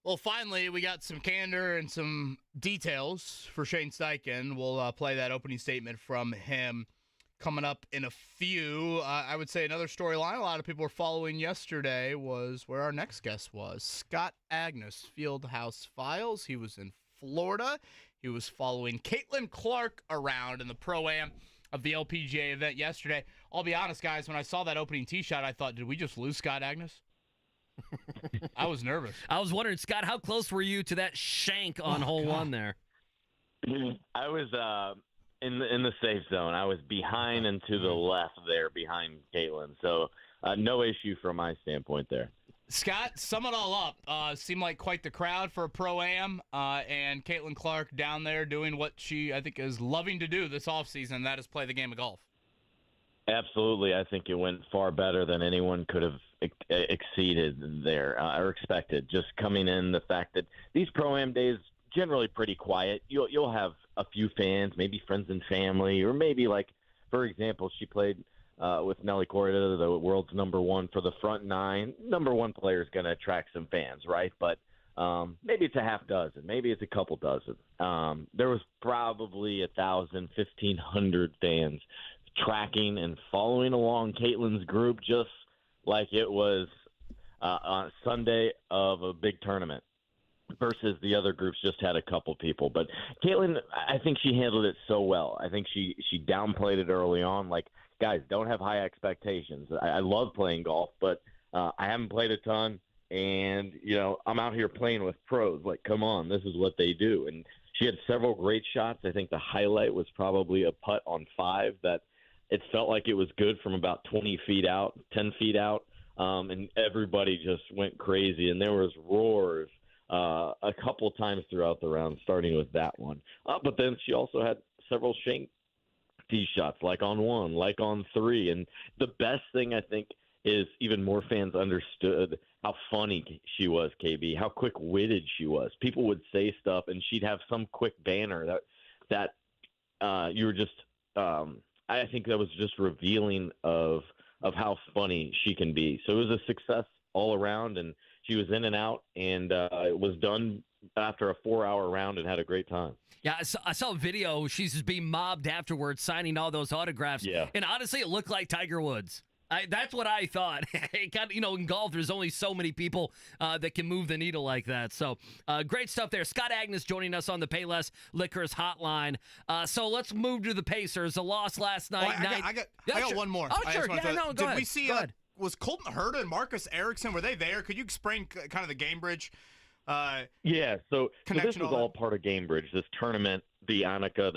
Well, finally, we got some candor and some details for Shane Steichen. We'll play that opening statement from him coming up in a few. I would say another storyline a lot of people were following yesterday was where our next guest was. Scott Agnes, Fieldhouse Files. He was in Florida. He was following Caitlin Clark around in the Pro-Am of the LPGA event yesterday. I'll be honest, guys, when I saw that opening tee shot, I thought, did we just lose Scott Agnes? I was nervous. I was wondering, Scott, how close were you to that shank on hole one there? I was in the safe zone. I was behind and to the left there, behind Caitlin. So no issue from my standpoint there. Scott, sum it all up. Seemed like quite the crowd for a Pro-Am, and Caitlin Clark down there doing what she, I think, is loving to do this offseason, and that is play the game of golf. Absolutely. I think it went far better than anyone could have exceeded there or expected. Just coming in, the fact that these Pro-Am days generally pretty quiet. You'll have a few fans, maybe friends and family, or maybe like, for example, she played with Nelly Corda, the world's number one for the front nine. Number one player is going to attract some fans, right? But maybe it's a half dozen, maybe it's a couple dozen. There was probably 1,000, 1,500 fans tracking and following along Caitlin's group just like it was on Sunday of a big tournament versus the other groups just had a couple people. But Caitlin, I think she handled it so well. I think she downplayed it early on. Like, guys, don't have high expectations. I love playing golf, but I haven't played a ton, and, I'm out here playing with pros. Like, come on, this is what they do. And she had several great shots. I think the highlight was probably a putt on 5 that it felt like it was good from about 20 feet out, 10 feet out, and everybody just went crazy. And there was roars a couple times throughout the round, starting with that one. But then she also had several shank tee shots, like on 1, like on 3. And the best thing, I think, is even more fans understood how funny she was, KB, how quick-witted she was. People would say stuff, and she'd have some quick banner that you were just I think that was just revealing of how funny she can be. So it was a success all around, and she was in and out, and it was done after a 4-hour round and had a great time. Yeah, I saw a video. She's just being mobbed afterwards, signing all those autographs. Yeah. And honestly, it looked like Tiger Woods. That's what I thought. In golf, there's only so many people that can move the needle like that. So great stuff there. Scott Agnes joining us on the Payless Liquors hotline. So let's move to the Pacers. A loss last night. I got one more. Oh, sure. Yeah, no, go ahead. Did we see, was Colton Herta and Marcus Erickson, were they there? Could you explain kind of the Game Bridge? Yeah, so this was all part of Game Bridge. This tournament, the Annika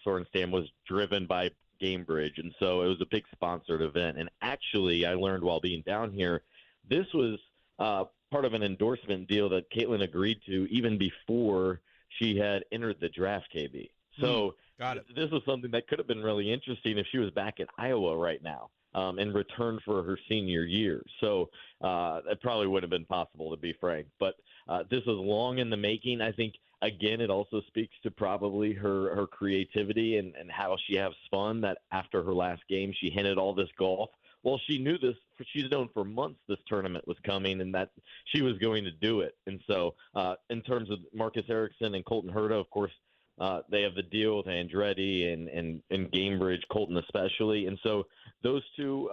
Sorenstam was driven by Gamebridge, and so it was a big sponsored event. And actually, I learned while being down here, this was part of an endorsement deal that Caitlin agreed to even before she had entered the draft, KB. So got it. This was something that could have been really interesting if she was back in Iowa right now in return for her senior year. So it probably wouldn't have been possible, to be frank. But this was long in the making. I think, again, it also speaks to probably her creativity and how she has fun, that after her last game, she hinted all this golf. Well, she knew this. She's known for months this tournament was coming and that she was going to do it. And so in terms of Marcus Erickson and Colton Herta, of course, they have the deal with Andretti and Gamebridge, Colton especially. And so those two,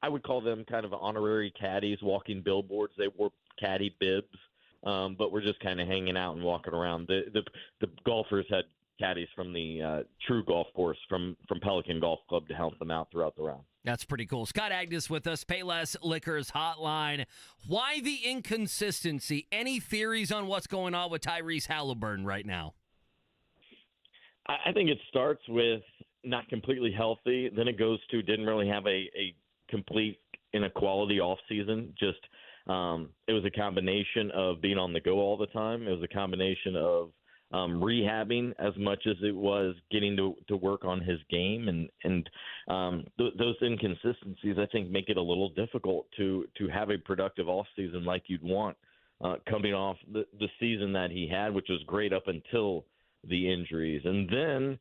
I would call them kind of honorary caddies, walking billboards. They wore caddy bibs. But we're just kind of hanging out and walking around. The golfers had caddies from the True Golf Course from Pelican Golf Club to help them out throughout the round. That's pretty cool. Scott Agnes with us, Payless Liquors Hotline. Why the inconsistency? Any theories on what's going on with Tyrese Halliburton right now? I think it starts with not completely healthy. Then it goes to didn't really have a complete inequality offseason. Just it was a combination of being on the go all the time. It was a combination of rehabbing as much as it was getting to work on his game. And those inconsistencies, I think, make it a little difficult to have a productive offseason like you'd want coming off the season that he had, which was great up until the injuries. And then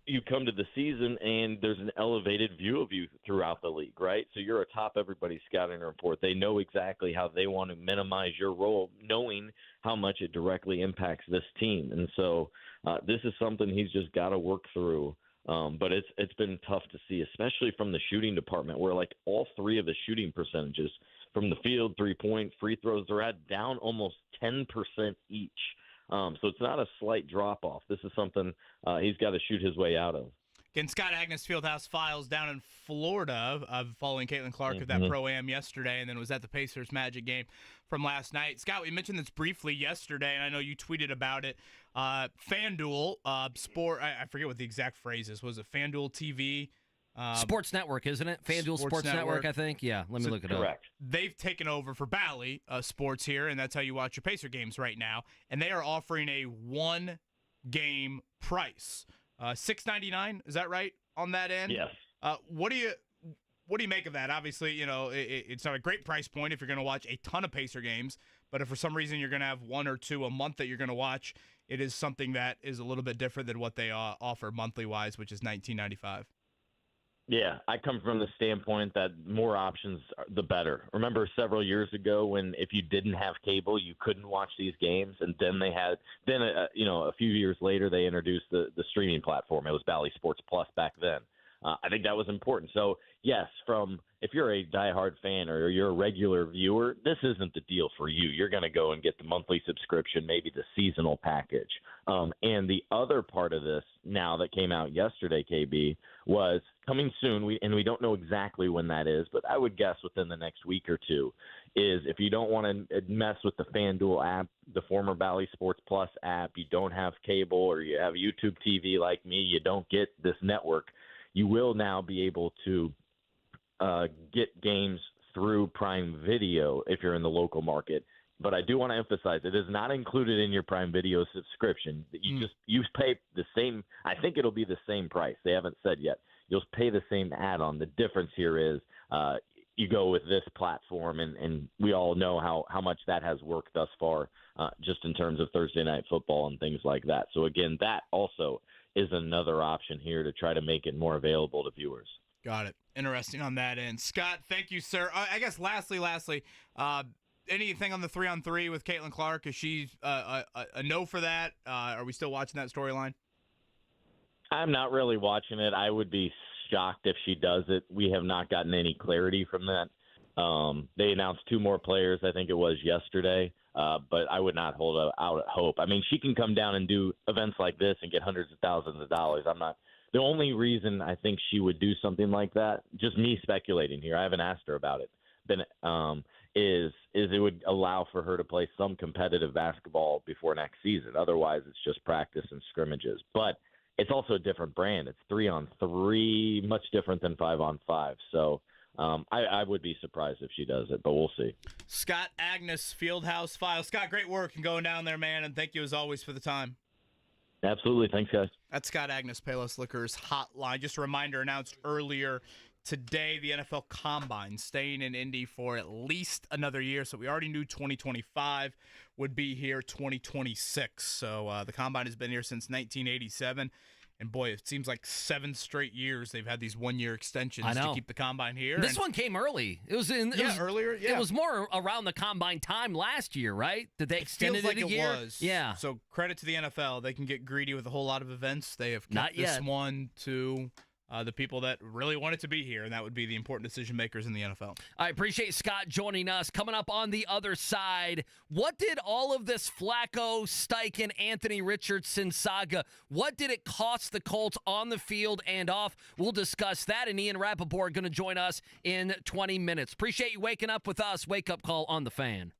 you come to the season and there's an elevated view of you throughout the league, right? So you're atop everybody's scouting report. They know exactly how they want to minimize your role, knowing how much it directly impacts this team. And so this is something he's just got to work through. But it's been tough to see, especially from the shooting department, where like all 3 of the shooting percentages from the field, 3-point, free throws, they're at down almost 10% each. So it's not a slight drop-off. This is something he's got to shoot his way out of. Again, Scott Agnes Fieldhouse Files down in Florida, following Caitlin Clark of that Pro-Am yesterday, and then was at the Pacers Magic game from last night. Scott, we mentioned this briefly yesterday, and I know you tweeted about it. FanDuel, sport, I forget what the exact phrase is. Was it FanDuel TV? Sports Network, isn't it? FanDuel Sports Network, I think. Yeah, let me look it up. Correct. They've taken over for Bally Sports here, and that's how you watch your Pacer games right now. And they are offering a one-game price. $6.99, is that right on that end? Yes. What do you make of that? Obviously, you know, it's not a great price point if you're going to watch a ton of Pacer games, but if for some reason you're going to have one or two a month that you're going to watch, it is something that is a little bit different than what they offer monthly wise, which is $19.95. Yeah, I come from the standpoint that more options, the better. Remember several years ago when if you didn't have cable, you couldn't watch these games, and then a few years later they introduced the streaming platform. It was Bally Sports Plus back then. I think that was important. So yes, if you're a diehard fan or you're a regular viewer, this isn't the deal for you. You're going to go and get the monthly subscription, maybe the seasonal package. And the other part of this now that came out yesterday, KB, was coming soon. We don't know exactly when that is, but I would guess within the next week or two. Is if you don't want to mess with the FanDuel app, the former Bally Sports Plus app, you don't have cable or you have YouTube TV like me, you don't get this network. You will now be able to get games through Prime Video if you're in the local market. But I do want to emphasize it is not included in your Prime Video subscription. You pay the same. I think it'll be the same price. They haven't said yet. You'll pay the same add-on. The difference here is you go with this platform, and we all know how much that has worked thus far, just in terms of Thursday Night Football and things like that. So again, that also is another option here to try to make it more available to viewers. Got it. Interesting on that end. Scott, thank you, sir. I guess lastly, anything on the 3-on-3 with Caitlin Clark? Is she a no for that? Are we still watching that storyline? I'm not really watching it. I would be shocked if she does it. We have not gotten any clarity from that. They announced 2 more players, I think it was yesterday, but I would not hold out hope. I mean, she can come down and do events like this and get hundreds of thousands of dollars. The only reason I think she would do something like that, just me speculating here, I haven't asked her about it, is it would allow for her to play some competitive basketball before next season. Otherwise, it's just practice and scrimmages. But it's also a different brand. It's 3-on-3, much different than 5-on-5. So I would be surprised if she does it, but we'll see. Scott Agnes Fieldhouse Files. Scott, great work and going down there, man, and thank you as always for the time. Absolutely. Thanks, guys. That's Scott Agnes, Payless Liquors Hotline. Just a reminder, announced earlier today, the NFL Combine staying in Indy for at least another year. So we already knew 2025 would be here, 2026. So the Combine has been here since 1987. And, boy, it seems like 7 straight years they've had these one-year extensions to keep the Combine here. This one came early. It was earlier. Yeah. It was more around the Combine time last year, right? That they extended it a year. Was. Yeah. So credit to the NFL. They can get greedy with a whole lot of events. They have kept this one to the people that really want it to be here, and that would be the important decision makers in the NFL. I appreciate Scott joining us. Coming up on the other side, what did all of this Flaco, Steichen, Anthony Richardson saga, what did it cost the Colts on the field and off? We'll discuss that, and Ian Rapoport going to join us in 20 minutes. Appreciate you waking up with us. Wake Up Call on the Fan.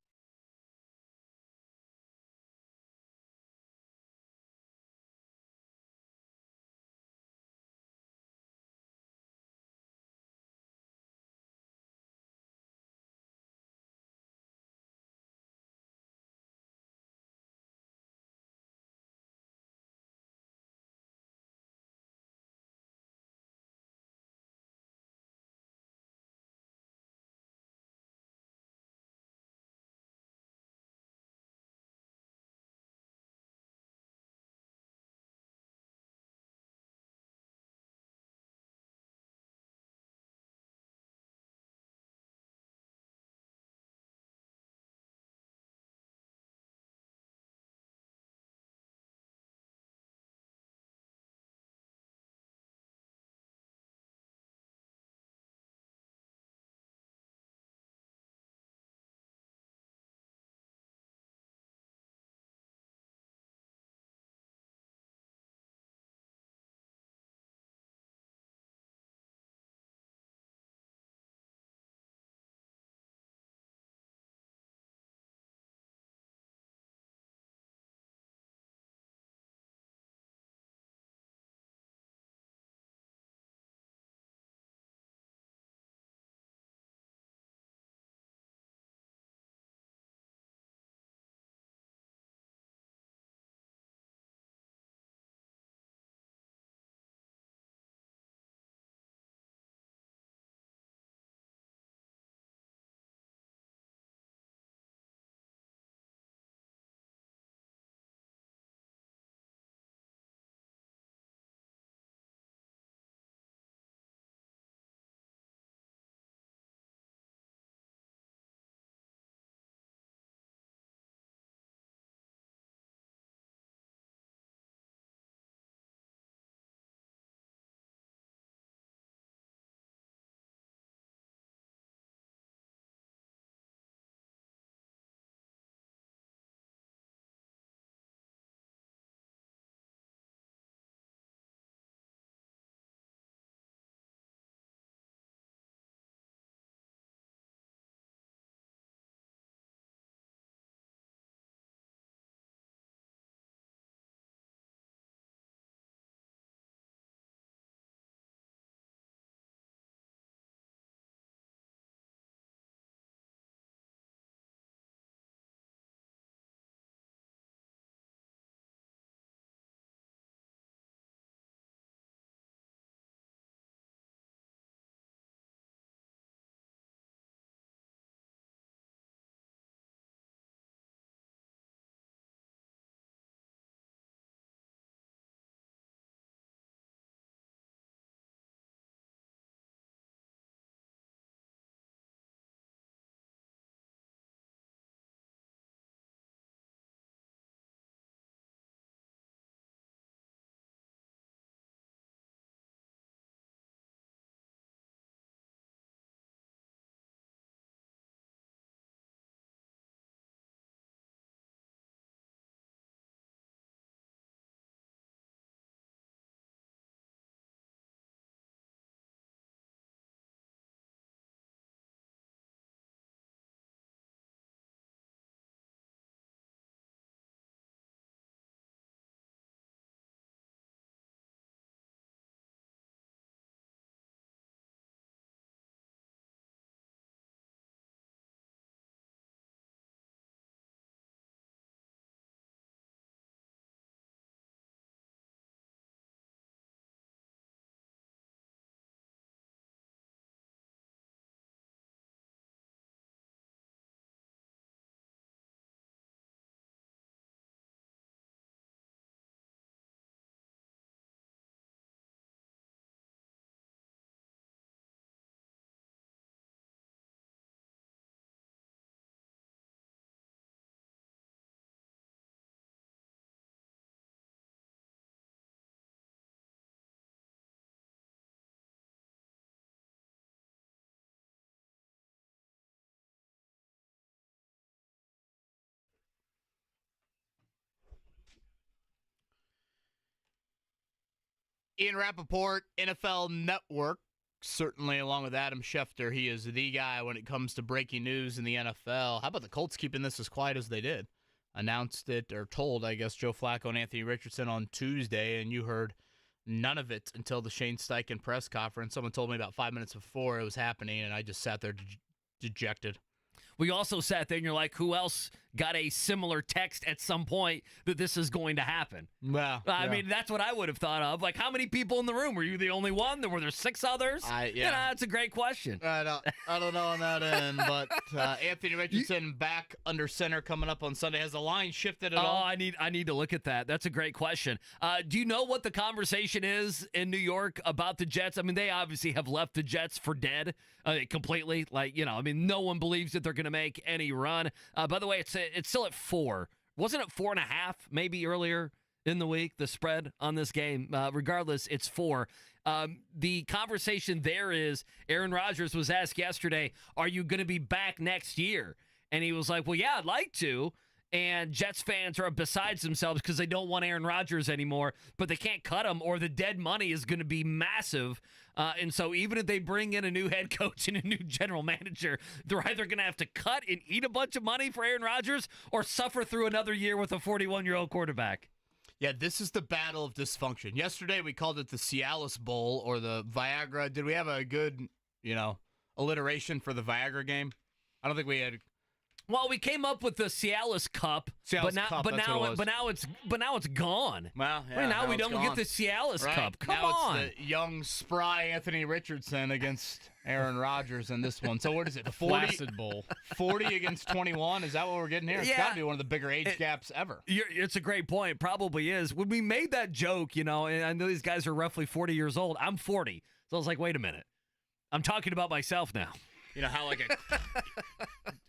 Ian Rapoport, NFL Network. Certainly, along with Adam Schefter, he is the guy when it comes to breaking news in the NFL. How about the Colts keeping this as quiet as they did? Announced it, or told, I guess, Joe Flaco and Anthony Richardson on Tuesday, and you heard none of it until the Shane Steichen press conference. Someone told me about 5 minutes before it was happening, and I just sat there dejected. We also sat there and you're like, who else got a similar text at some point that this is going to happen? Well, I mean, that's what I would have thought of. Like, how many people in the room? Were you the only one? Were there 6 others? That's a great question. I don't know on that end, but Anthony Richardson back under center coming up on Sunday. Has the line shifted at all? I need to look at that. That's a great question. Do you know what the conversation is in New York about the Jets? I mean, they obviously have left the Jets for dead completely. Like, I mean, no one believes that they're going to make any run. By the way, it's still at 4. Wasn't it 4.5 maybe earlier in the week, the spread on this game? Regardless, it's 4. The conversation there is Aaron Rodgers was asked yesterday, are you going to be back next year? And he was like, well, yeah, I'd like to. And Jets fans are besides themselves because they don't want Aaron Rodgers anymore, but they can't cut him or the dead money is going to be massive. And so even if they bring in a new head coach and a new general manager, they're either going to have to cut and eat a bunch of money for Aaron Rodgers or suffer through another year with a 41-year-old quarterback. Yeah, this is the battle of dysfunction. Yesterday we called it the Cialis Bowl or the Viagra. Did we have a good, alliteration for the Viagra game? I don't think we had. Well, we came up with the Cialis Cup, but now it's gone. Well, yeah, right now we don't gone. get the Cialis Cup. Come now on, it's the young, spry Anthony Richardson against Aaron Rodgers in this one. So what is it? The Flaccid Bowl. 40 against 21. Is that what we're getting here? It's got to be one of the bigger age gaps ever. It's a great point. It probably is. When we made that joke, and I know these guys are roughly 40 years old. I'm 40, so I was like, wait a minute. I'm talking about myself now. You know how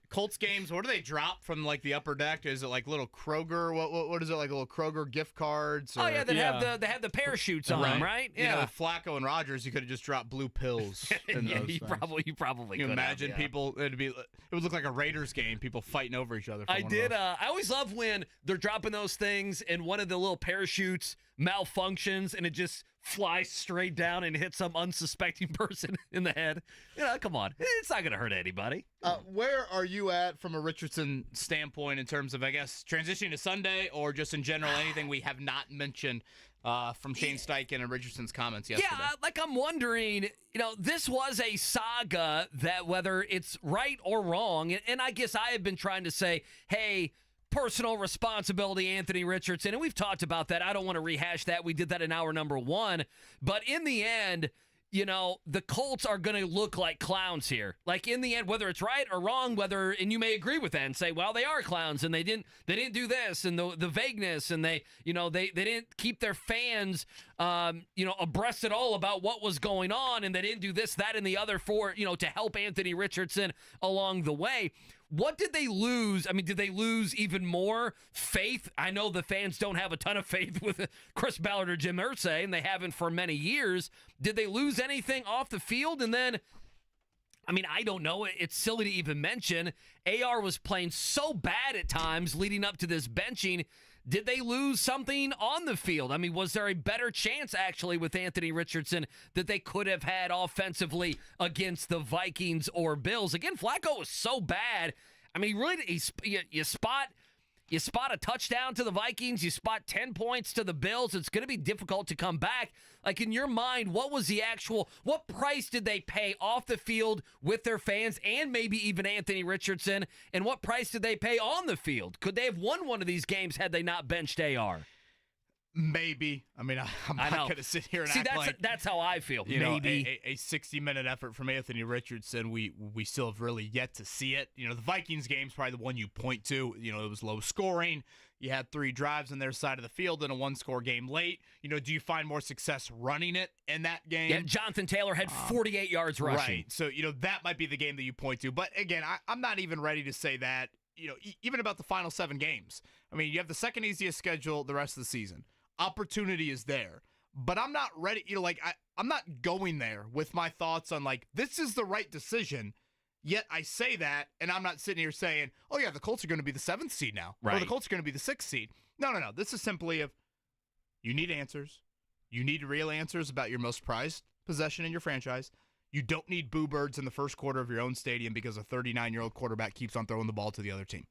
Colts games, what do they drop from like the upper deck? Is it like little Kroger? What is it, like little Kroger gift cards? Or, they have the parachutes on them, right? Yeah. With Flaco and Rodgers, you could have just dropped blue pills. In those you probably you could imagine have, people. It would look like a Raiders game. People fighting over each other. I did. I always love when they're dropping those things and one of the little parachutes malfunctions and it just flies straight down and hits some unsuspecting person in the head. Come on. It's not going to hurt anybody. Where are you at from a Richardson standpoint in terms of, I guess, transitioning to Sunday or just in general anything we have not mentioned from Shane Steichen and Richardson's comments yesterday? Yeah, I'm wondering, this was a saga that whether it's right or wrong, and I guess I have been trying to say, hey, personal responsibility, Anthony Richardson, and we've talked about that. I don't want to rehash that. We did that in hour number 1. But in the end, the Colts are going to look like clowns here. Like in the end, whether it's right or wrong, and you may agree with that and say, well, they are clowns and they didn't do this and the vagueness and they didn't keep their fans, abreast at all about what was going on and they didn't do this, that, and the other for, to help Anthony Richardson along the way. What did they lose? I mean, did they lose even more faith? I know the fans don't have a ton of faith with Chris Ballard or Jim Irsay, and they haven't for many years. Did they lose anything off the field? And then, I mean, I don't know. It's silly to even mention. AR was playing so bad at times leading up to this benching. Did they lose something on the field? I mean, was there a better chance, actually, with Anthony Richardson that they could have had offensively against the Vikings or Bills? Again, Flaco was so bad. I mean, really, you spot a touchdown to the Vikings, you spot 10 points to the Bills. It's going to be difficult to come back. Like, in your mind, what price did they pay off the field with their fans and maybe even Anthony Richardson? And what price did they pay on the field? Could they have won one of these games had they not benched AR? Maybe. I mean, I'm not going to sit here and act like that's how I feel. Maybe a 60-minute effort from Anthony Richardson. We still have really yet to see it. The Vikings game's probably the one you point to. It was low scoring. You had 3 drives on their side of the field in a 1-score game late. Do you find more success running it in that game? Yeah, Jonathan Taylor had 48 yards rushing. Right. So, that might be the game that you point to. But again, I'm not even ready to say that, even about the final 7 games. I mean, you have the second easiest schedule the rest of the season. Opportunity is there, but I'm not ready. I'm not going there with my thoughts on this is the right decision. Yet I say that, and I'm not sitting here saying, oh yeah, the Colts are going to be the 7th seed now, right? Or the Colts are going to be the 6th seed. No. This is simply you need answers. You need real answers about your most prized possession in your franchise. You don't need boo birds in the first quarter of your own stadium because a 39-year-old quarterback keeps on throwing the ball to the other team.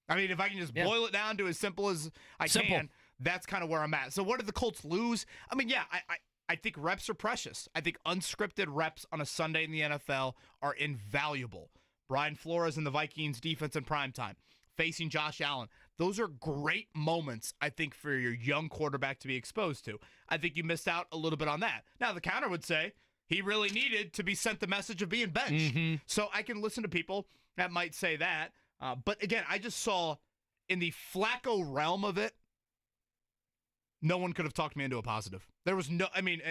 I mean, if I can just boil it down to as simple as I can, that's kind of where I'm at. So what did the Colts lose? I mean, yeah, I think reps are precious. I think unscripted reps on a Sunday in the NFL are invaluable. Brian Flores and the Vikings defense in primetime, facing Josh Allen. Those are great moments, I think, for your young quarterback to be exposed to. I think you missed out a little bit on that. Now, the counter would say he really needed to be sent the message of being benched. So I can listen to people that might say that. But again, I just saw in the Flaco realm of it, no one could have talked me into a positive. There was no, I mean,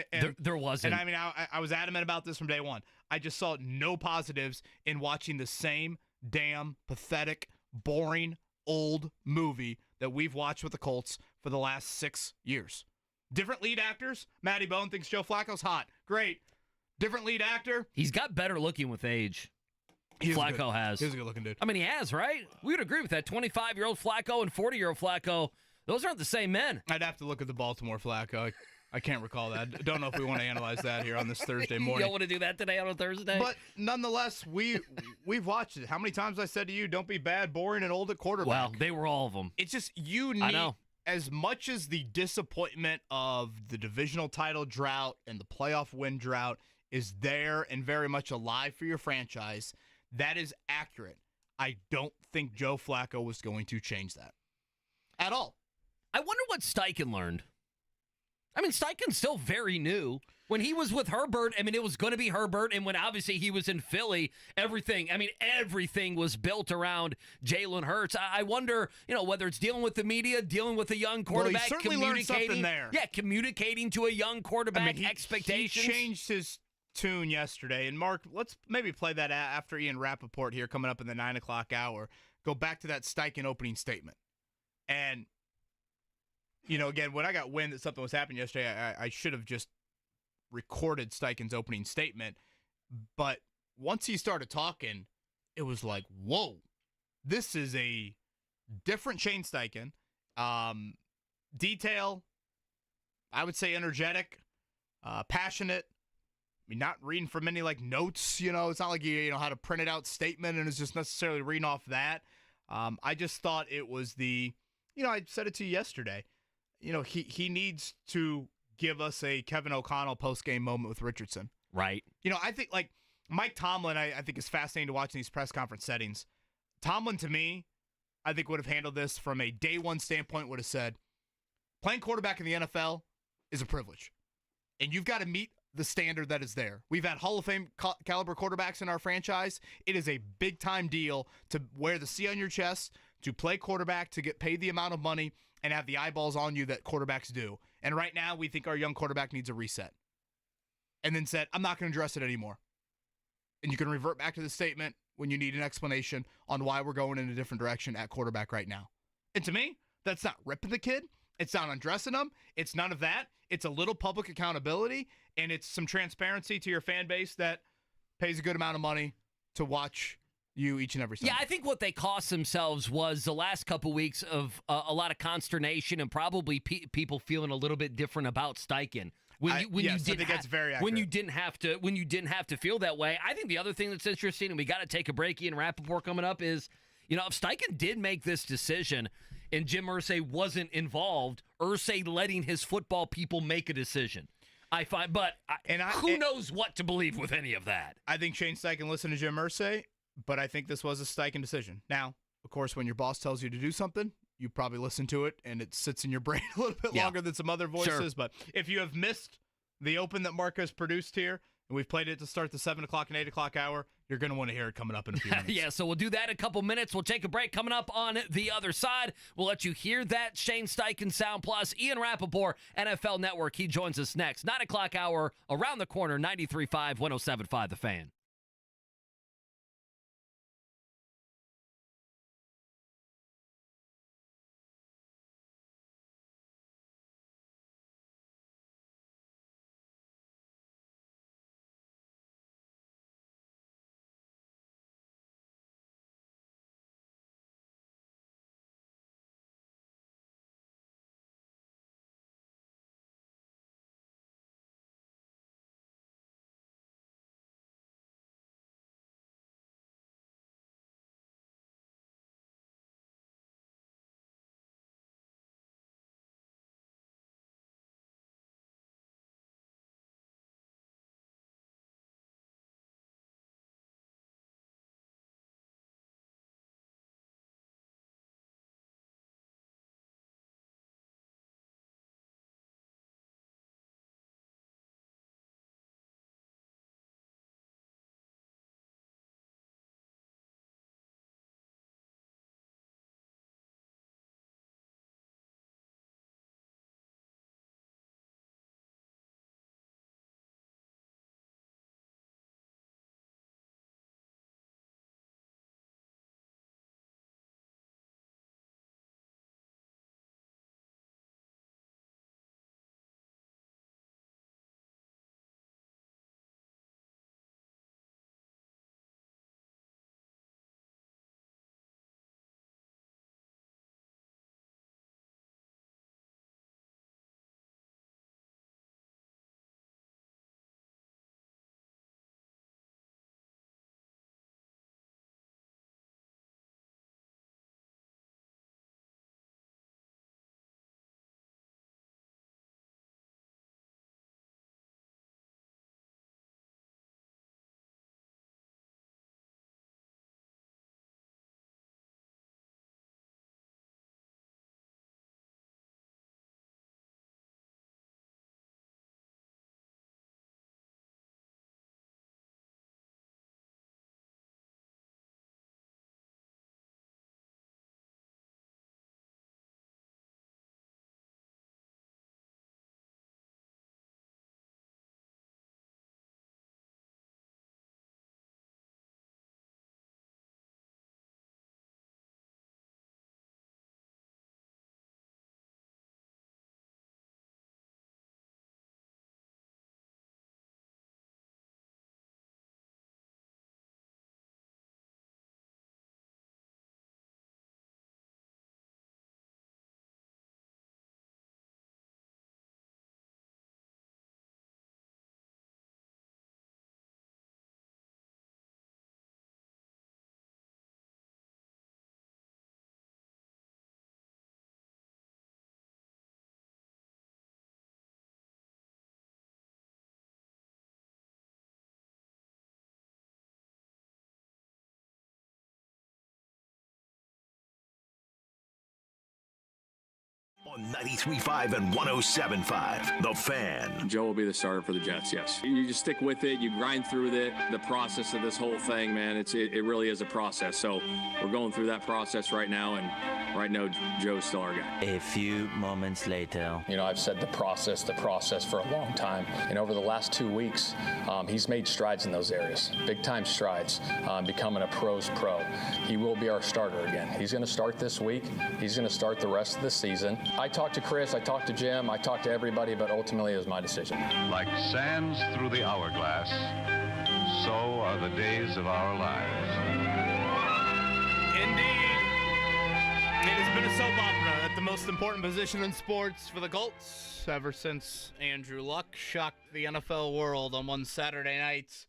there wasn't. And I mean, I was adamant about this from day one. I just saw no positives in watching the same damn pathetic, boring, old movie that we've watched with the Colts for the last 6 years. Different lead actors. Matty Bone thinks Joe Flacco's hot. Great. Different lead actor. He's got better looking with age. Flacco has. He's a good looking dude. I mean, he has, right? We would agree with that. 25-year-old Flacco and 40-year-old Flacco, those aren't the same men. I'd have to look at the Baltimore Flacco. I can't recall that. Don't know if we want to analyze that here on this Thursday morning. You don't want to do that today on a Thursday? But nonetheless, we've watched it. How many times I said to you, don't be bad, boring, and old at quarterback. Well, they were all of them. It's just you need, I know. As much as the disappointment of the divisional title drought and the playoff win drought is there and very much alive for your franchise, that is accurate. I don't think Joe Flacco was going to change that at all. I wonder what Steichen learned. I mean, Steichen's still very new. When he was with Herbert, I mean, it was going to be Herbert, and when obviously he was in Philly, everything was built around Jalen Hurts. I wonder, whether it's dealing with the media, dealing with a young quarterback, he certainly learned something there. Yeah, communicating to a young quarterback, expectations. He changed his tune yesterday. And Mark, let's maybe play that after Ian Rapoport here coming up in the 9 o'clock hour. Go back to that Steichen opening statement. And, again, when I got wind that something was happening yesterday, I should have just recorded Steichen's opening statement. But once he started talking, it was like, whoa, this is a different Shane Steichen. Detail, I would say energetic, passionate. I mean, not reading from any notes, it's not like you know how to print it out statement and it's just necessarily reading off that. I just thought it was I said it to you yesterday. He needs to give us a Kevin O'Connell post-game moment with Richardson. Right. I think Mike Tomlin, I think is fascinating to watch in these press conference settings. Tomlin, to me, I think would have handled this from a day one standpoint, would have said, playing quarterback in the NFL is a privilege. And you've got to meet the standard that is there. We've had Hall of Fame caliber quarterbacks in our franchise. It is a big time deal to wear the C on your chest, to play quarterback, to get paid the amount of money, and have the eyeballs on you that quarterbacks do. And right now, we think our young quarterback needs a reset. And then said, I'm not going to address it anymore. And you can revert back to the statement when you need an explanation on why we're going in a different direction at quarterback right now. And to me, that's not ripping the kid. It's not undressing him. It's none of that. It's a little public accountability, and it's some transparency to your fan base that pays a good amount of money to watch you each and every Sunday. Yeah, I think what they cost themselves was the last couple weeks of a lot of consternation and probably people feeling a little bit different about Steichen. I think that's very accurate. When you didn't have to feel that way. I think the other thing that's interesting, and we got to take a break, Ian Rapoport coming up, is if Steichen did make this decision and Jim Irsay wasn't involved, Irsay letting his football people make a decision. Who knows what to believe with any of that? I think Shane Steichen listened to Jim Irsay, but I think this was a Steichen decision. Now, of course, when your boss tells you to do something, you probably listen to it, and it sits in your brain a little bit longer than some other voices. Sure. But if you have missed the open that Mark has produced here, and we've played it to start the 7 o'clock and 8 o'clock hour, you're going to want to hear it coming up in a few minutes. Yeah, so we'll do that in a couple minutes. We'll take a break. Coming up on the other side, we'll let you hear that Shane Steichen sound. Plus, Ian Rapoport, NFL Network. He joins us next. 9 o'clock hour, around the corner, 93.5, 107.5 The Fan. On 93.5 and 107.5, The Fan. Joe will be the starter for the Jets, yes. You just stick with it. You grind through the process of this whole thing, man. It really is a process. So we're going through that process right now, and right now Joe's still our guy. A few moments later. You know, I've said the process for a long time. And over the last 2 weeks, he's made strides in those areas, big-time strides, becoming a pro's pro. He will be our starter again. He's going to start this week. He's going to start the rest of the season. I talked to Chris, I talked to Jim, I talked to everybody, but ultimately it was my decision. Like sands through the hourglass, so are the days of our lives. Indeed. It has been a soap opera at the most important position in sports for the Colts ever since Andrew Luck shocked the NFL world on one Saturday night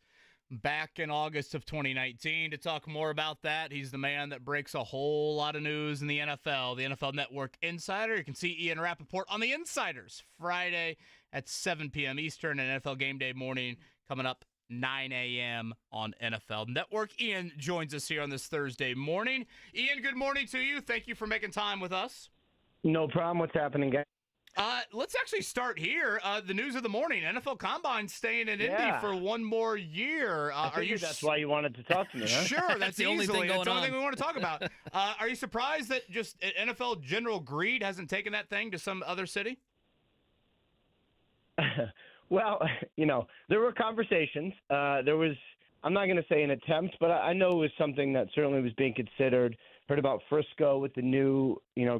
back in August of 2019. To talk more about that, he's the man that breaks a whole lot of news in the NFL, the NFL Network Insider. You can see Ian Rapoport on the Insiders Friday at 7 p.m. Eastern and NFL Game Day morning coming up 9 a.m. on NFL Network. Ian joins us here on this Thursday morning. Ian, good morning to you. Thank you for making time with us. No problem. What's happening, guys? Let's actually start here. The news of the morning: NFL Combine staying in Indy for one more year. That's why you wanted to talk to me, huh? Sure, that's the only thing going That's the only on. thing we want to talk about. Are you surprised that just NFL general greed hasn't taken that thing to some other city? Well, there were conversations. There was, I'm not going to say an attempt, but I know it was something that certainly was being considered. Heard about Frisco with the new,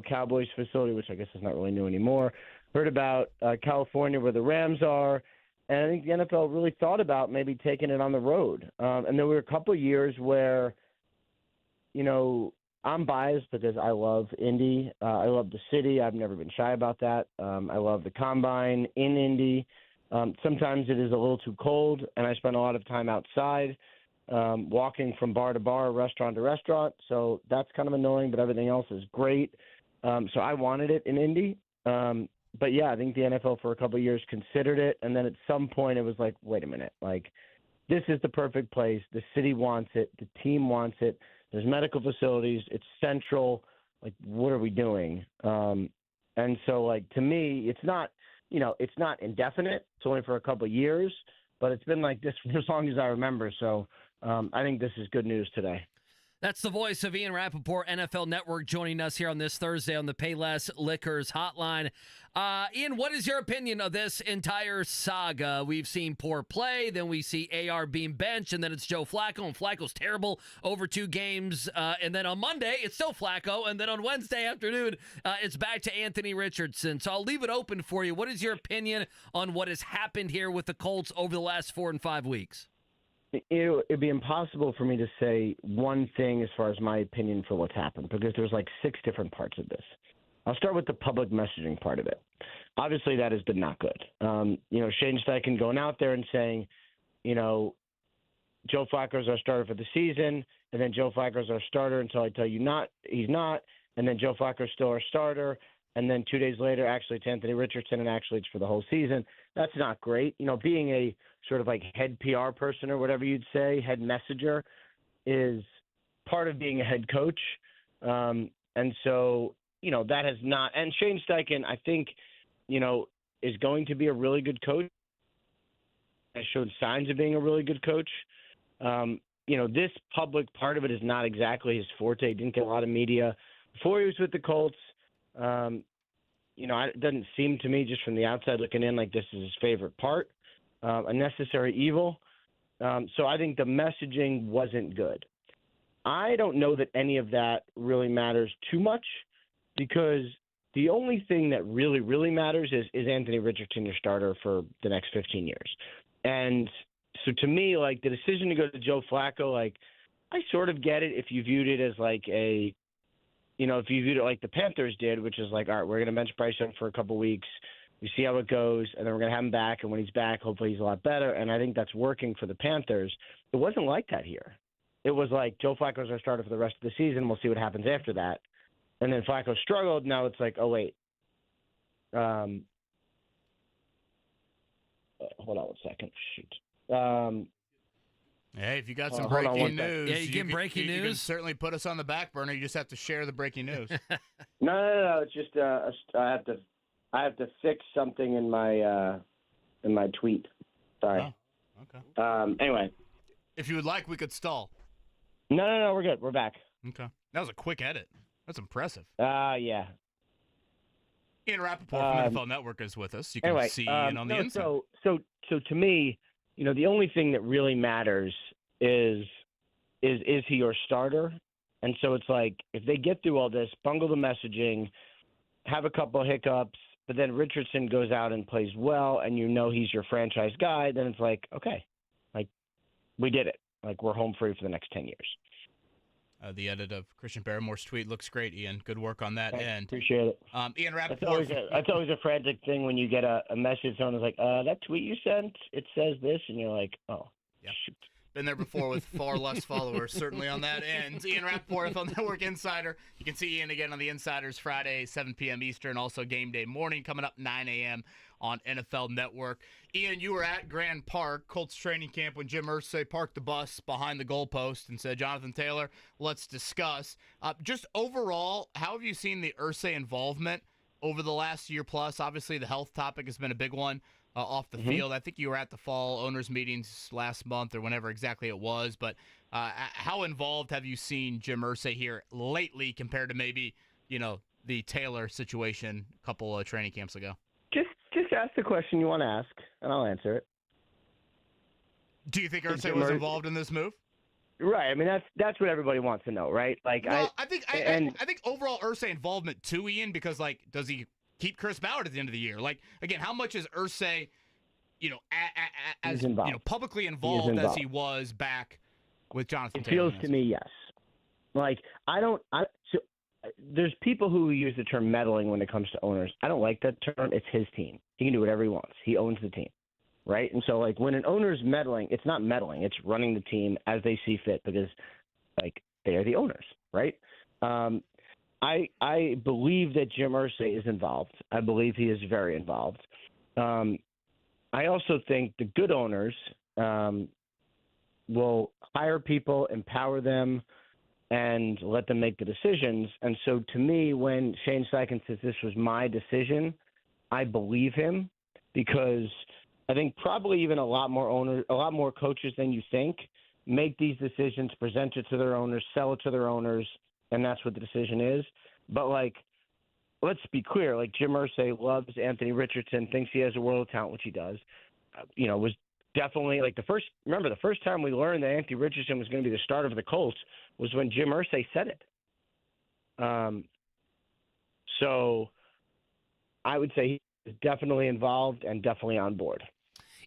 Cowboys facility, which I guess is not really new anymore. Heard about California where the Rams are. And I think the NFL really thought about maybe taking it on the road. And there were a couple of years where, I'm biased because I love Indy. I love the city. I've never been shy about that. I love the Combine in Indy. Sometimes it is a little too cold, and I spend a lot of time outside, walking from bar to bar, restaurant to restaurant. So that's kind of annoying, but everything else is great. So I wanted it in Indy. But, yeah, I think the NFL for a couple of years considered it, and then at some point it was like, wait a minute, this is the perfect place. The city wants it. The team wants it. There's medical facilities. It's central. What are we doing? And so, to me, it's not indefinite. It's only for a couple of years, but it's been like this for as long as I remember. So I think this is good news today. That's the voice of Ian Rapoport, NFL Network, joining us here on this Thursday on the Payless Liquors Hotline. Ian, what is your opinion of this entire saga? We've seen poor play, then we see AR being benched, and then it's Joe Flaco, and Flaco's terrible over 2 games. And then on Monday, it's still Flaco, and then on Wednesday afternoon, it's back to Anthony Richardson. So I'll leave it open for you. What is your opinion on what has happened here with the Colts over the last 4 and 5 weeks? It'd be impossible for me to say one thing as far as my opinion for what's happened because there's 6 different parts of this. I'll start with the public messaging part of it. Obviously, that has been not good. Shane Steichen going out there and saying, Joe Flacco's our starter for the season, and then Joe Flacco's our starter until I tell you he's not, and then Joe Flacco's still our starter, and then 2 days later, actually, it's Anthony Richardson, and actually it's for the whole season. That's not great. Being a sort of head PR person or whatever you'd say, head messenger, is part of being a head coach. And so, that has not – and Shane Steichen, I think, is going to be a really good coach. Has showed signs of being a really good coach. This public part of it is not exactly his forte. He didn't get a lot of media before he was with the Colts. It doesn't seem to me just from the outside looking in like this is his favorite part, a necessary evil. So I think the messaging wasn't good. I don't know that any of that really matters too much because the only thing that really, really matters is Anthony Richardson your starter for the next 15 years. And so to me, the decision to go to Joe Flacco, I sort of get it if you viewed it as if you viewed it like the Panthers did, which is all right, we're going to bench Bryce Young for a couple weeks. We see how it goes, and then we're going to have him back. And when he's back, hopefully he's a lot better. And I think that's working for the Panthers. It wasn't like that here. It was Joe Flacco's our starter for the rest of the season. We'll see what happens after that. And then Flacco struggled. Now it's oh, wait. Hold on one second. Shoot. Hey, if you got some hold on breaking one second. news, Yeah, you get breaking you can news? certainly put us on the back burner. You just have to share the breaking news. No. It's just I have to fix something in my tweet. Sorry. Oh, okay. Anyway. If you would like, we could stall. No. We're good. We're back. Okay. That was a quick edit. That's impressive. Yeah. Ian Rapoport from NFL Network is with us. You can see Ian on the inside. So to me, the only thing that really matters is he your starter? And so it's like, if they get through all this, bungle the messaging, have a couple of hiccups, but then Richardson goes out and plays well, and he's your franchise guy, then it's like, okay, like, we did it. Like, we're home free for the next 10 years. The edit of Christian Barrymore's tweet looks great, Ian. Good work on that end. Appreciate it. Ian Rapoport. That's always a frantic thing when you get a message. Someone's like, that tweet you sent, it says this, and you're like, oh, yeah. Shoot. Been there before with far less followers, certainly on that end. Ian Rapoport, NFL Network Insider. You can see Ian again on the Insiders Friday, 7 p.m. Eastern. Also game day morning coming up 9 a.m. on NFL Network. Ian, you were at Grand Park, Colts training camp, when Jim Irsay parked the bus behind the goalpost and said, Jonathan Taylor, let's discuss. Just overall, how have you seen the Irsay involvement over the last year plus? Obviously, the health topic has been a big one. Off the field. I think you were at the fall owners meetings last month or whenever exactly it was, but how involved have you seen Jim Irsay here lately compared to maybe, the Taylor situation a couple of training camps ago? Just ask the question you want to ask, and I'll answer it. Do you think Irsay was involved in this move? Right. I mean, that's what everybody wants to know, right? Like, well, I think overall Irsay involvement too, Ian, because does he keep Chris Ballard at the end of the year? Like, again, how much is Irsay, as publicly involved as he was back with Jonathan Taylor? It feels to me, yes. Like, there's people who use the term meddling when it comes to owners. I don't like that term. It's his team. He can do whatever he wants. He owns the team, right? And so, like, when an owner's meddling, it's not meddling. It's running the team as they see fit because, like, they are the owners, right? I believe that Jim Irsay is involved. I believe he is very involved. I also think the good owners will hire people, empower them, and let them make the decisions. And so to me, when Shane Steichen says this was my decision, I believe him because I think probably even a lot more coaches than you think make these decisions, present it to their owners, sell it to their owners, and that's what the decision is. But, like, let's be clear. Like, Jim Irsay loves Anthony Richardson, thinks he has a world of talent, which he does. Was definitely, like, the first time we learned that Anthony Richardson was going to be the starter of the Colts was when Jim Irsay said it. So I would say he's definitely involved and definitely on board.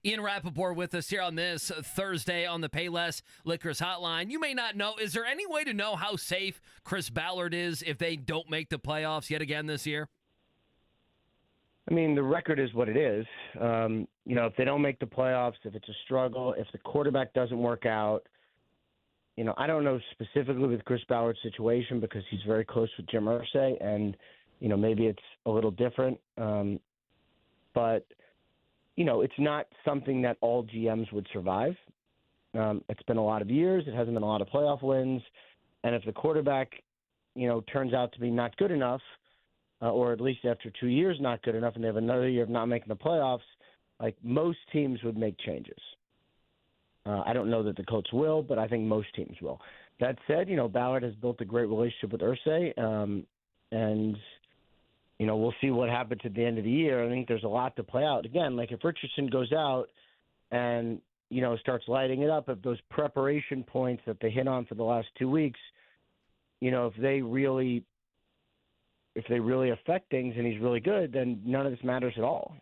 Ian Rapoport with us here on this Thursday on the Payless Liquors Hotline. You may not know, is there any way to know how safe Chris Ballard is if they don't make the playoffs yet again this year? I mean, the record is what it is. If they don't make the playoffs, if it's a struggle, if the quarterback doesn't work out, I don't know specifically with Chris Ballard's situation because he's very close with Jim Irsay, and, maybe it's a little different. But it's not something that all GMs would survive. It's been a lot of years. It hasn't been a lot of playoff wins. And if the quarterback, turns out to be not good enough, or at least after 2 years not good enough, and they have another year of not making the playoffs, like most teams would make changes. I don't know that the Colts will, but I think most teams will. That said, Ballard has built a great relationship with Irsay, and we'll see what happens at the end of the year. I think there's a lot to play out. Again, like if Richardson goes out and, starts lighting it up, if those preparation points that they hit on for the last 2 weeks, if they really affect things and he's really good, then none of this matters at all,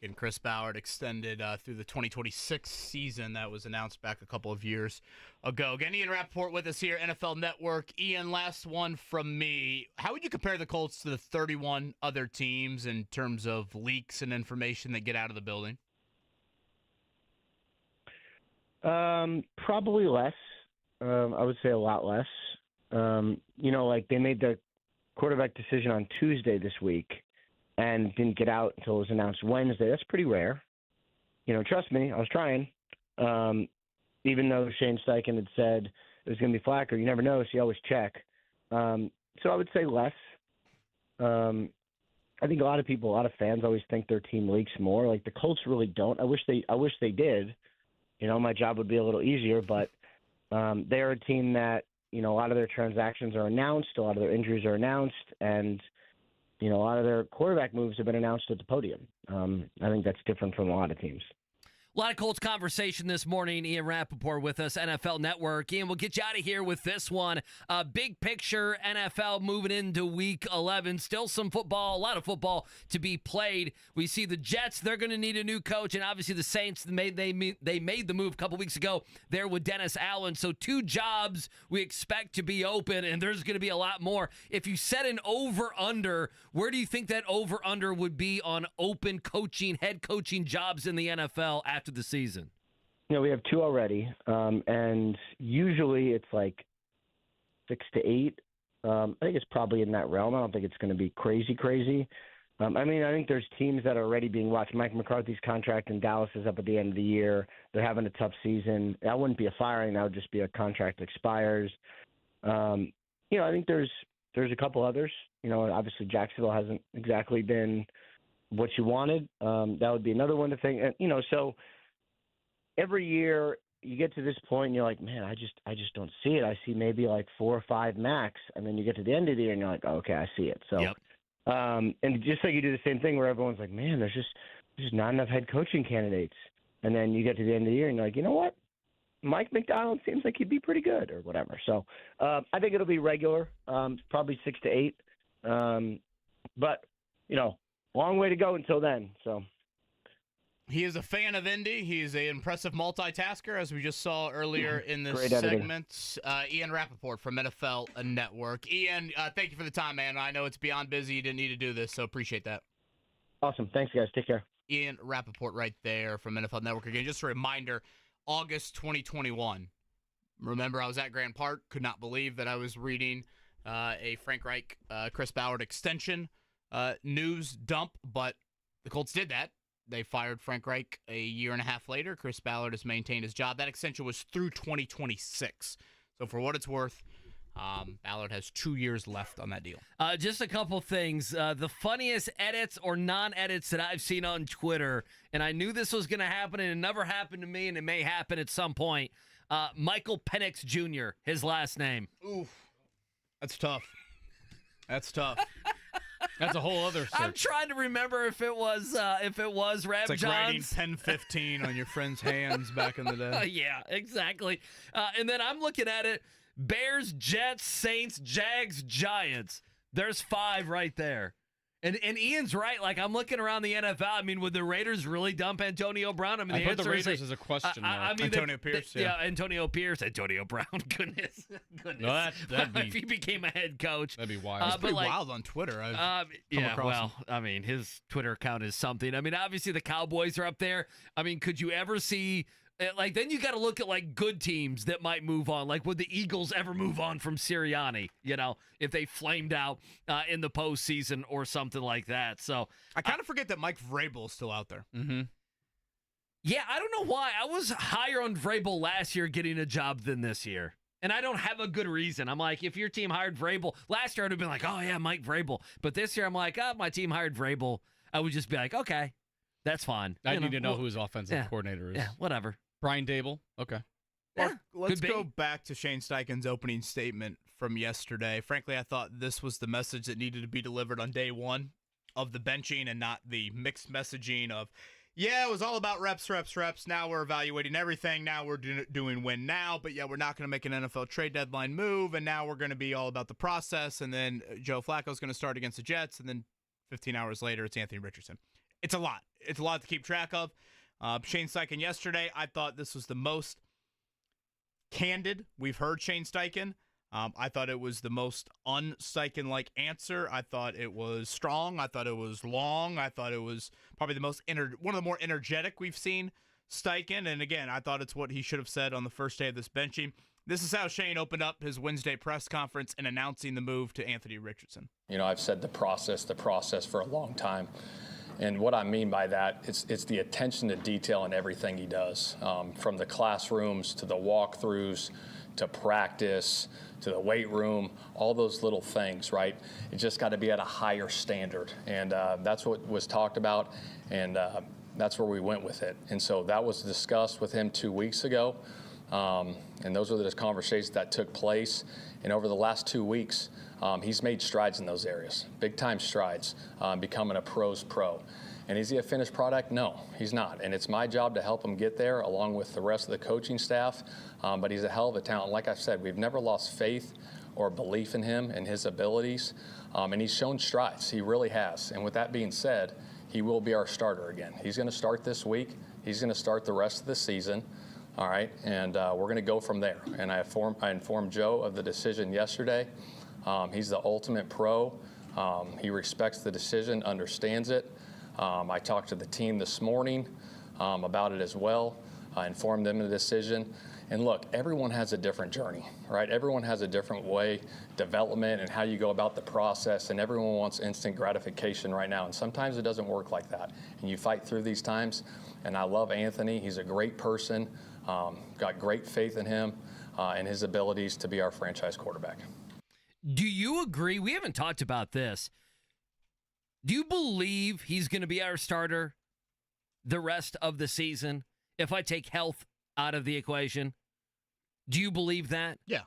And Chris Ballard extended through the 2026 season that was announced back a couple of years ago. Again, Ian Rapoport with us here, NFL Network. Ian, last one from me. How would you compare the Colts to the 31 other teams in terms of leaks and information that get out of the building? Probably less. I would say a lot less. Like they made the quarterback decision on Tuesday this week and didn't get out until it was announced Wednesday. That's pretty rare. Trust me, I was trying. even though Shane Steichen had said it was going to be Flaco. You never know, so you always check. So I would say less. I think a lot of fans always think their team leaks more. Like the Colts really don't. I wish they did. My job would be a little easier, but they're a team that, a lot of their transactions are announced, a lot of their injuries are announced, and, a lot of their quarterback moves have been announced at the podium. I think that's different from a lot of teams. A lot of Colts conversation this morning. Ian Rapoport with us, NFL Network. Ian, we'll get you out of here with this one. Big picture, NFL moving into Week 11. Still some football, a lot of football to be played. We see the Jets, they're going to need a new coach, and obviously the Saints, they made the move a couple weeks ago there with Dennis Allen. So 2 jobs we expect to be open, and there's going to be a lot more. If you set an over-under, where do you think that over-under would be on open coaching, head coaching jobs in the NFL after the season? We have 2 already, and usually it's like 6 to 8. I think it's probably in that realm. I don't think it's going to be crazy. I think there's teams that are already being watched. Mike McCarthy's contract in Dallas is up at the end of the year. They're having a tough season. That wouldn't be a firing. That would just be a contract expires. I think there's a couple others. Obviously Jacksonville hasn't exactly been what you wanted. That would be another one to think. So every year you get to this point and you're like, man, I just don't see it. I see maybe like 4 or 5 max. And then you get to the end of the year and you're like, oh, okay, I see it. So, yep. And just like you do the same thing where everyone's like, man, there's just not enough head coaching candidates. And then you get to the end of the year and you're like, you know what? Mike McDonald seems like he'd be pretty good or whatever. So I think it'll be regular, probably 6 to 8. But, long way to go until then. So. He is a fan of Indy. He's an impressive multitasker, as we just saw earlier in this Great segment. Ian Rapoport from NFL Network. Ian, thank you for the time, man. I know it's beyond busy. You didn't need to do this, so appreciate that. Awesome. Thanks, guys. Take care. Ian Rapoport right there from NFL Network. Again, just a reminder, August 2021. Remember, I was at Grand Park. Could not believe that I was reading a Frank Reich, Chris Ballard extension news dump, but the Colts did that. They fired Frank Reich a year and a half later. Chris Ballard has maintained his job. That extension was through 2026. So for what it's worth, Ballard has 2 years left on that deal. Just a couple things. The funniest edits or non-edits that I've seen on Twitter, and I knew this was going to happen, and it never happened to me, and it may happen at some point. Michael Penix Jr., his last name. Oof. That's tough. That's tough. That's a whole other search. I'm trying to remember if it was Rab It's like Johns. writing pen 15 on your friend's hands back in the day. Yeah, exactly. And then I'm looking at it. Bears, Jets, Saints, Jags, Giants. There's 5 right there. And Ian's right. Like, I'm looking around the NFL. I mean, would the Raiders really dump Antonio Brown? I mean, I put the Raiders as a question mark. Antonio Pierce. Yeah, Antonio Pierce. Antonio Brown. Goodness. No, that'd be, if he became a head coach. That'd be wild. It's pretty wild on Twitter. I've come across him. I mean, his Twitter account is something. I mean, obviously the Cowboys are up there. I mean, could you ever see... Like, then you got to look at, like, good teams that might move on. Like, would the Eagles ever move on from Sirianni, if they flamed out in the postseason or something like that? So I kind of forget that Mike Vrabel's still out there. Mm-hmm. Yeah, I don't know why. I was higher on Vrabel last year getting a job than this year. And I don't have a good reason. I'm like, if your team hired Vrabel, last year I'd have been like, oh, yeah, Mike Vrabel. But this year I'm like, oh, my team hired Vrabel. I would just be like, okay, that's fine. I need to know who his offensive coordinator is. Yeah, whatever. Brian Dable. Okay. Well, let's go back to Shane Steichen's opening statement from yesterday. Frankly, I thought this was the message that needed to be delivered on day one of the benching and not the mixed messaging of, yeah, it was all about reps. Now we're evaluating everything. Now we're doing win now. But, yeah, we're not going to make an NFL trade deadline move. And now we're going to be all about the process. And then Joe Flacco's going to start against the Jets. And then 15 hours later, it's Anthony Richardson. It's a lot. It's a lot to keep track of. Shane Steichen yesterday, I thought this was the most candid we've heard Shane Steichen. I thought it was the most un-Steichen-like answer. I thought it was strong. I thought it was long. I thought it was probably the most one of the more energetic we've seen Steichen. And again, I thought it's what he should have said on the first day of this benching. This is how Shane opened up his Wednesday press conference in announcing the move to Anthony Richardson. I've said the process for a long time. And what I mean by that, it's the attention to detail in everything he does, from the classrooms to the walkthroughs to practice to the weight room, all those little things, right? It just got to be at a higher standard. And that's what was talked about, and that's where we went with it. And so that was discussed with him 2 weeks ago, and those were the conversations that took place. And over the last 2 weeks, he's made strides in those areas, big-time strides, becoming a pro's pro. And is he a finished product? No, he's not. And it's my job to help him get there along with the rest of the coaching staff. But he's a hell of a talent. Like I said, we've never lost faith or belief in him and his abilities. And he's shown strides. He really has. And with that being said, he will be our starter again. He's going to start this week. He's going to start the rest of the season. All right, and we're going to go from there. And I informed Joe of the decision yesterday. He's the ultimate pro. He respects the decision, understands it. I talked to the team this morning about it as well. I informed them of the decision. And look, everyone has a different journey, right? Everyone has a different way, development, and how you go about the process, and everyone wants instant gratification right now. And sometimes it doesn't work like that. And you fight through these times. And I love Anthony. He's a great person. Got great faith in him and his abilities to be our franchise quarterback. Do you agree? We haven't talked about this. Do you believe he's going to be our starter the rest of the season if I take health out of the equation? Do you believe that? Yeah.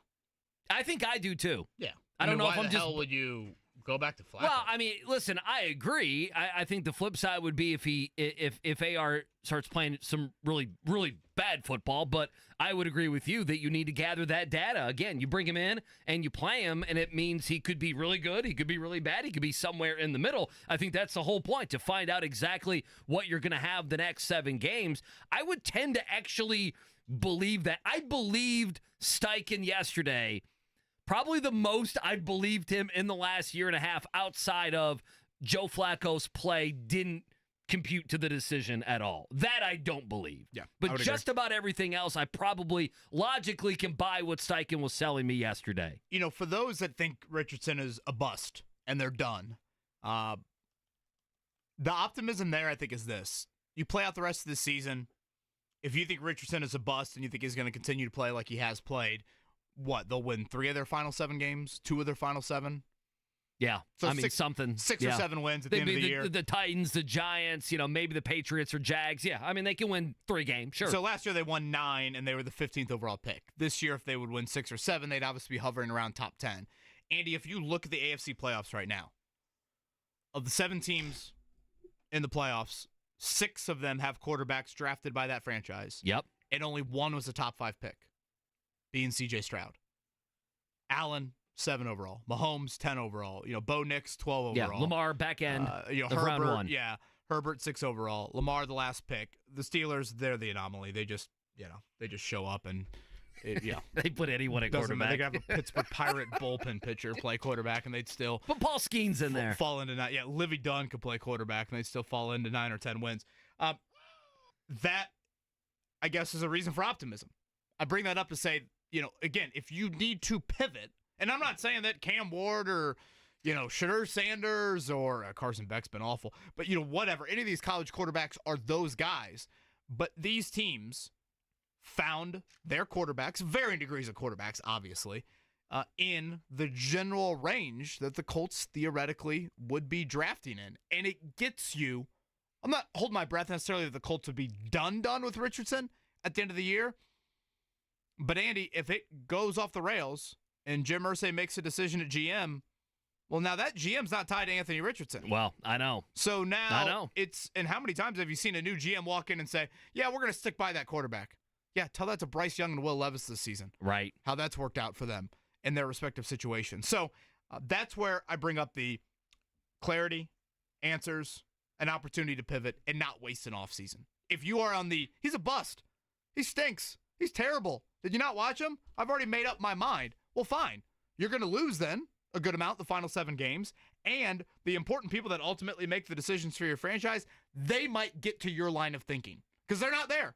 I think I do too. Yeah. I don't know if I'm why the just. hell would you go back to Flaco? Well, I mean, listen, I agree. I think the flip side would be if AR starts playing some really, really bad football, but I would agree with you that you need to gather that data. Again, you bring him in and you play him, and it means he could be really good, he could be really bad, he could be somewhere in the middle. I think that's the whole point, to find out exactly what you're going to have the next 7 games. I would tend to actually believe that. I believed Steichen yesterday. Probably the most I've believed him in the last year and a half, outside of Joe Flacco's play didn't compute to the decision at all. That I don't believe. Yeah, but just about everything else, I probably logically can buy what Steichen was selling me yesterday. You know, for those that think Richardson is a bust and they're done, the optimism there, I think, is this. You play out the rest of the season. If you think Richardson is a bust and you think he's going to continue to play like he has played, what, they'll win 3 of their final 7 games, 2 of their final 7? Yeah, so I mean, something. 6 or 7 wins at the end of the year. The Titans, the Giants, maybe the Patriots or Jags. Yeah, I mean, they can win 3 games, sure. So last year they won 9, and they were the 15th overall pick. This year, if they would win 6 or 7, they'd obviously be hovering around top 10. Andy, if you look at the AFC playoffs right now, of the 7 teams in the playoffs, 6 of them have quarterbacks drafted by that franchise. Yep. And only 1 was a top 5 pick, being C.J. Stroud. Allen, 7 overall. Mahomes, 10 overall. Bo Nix, 12 overall. Yeah, Lamar back end of Herbert, round 1. Yeah, Herbert, 6 overall. Lamar, the last pick. The Steelers, they're the anomaly. They just, they just show up and, they put anyone at quarterback. They could have a Pittsburgh Pirate bullpen pitcher play quarterback, and they'd still put Paul Skeens in there. Fall into 9. Yeah, Livy Dunn could play quarterback, and they'd still fall into 9 or 10 wins. That, I guess, is a reason for optimism. I bring that up to say, again, if you need to pivot, and I'm not saying that Cam Ward or, Shadur Sanders or Carson Beck's been awful, but, whatever. Any of these college quarterbacks are those guys. But these teams found their quarterbacks, varying degrees of quarterbacks, obviously, in the general range that the Colts theoretically would be drafting in. And it gets you, I'm not holding my breath necessarily that the Colts would be done with Richardson at the end of the year. But, Andy, if it goes off the rails and Jim Irsay makes a decision at GM, well, now that GM's not tied to Anthony Richardson. Well, I know. So now and how many times have you seen a new GM walk in and say, yeah, we're going to stick by that quarterback? Yeah, tell that to Bryce Young and Will Levis this season. Right. How that's worked out for them in their respective situations. So that's where I bring up the clarity, answers, an opportunity to pivot, and not waste an offseason. If you are on he's a bust. He stinks. He's terrible. Did you not watch him? I've already made up my mind. Well, fine. You're going to lose then a good amount the final 7 games, and the important people that ultimately make the decisions for your franchise, they might get to your line of thinking because they're not there.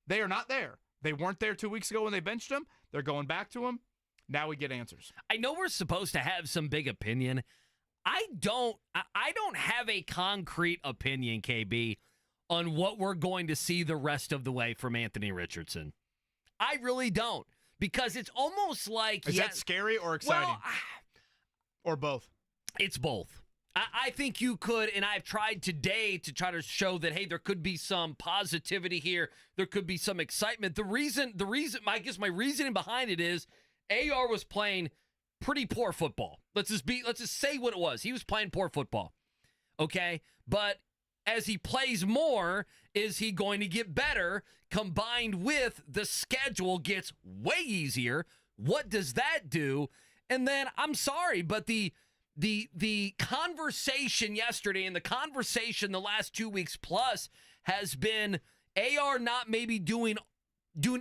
They are not there. They weren't there 2 weeks ago when they benched him. They're going back to him. Now we get answers. I know we're supposed to have some big opinion. I don't have a concrete opinion, KB, on what we're going to see the rest of the way from Anthony Richardson. I really don't, because it's almost like... Is that scary or exciting? Well, or both? It's both. I think you could, and I've tried today to try to show that, hey, there could be some positivity here. There could be some excitement. The reason, I guess my reasoning behind it is AR was playing pretty poor football. Let's just say what it was. He was playing poor football. Okay? But as he plays more, is he going to get better? Combined with the schedule gets way easier. What does that do? And then, I'm sorry, but the conversation yesterday and the conversation the last 2 weeks plus has been AR not maybe doing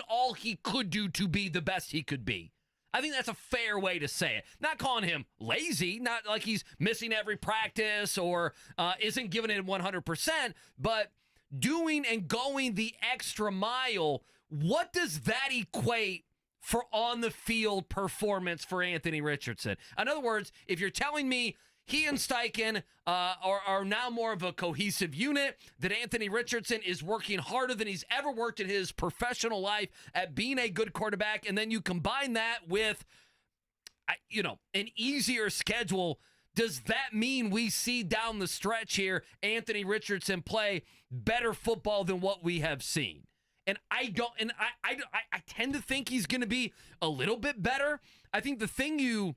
all he could do to be the best he could be. I think that's a fair way to say it. Not calling him lazy, not like he's missing every practice or isn't giving it 100%, but doing and going the extra mile. What does that equate for on-the-field performance for Anthony Richardson? In other words, if you're telling me he and Steichen are now more of a cohesive unit, that Anthony Richardson is working harder than he's ever worked in his professional life at being a good quarterback, and then you combine that with, an easier schedule, does that mean we see down the stretch here Anthony Richardson play better football than what we have seen? And I tend to think he's going to be a little bit better. I think the thing you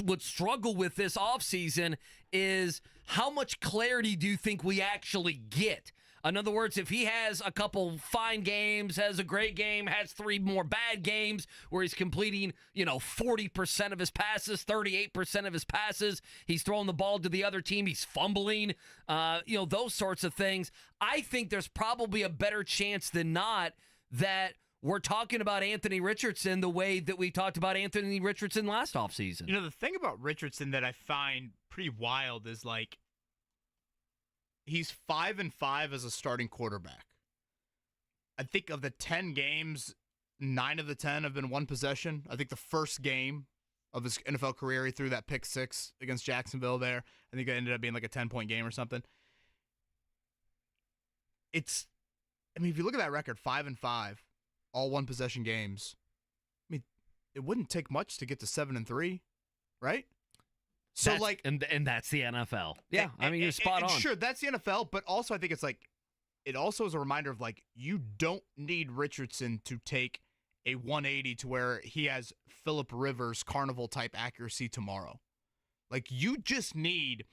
would struggle with this offseason is how much clarity do you think we actually get? In other words, if he has a couple fine games, has a great game, has 3 more bad games where he's completing, 40% of his passes, 38% of his passes, he's throwing the ball to the other team, he's fumbling, those sorts of things. I think there's probably a better chance than not that we're talking about Anthony Richardson the way that we talked about Anthony Richardson last offseason. The thing about Richardson that I find pretty wild is, he's 5-5 as a starting quarterback. I think of the 10 games, 9 of the 10 have been one possession. I think the first game of his NFL career, he threw that pick 6 against Jacksonville there. I think it ended up being like a 10-point game or something. If you look at that record, 5-5, all one possession games. It wouldn't take much to get to 7-3, right? So and that's the NFL. Yeah, you're spot on. Sure, that's the NFL, but also I think it's it also is a reminder of you don't need Richardson to take a 180 to where he has Phillip Rivers carnival type accuracy tomorrow. You just need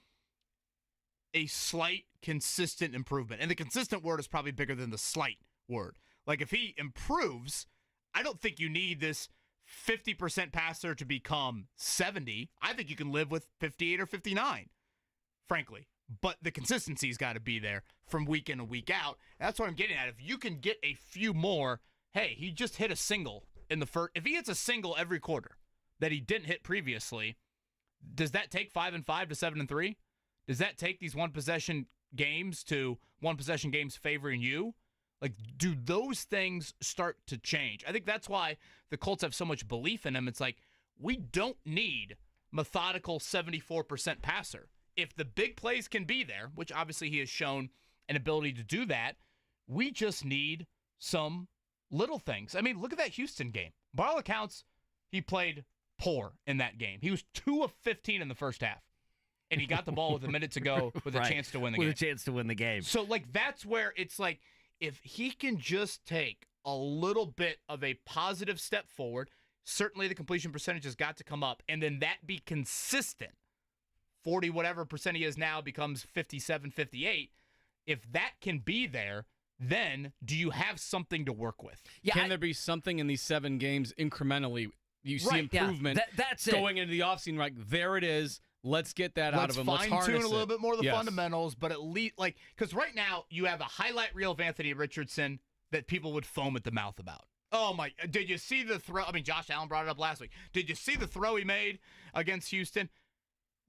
a slight consistent improvement. And the consistent word is probably bigger than the slight word. If he improves, I don't think you need this 50% passer to become 70. I think you can live with 58 or 59, frankly. But the consistency's got to be there from week in and week out. That's what I'm getting at. If you can get a few more, hey, he just hit a single in the first. If he hits a single every quarter that he didn't hit previously, does that take 5-5 to 7-3? Does that take these one possession games to one possession games favoring you? Do those things start to change? I think that's why the Colts have so much belief in him. It's we don't need methodical 74% passer. If the big plays can be there, which obviously he has shown an ability to do that, we just need some little things. Look at that Houston game. By all accounts, he played poor in that game. He was 2 of 15 in the first half. And he got the ball with a minute to go with a chance to win the game. With a chance to win the game. So, that's where it's if he can just take a little bit of a positive step forward, certainly the completion percentage has got to come up, and then that be consistent. 40 whatever percent he is now becomes 57, 58. If that can be there, then do you have something to work with? Yeah, can there be something in these 7 games incrementally? You see improvement that's going into the offseason, there it is. Let's get that out of him. Let's fine-tune a little bit more of the fundamentals, but at least, because right now you have a highlight reel of Anthony Richardson that people would foam at the mouth about. Oh, my. Did you see the throw? Josh Allen brought it up last week. Did you see the throw he made against Houston?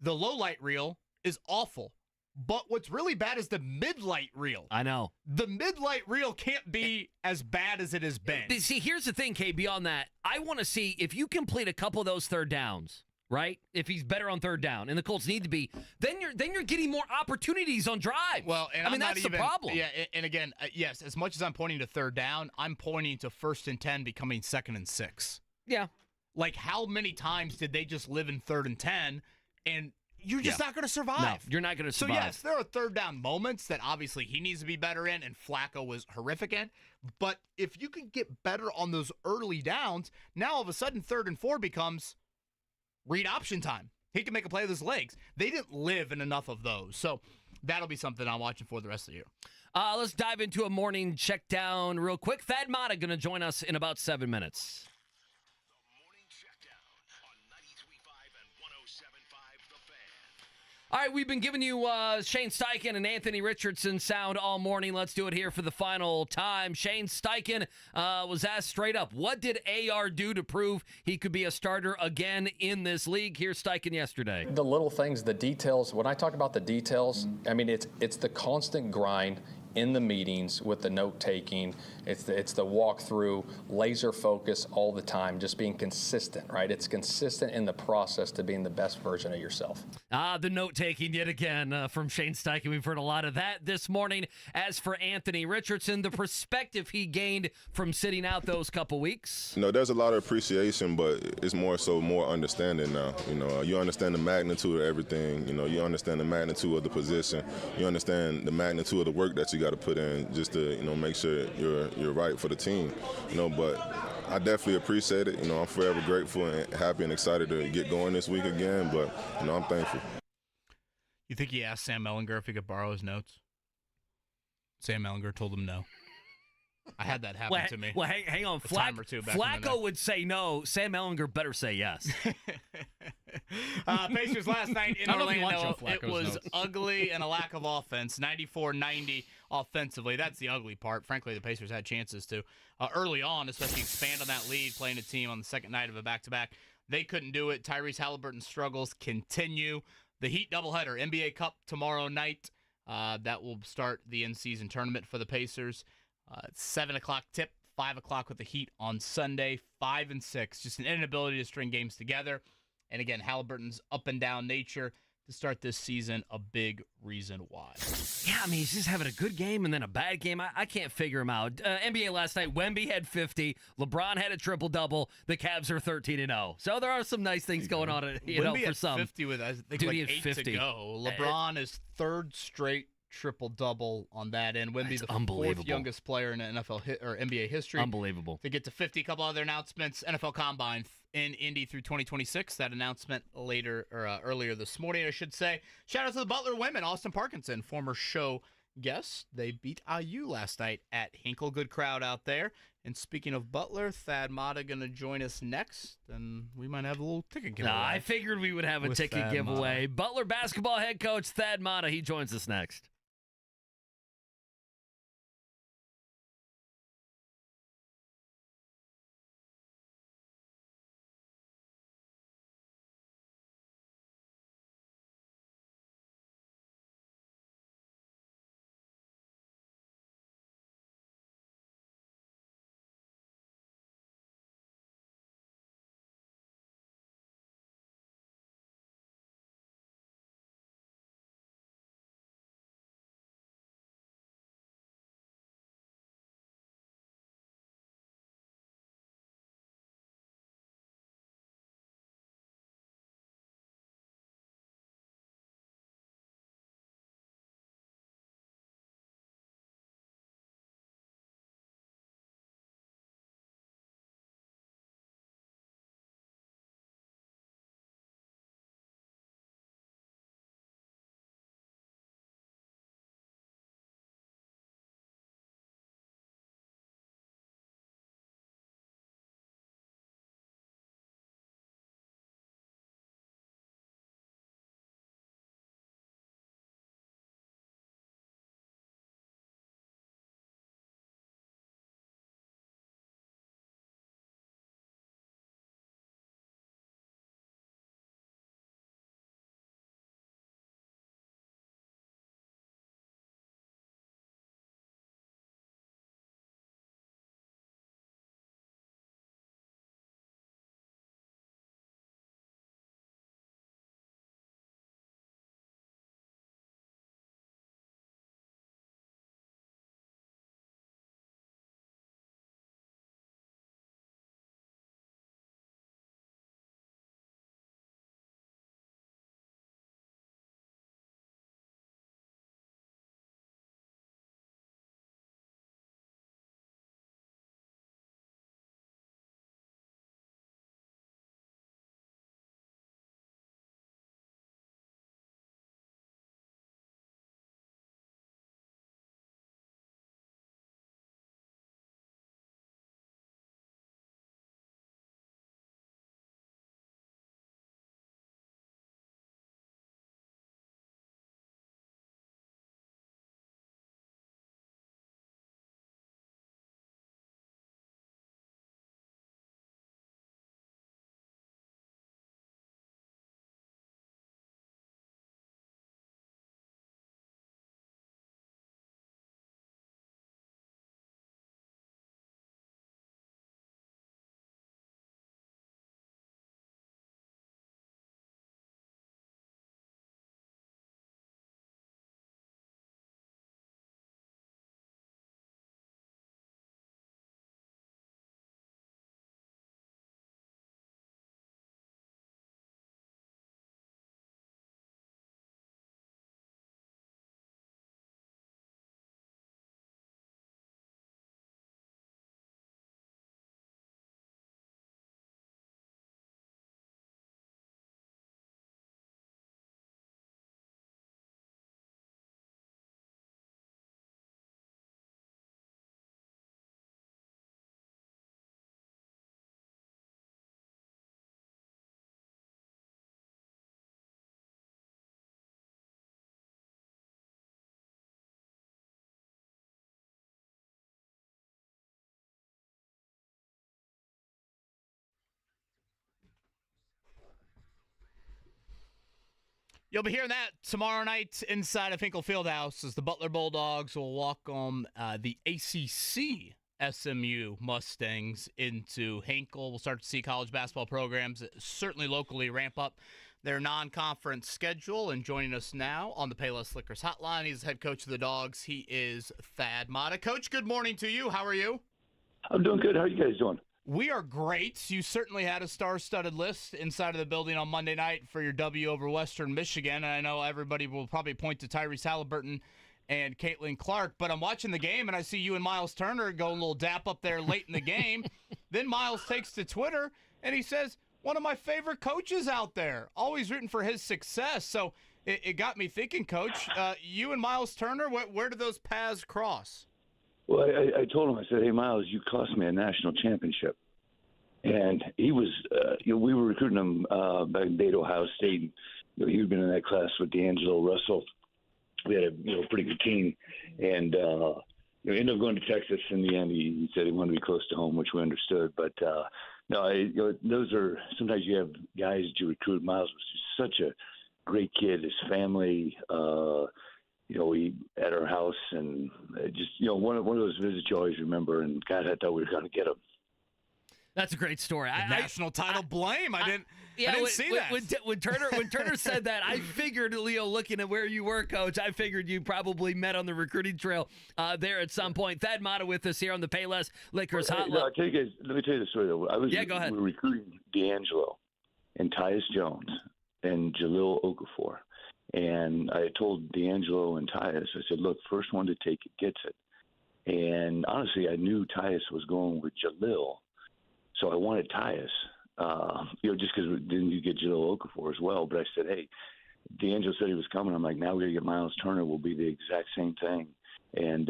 The low light reel is awful, but what's really bad is the mid-light reel. I know. The mid-light reel can't be as bad as it has been. See, here's the thing, Kay, beyond that. I want to see if you complete a couple of those third downs, right? If he's better on third down, and the Colts need to be, then you're getting more opportunities on drives. Well, and I mean, that's the problem. Yeah, and again, yes, as much as I'm pointing to third down, I'm pointing to 1st and 10 becoming 2nd and 6. Yeah. Like, how many times did they just live in 3rd and 10, and you're just not going to survive? No, you're not going to survive. So, yes, there are third down moments that obviously he needs to be better in, and Flaco was horrific in. But if you can get better on those early downs, now all of a sudden 3rd and 4 becomes read option time. He can make a play with his legs. They didn't live in enough of those. So that'll be something I'm watching for the rest of the year. Let's dive into a morning check down real quick. Thad Matta going to join us in about 7 minutes. All right, we've been giving you Shane Steichen and Anthony Richardson sound all morning. Let's do it here for the final time. Shane Steichen was asked straight up, what did AR do to prove he could be a starter again in this league? Here's Steichen yesterday. The little things, the details. When I talk about the details, I mean, it's the constant grind in the meetings with the note-taking. It's the walkthrough, laser focus all the time, just being consistent, right? It's consistent in the process to being the best version of yourself. The note-taking yet again from Shane Steichen. We've heard a lot of that this morning. As for Anthony Richardson, the perspective he gained from sitting out those couple weeks. There's a lot of appreciation, but it's more understanding now. You understand the magnitude of everything. You understand the magnitude of the position. You understand the magnitude of the work that you got to put in just to make sure you're right for the team. But I definitely appreciate it. I'm forever grateful and happy and excited to get going this week again. But I'm thankful. You think he asked Sam Ellinger if he could borrow his notes? Sam Ellinger told him no. I had that happen to me. Well, hang on. Flaco would say no. Sam Ellinger better say yes. Pacers last night in Orlando, it was ugly and a lack of offense. 94-90 offensively. That's the ugly part. Frankly, the Pacers had chances to early on, especially expand on that lead, playing a team on the second night of a back-to-back. They couldn't do it. Tyrese Halliburton's struggles continue. The Heat doubleheader, NBA Cup tomorrow night. That will start the in-season tournament for the Pacers. 7 o'clock tip, 5 o'clock with the Heat on Sunday, 5 and 6. Just an inability to string games together. And again, Halliburton's up and down nature to start this season, a big reason why. Yeah, I mean, he's just having a good game and then a bad game. I can't figure him out. NBA last night, Wemby had 50. LeBron had a triple-double. The Cavs are 13-0. So there are some nice things going on, Wemby for had some. 50 with, I think, Dude, like he had 8 50. to go. LeBron is third straight triple-double on that end. Wemby, the fourth youngest player in NFL or NBA history. Unbelievable. To get to 50, a couple other announcements. NFL Combine in Indy through 2026. That announcement earlier this morning, I should say. Shout out to the Butler women. Austin Parkinson, former show guest. They beat IU last night at Hinkle. Good crowd out there. And speaking of Butler, Thad Matta going to join us next, and we might have a little ticket giveaway. I figured we would have a ticket Thad giveaway. Matta. Butler basketball head coach Thad Matta, he joins us next. You'll be hearing that tomorrow night inside of Hinkle Fieldhouse as the Butler Bulldogs will welcome the ACC SMU Mustangs into Hinkle. We'll start to see college basketball programs certainly locally ramp up their non-conference schedule. And joining us now on the Payless Liquors Hotline, he's the head coach of the Dogs. He is Thad Matta. Coach, good morning to you. How are you? I'm doing good. How are you guys doing? We are great. You certainly had a star-studded list inside of the building on Monday night for your W over Western Michigan. And I know everybody will probably point to Tyrese Halliburton and Caitlin Clark, but I'm watching the game and I see you and Miles Turner go a little dap up there late in the game. Then Miles takes to Twitter and he says, one of my favorite coaches out there, always rooting for his success. So it got me thinking, Coach, you and Miles Turner, where do those paths cross? Well, I told him, I said, hey, Miles, you cost me a national championship. And he was, we were recruiting him back in Dade, Ohio State. He had been in that class with D'Angelo Russell. We had a pretty good team. And ended up going to Texas in the end. He said he wanted to be close to home, which we understood. But, those are – sometimes you have guys that you recruit. Miles was just such a great kid. His family we at our house, and just one of those visits you always remember. And God, I thought we were going to get him. That's a great story. National title blame. I didn't see that. When Turner said that, I figured, Leo, looking at where you were, Coach, I figured you probably met on the recruiting trail there at some point. Thad Matta with us here on the Payless Liquors Hotline. I'll tell you guys, let me tell you the story, though. Go ahead. We were recruiting D'Angelo and Tyus Jones and Jalil Okafor. And I told D'Angelo and Tyus, I said, look, first one to take it gets it. And honestly, I knew Tyus was going with Jalil. So I wanted Tyus, just because then you get Jalil Okafor as well. But I said, hey, D'Angelo said he was coming. I'm like, now we got to get Miles Turner. Will be the exact same thing. And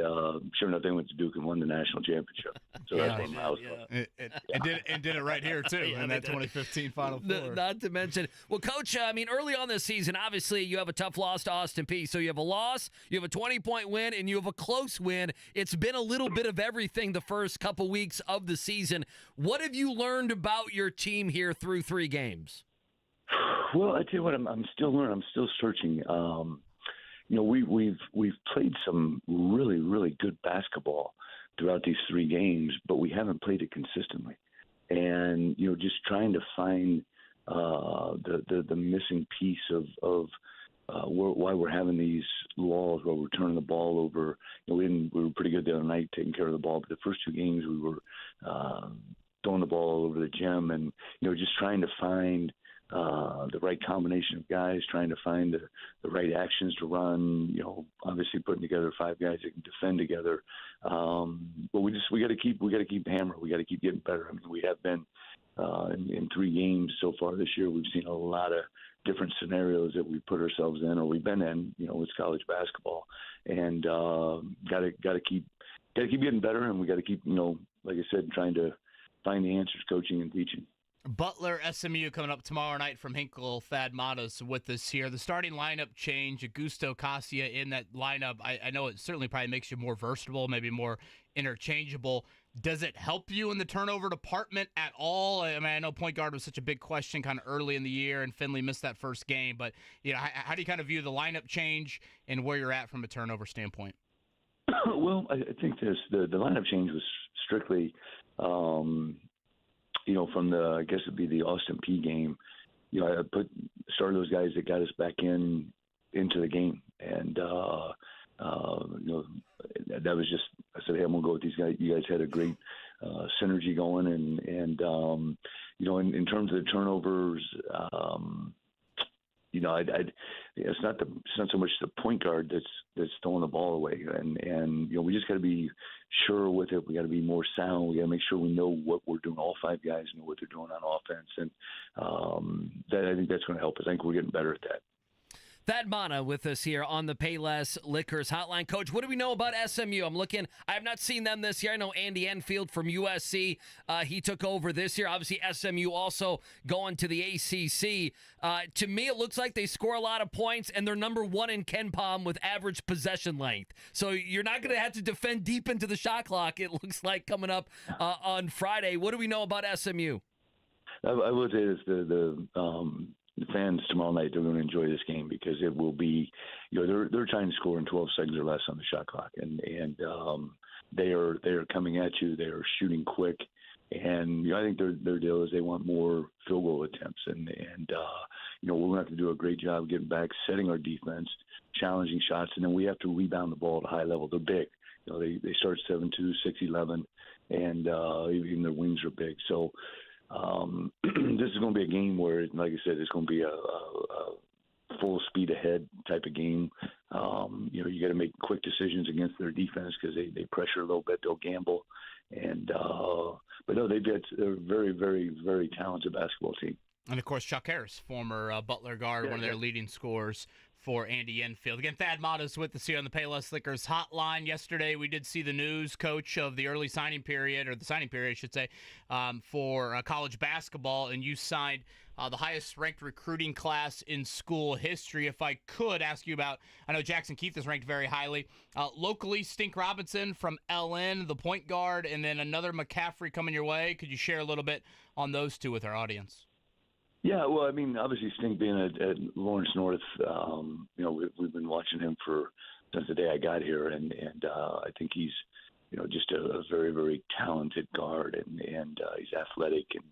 sure enough, they went to Duke and won the national championship. So that's what Miles was. And did it right here, too, in that 2015 Final Four. Not to mention, well, Coach, early on this season, obviously you have a tough loss to Austin Peay. So you have a loss, you have a 20-point win, and you have a close win. It's been a little bit of everything the first couple weeks of the season. What have you learned about your team here through 3 games? Well, I tell you what, I'm still learning. I'm still searching. We've played some really, really good basketball throughout these 3 games, but we haven't played it consistently. And just trying to find the missing piece of why we're having these lulls where we're turning the ball over. We were pretty good the other night taking care of the ball, but the first 2 games we were throwing the ball all over the gym, and just trying to find the right combination of guys, trying to find the right actions to run. Obviously putting together 5 guys that can defend together. But we got to keep hammering. We got to keep getting better. I mean, we have been in 3 games so far this year. We've seen a lot of different scenarios that we put ourselves in, or we've been in. It's college basketball, and got to keep getting better. And we got to keep, like I said, trying to find the answers, coaching and teaching. Butler SMU coming up tomorrow night from Hinkle. Thad Matta's with us here. The starting lineup change, Augusto Cassia in that lineup. I know it certainly probably makes you more versatile, maybe more interchangeable. Does it help you in the turnover department at all? I mean, I know point guard was such a big question kind of early in the year, and Finley missed that first game. But how do you kind of view the lineup change and where you're at from a turnover standpoint? Well, I think the lineup change was strictly from I guess it'd be the Austin Peay game. I started those guys that got us back into the game, and that was just, I said, hey, I'm gonna go with these guys. You guys had a great synergy going, and in terms of the turnovers, it's not so much the point guard that's throwing the ball away, and we just got to be sure with it. We got to be more sound. We got to make sure we know what we're doing. All 5 guys know what they're doing on offense, and I think that's going to help us. I think we're getting better at that. Thad Matta with us here on the Payless Liquors Hotline. Coach, what do we know about SMU? I'm looking. I have not seen them this year. I know Andy Enfield from USC. He took over this year. Obviously, SMU also going to the ACC. To me, it looks like they score a lot of points, and they're number 1 in KenPom with average possession length. So you're not going to have to defend deep into the shot clock, it looks like, coming up on Friday. What do we know about SMU? I would say it's the fans tomorrow night, they're going to enjoy this game because it will be, they're trying to score in 12 seconds or less on the shot clock, and they are coming at you. They are shooting quick, and I think their deal is they want more field goal attempts, and we're going to have to do a great job getting back, setting our defense, challenging shots, and then we have to rebound the ball at a high level. They're big. They start 7'2", 6'11", and even their wings are big. So this is going to be a game where, like I said, it's going to be a full speed ahead type of game. You got to make quick decisions against their defense because they pressure a little bit. They'll gamble, but no, they're a very, very, very talented basketball team. And of course, Chuck Harris, former Butler guard, one of their leading scorers for Andy Enfield. Again, Thad Matta's with us here on the Payless Liquors hotline. Yesterday, we did see the news, Coach, of the early signing period, or the signing period, I should say, for college basketball, and you signed the highest-ranked recruiting class in school history. If I could ask you about, I know Jackson Keith is ranked very highly. Locally, Stink Robinson from LN, the point guard, and then another McCaffrey coming your way. Could you share a little bit on those two with our audience? Yeah, well, I mean, obviously Stink being at Lawrence North, we've been watching him since the day I got here, and I think he's, just a very, very talented guard, and he's athletic, and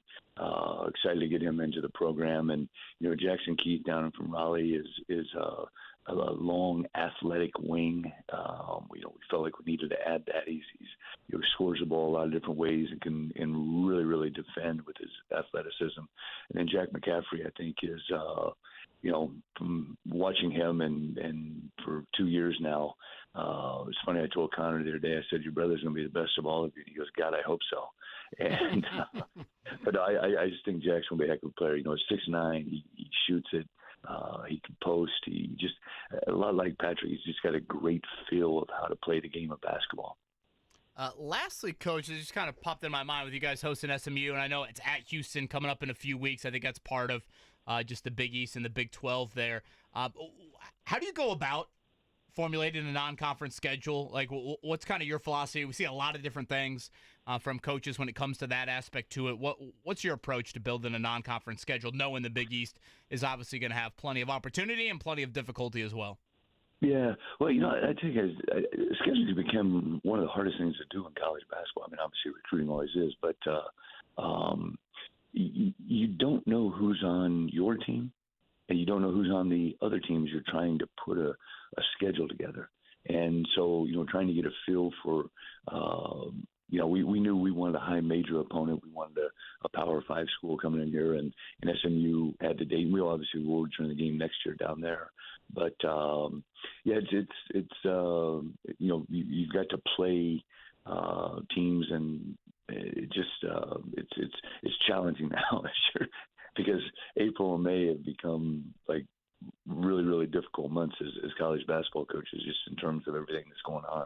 excited to get him into the program. And Jackson Keith down from Raleigh is a long athletic wing. We felt like we needed to add that. He scores the ball a lot of different ways and can really, really defend with his athleticism. And then Jack McCaffrey, I think, is from watching him and for 2 years now. It's funny. I told Connor the other day. I said, "Your brother's going to be the best of all of you." He goes, "God, I hope so." And but I just think Jack's going to be a heck of a player. He's 6'9". He shoots it. He can post. He just a lot like Patrick. He's just got a great feel of how to play the game of basketball. Lastly, Coach, it just kind of popped in my mind with you guys hosting SMU, and I know it's at Houston coming up in a few weeks. I think that's part of just the Big East and the Big 12 there. How do you go about formulating a non-conference schedule? Like, what's kind of your philosophy? We see a lot of different things from coaches when it comes to that aspect to it. What's your approach to building a non-conference schedule, knowing the Big East is obviously going to have plenty of opportunity and plenty of difficulty as well? Yeah, well, I think scheduling has become one of the hardest things to do in college basketball. I mean, obviously recruiting always is, but you don't know who's on your team, and you don't know who's on the other teams. You're trying to put a schedule together, and so trying to get a feel for. We knew we wanted a high major opponent. We wanted a Power 5 school coming in here, and SMU had the date. We obviously will return the game next year down there. But you've got to play teams, and it's challenging now, sure, because April and May have become like really, really difficult months as college basketball coaches, just in terms of everything that's going on.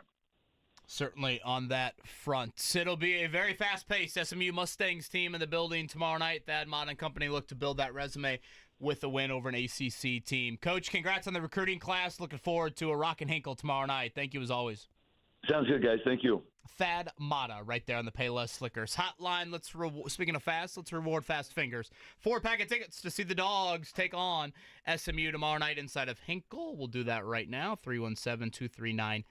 Certainly on that front. It'll be a very fast-paced SMU Mustangs team in the building tomorrow night. Thad Matta and company look to build that resume with a win over an ACC team. Coach, congrats on the recruiting class. Looking forward to a Rock and Hinkle tomorrow night. Thank you as always. Sounds good, guys. Thank you. Thad Matta right there on the Payless Liquors hotline. Speaking of fast, let's reward Fast Fingers. 4-pack of tickets to see the Dogs take on SMU tomorrow night inside of Hinkle. We'll do that right now. 317-239-1070.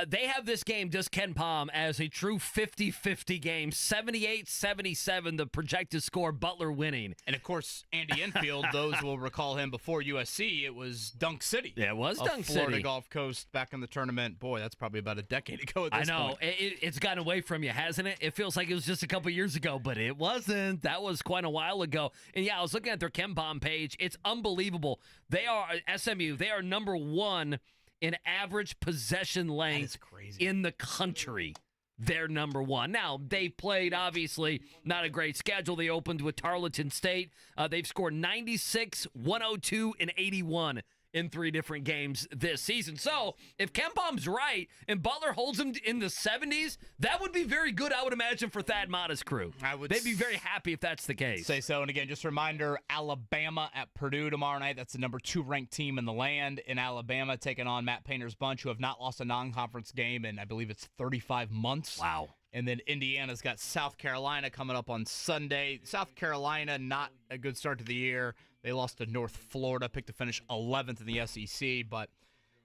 They have this game, does Ken Palm, as a true 50-50 game. 78-77, the projected score, Butler winning. And, of course, Andy Enfield, those will recall him before USC. It was Dunk City. Yeah, it was Dunk Florida City. Gulf Coast back in the tournament. Boy, that's probably about a decade ago at this point. I know. Point. It's gotten away from you, hasn't it? It feels like it was just a couple years ago, but it wasn't. That was quite a while ago. And, yeah, I was looking at their Ken Palm page. It's unbelievable. They are, SMU, they are number one in average possession length in the country. They're number one. Now, they've played, obviously, not a great schedule. They opened with Tarleton State. They've scored 96, 102, and 81 in 3 different games this season. So, if Ken Palm's right and Butler holds them in the 70s, that would be very good, I would imagine, for Thad Matta's crew. They'd be very happy if that's the case. Say so. And again, just a reminder, Alabama at Purdue tomorrow night. That's the number 2 ranked team in the land in Alabama, taking on Matt Painter's bunch, who have not lost a non-conference game in, I believe it's 35 months. Wow. And then Indiana's got South Carolina coming up on Sunday. South Carolina, not a good start to the year. They lost to North Florida, picked to finish 11th in the SEC, but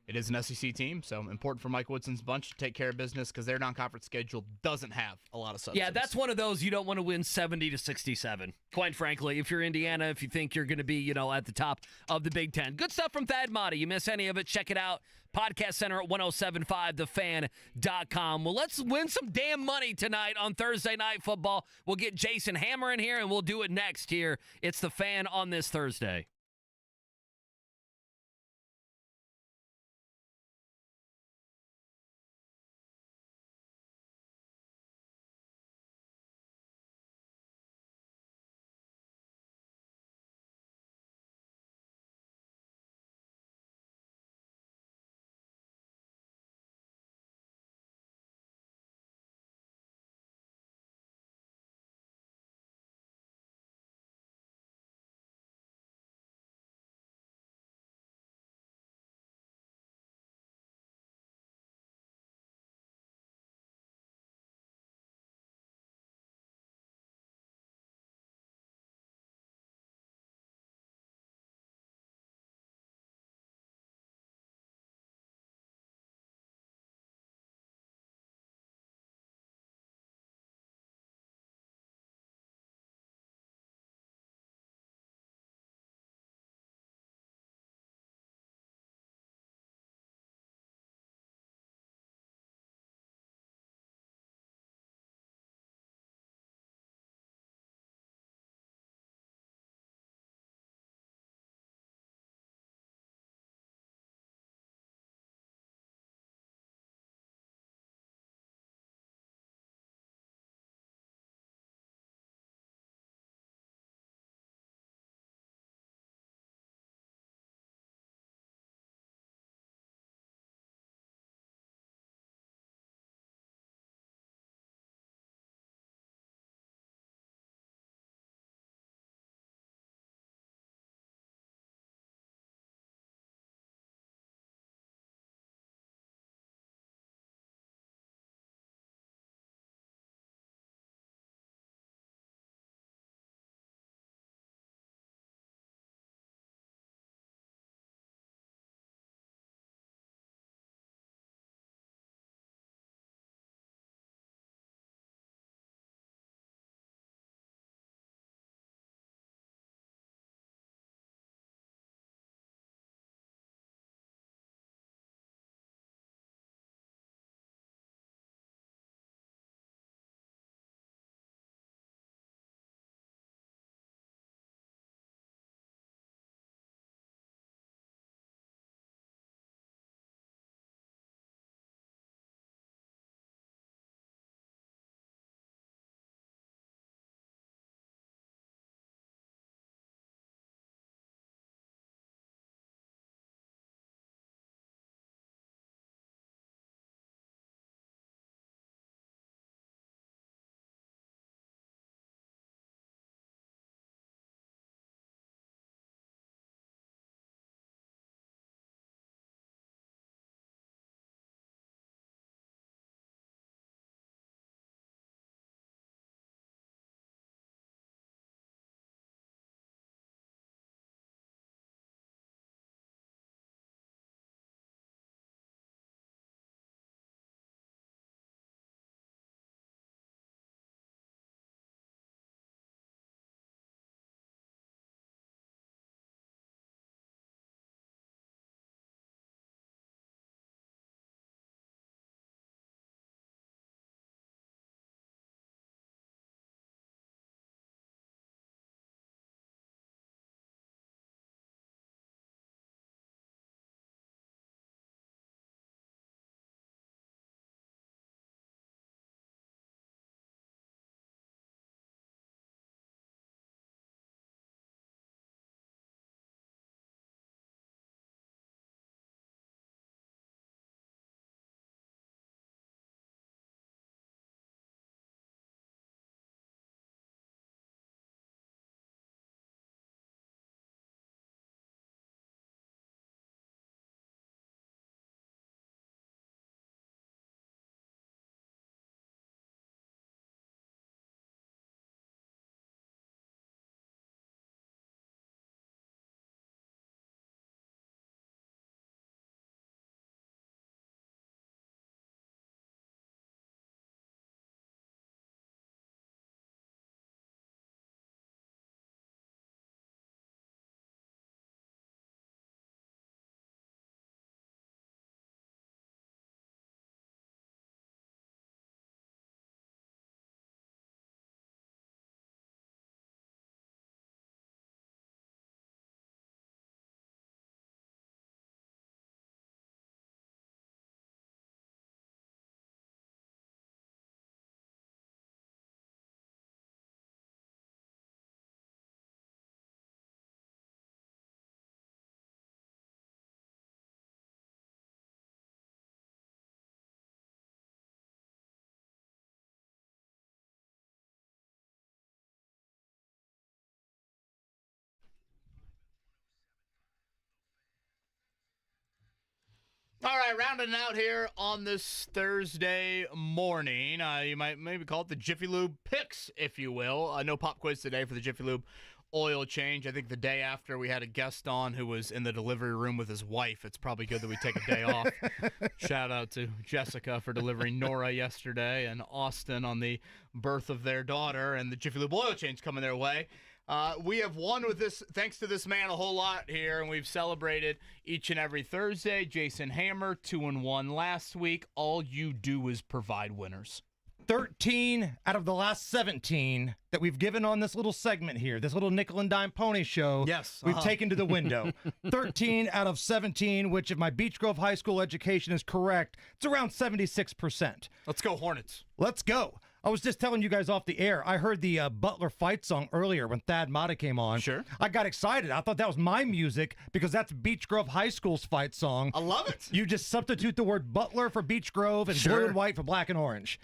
it is an SEC team, so important for Mike Woodson's bunch to take care of business because their non-conference schedule doesn't have a lot of substance. Yeah, that's one of those you don't want to win 70-67. Quite frankly, if you're Indiana, if you think you're going to be, at the top of the Big Ten. Good stuff from Thad Matta. You miss any of it, check it out. Podcast Center at 1075thefan.com. Well, let's win some damn money tonight on Thursday Night Football. We'll get Jason Hammer in here, and we'll do it next here. It's The Fan on this Thursday. All right, rounding out here on this Thursday morning. You might maybe call it the Jiffy Lube picks, if you will. No pop quiz today for the Jiffy Lube oil change. I think the day after we had a guest on who was in the delivery room with his wife. It's probably good that we take a day off. Shout out to Jessica for delivering Nora yesterday and Austin on the birth of their daughter, and the Jiffy Lube oil change coming their way. We have won with this, thanks to this man, a whole lot here, and we've celebrated each and every Thursday. Jason Hammer, 2-1 last week. All you do is provide winners. 13 out of the last 17 that we've given on this little segment here, this little nickel and dime pony show, we've taken to the window. 13 out of 17, which if my Beech Grove High School education is correct, it's around 76%. Let's go Hornets. Let's go. I was just telling you guys off the air, I heard the Butler fight song earlier when Thad Matta came on. Sure. I got excited. I thought that was my music because that's Beech Grove High School's fight song. I love it. You just substitute the word Butler for Beech Grove and blue and white for black and orange.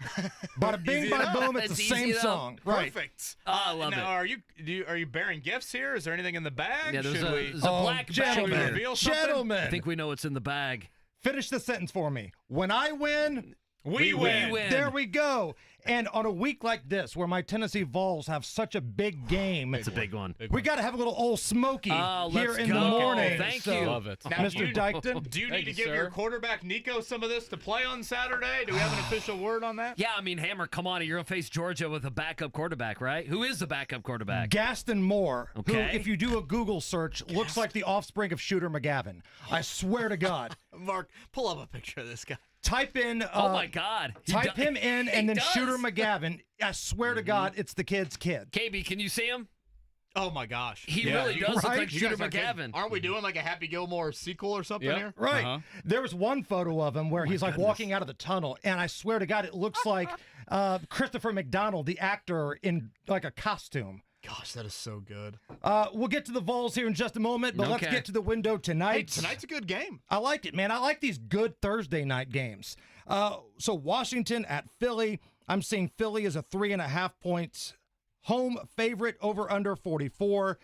Bada bing, bada boom, it's the same song. Right. Perfect. I love now, it. Are you bearing gifts here? Is there anything in the bag? Yeah, there's a black gentlemen, bag. Reveal something? Gentlemen. I think we know what's in the bag. Finish the sentence for me. When I win, we win. There we go. And on a week like this, where my Tennessee Vols have such a big game, it's a big one. We got to have a little Old Smoky here in the morning. Thank you. Love it. Now, Mr. Dykton. Do you need to give your quarterback Nico some of this to play on Saturday? Do we have an official word on that? Yeah, I mean, Hammer, come on. You're going to face Georgia with a backup quarterback, right? Who is the backup quarterback? Gaston Moore, who, Okay. if you do a Google search, looks like the offspring of Shooter McGavin. I swear to God. Mark, pull up a picture of this guy. Type in. Oh, my God. Type him in and then does. Shooter McGavin. I swear to God, it's the kid's kid. KB, can you see him? Oh, my gosh. He really does look like You Shooter guys are kidding. McGavin. Aren't we doing like a Happy Gilmore sequel or something here? Right. There was one photo of him where he's like walking out of the tunnel, and I swear to God, it looks like Christopher McDonald, the actor, in like a costume. Gosh, that is so good. We'll get to the Vols here in just a moment, but let's get to the window tonight. Hey, tonight's a good game. I like it, man. I like these good Thursday night games. So Washington at Philly. I'm seeing Philly as a 3.5 points home favorite, over under 44.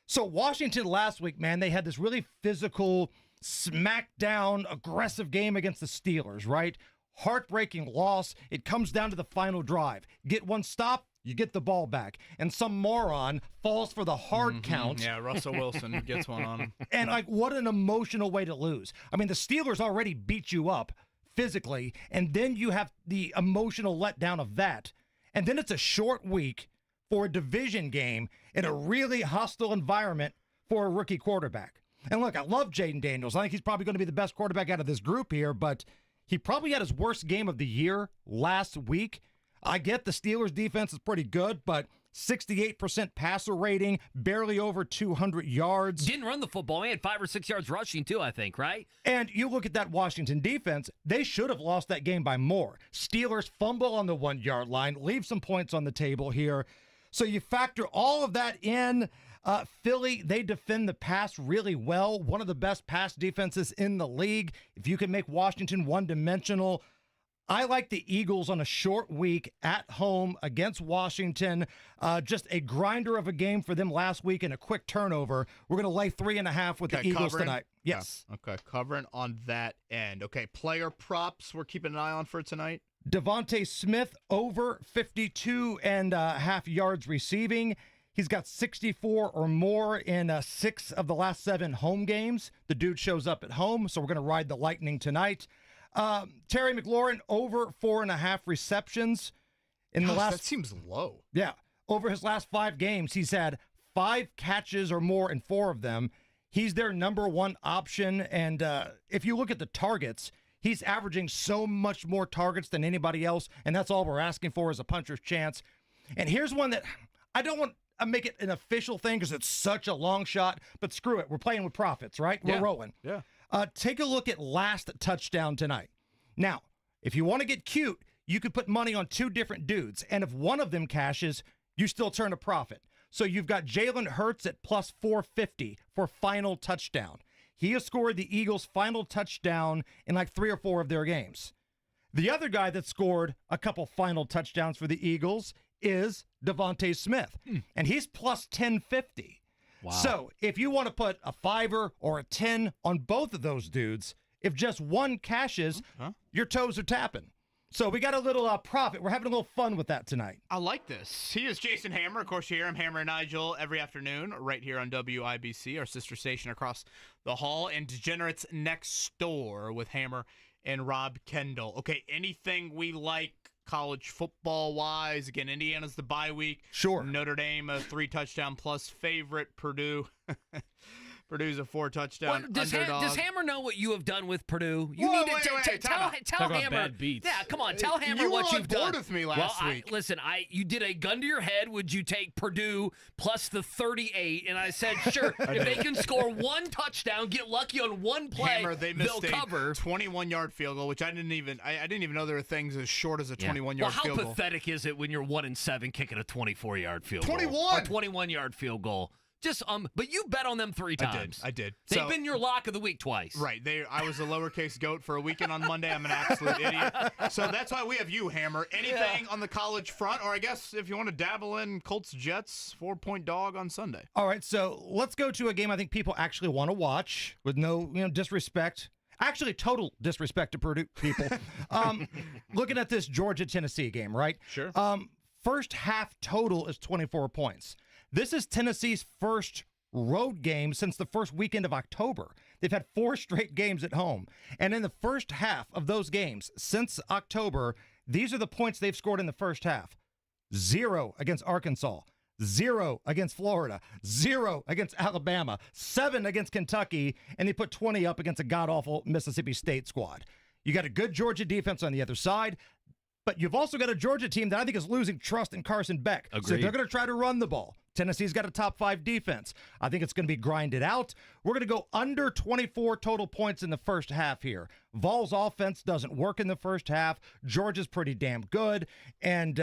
So Washington last week, man, they had this really physical, smackdown, aggressive game against the Steelers, right? Heartbreaking loss. It comes down to the final drive. Get one stop, you get the ball back. And some moron falls for the hard count. Yeah, Russell Wilson gets one on him. And, like, what an emotional way to lose. I mean, the Steelers already beat you up physically, and then you have the emotional letdown of that. And then it's a short week for a division game in a really hostile environment for a rookie quarterback. And look, I love Jaden Daniels. I think he's probably going to be the best quarterback out of this group here, but he probably had his worst game of the year last week. I get the Steelers' defense is pretty good, but 68% passer rating, barely over 200 yards. Didn't run the football. He had 5 or 6 yards rushing, too, I think, right? And you look at that Washington defense, they should have lost that game by more. Steelers fumble on the 1-yard line, leave some points on the table here. So you factor all of that in. Philly, they defend the pass really well. One of the best pass defenses in the league. If you can make Washington one-dimensional, I like the Eagles on a short week at home against Washington. Just a grinder of a game for them last week and a quick turnover. We're going to lay 3.5 with the Eagles tonight. Yes. Okay, covering on that end. Okay, player props we're keeping an eye on for tonight. Devontae Smith over 52.5 yards receiving. He's got 64 or more in 6 of the last 7 home games. The dude shows up at home, so we're going to ride the Lightning tonight. Terry McLaurin over 4.5 receptions in the last. That seems low. Yeah, over his last 5 games, he's had 5 catches or more in 4 of them. He's their number 1 option, and if you look at the targets, he's averaging so much more targets than anybody else, and that's all we're asking for is a puncher's chance. And here's one that I don't want to make it an official thing because it's such a long shot, but screw it. We're playing with profits, right? We're rolling. Yeah. Take a look at last touchdown tonight. Now, if you want to get cute, you could put money on 2 different dudes, and if one of them cashes, you still turn a profit. So you've got Jalen Hurts at plus 450 for final touchdown. He has scored the Eagles' final touchdown in like 3 or 4 of their games. The other guy that scored a couple final touchdowns for the Eagles is Devontae Smith, and he's plus 1050. Wow. So if you want to put a 5 or a 10 on both of those dudes, if just one cashes, your toes are tapping. So we got a little profit. We're having a little fun with that tonight. I like this. He is Jason Hammer. Of course, you hear him, Hammer and Nigel, every afternoon right here on WIBC, our sister station across the hall, and Degenerates Next Door with Hammer and Rob Kendall. Okay, anything we like college football-wise? Again, Indiana's the bye week. Sure. Notre Dame, a 3-touchdown plus favorite. Purdue's a 4-touchdown underdog. Does Hammer know what you have done with Purdue? You Whoa, need to wait, tell Talk about Hammer. bad beats. Yeah, come on, tell Hammer You what were you've on board done. with me last week. Listen, you did a gun to your head. Would you take Purdue plus the 38? And I said, sure. If they can score one touchdown, get lucky on one play, Hammer, they missed they'll cover. 21-yard field goal, which I didn't even know there were things as short as a 21-yard well, field goal. how pathetic is it when you're 1-7 kicking a 24-yard field 21 goal? Or 21-yard field goal. Just but you bet on them 3 times. I did. They've been your lock of the week twice. Right. I was a lowercase goat for a weekend on Monday. I'm an absolute idiot. So that's why we have you, Hammer. Anything on the college front, or I guess if you want to dabble in Colts Jets 4-point dog on Sunday. All right, so let's go to a game I think people actually want to watch with no disrespect. Actually, total disrespect to Purdue people. Looking at this Georgia-Tennessee game, right? Sure. First half total is 24 points. This is Tennessee's first road game since the first weekend of October. They've had 4 straight games at home. And in the first half of those games since October, these are the points they've scored in the first half. 0 against Arkansas, 0 against Florida, 0 against Alabama, 7 against Kentucky, and they put 20 up against a god-awful Mississippi State squad. You got a good Georgia defense on the other side, but you've also got a Georgia team that I think is losing trust in Carson Beck. Agreed. So they're going to try to run the ball. Tennessee's got a top 5 defense. I think it's going to be grinded out. We're going to go under 24 total points in the first half here. Vol's offense doesn't work in the first half. Georgia's pretty damn good. And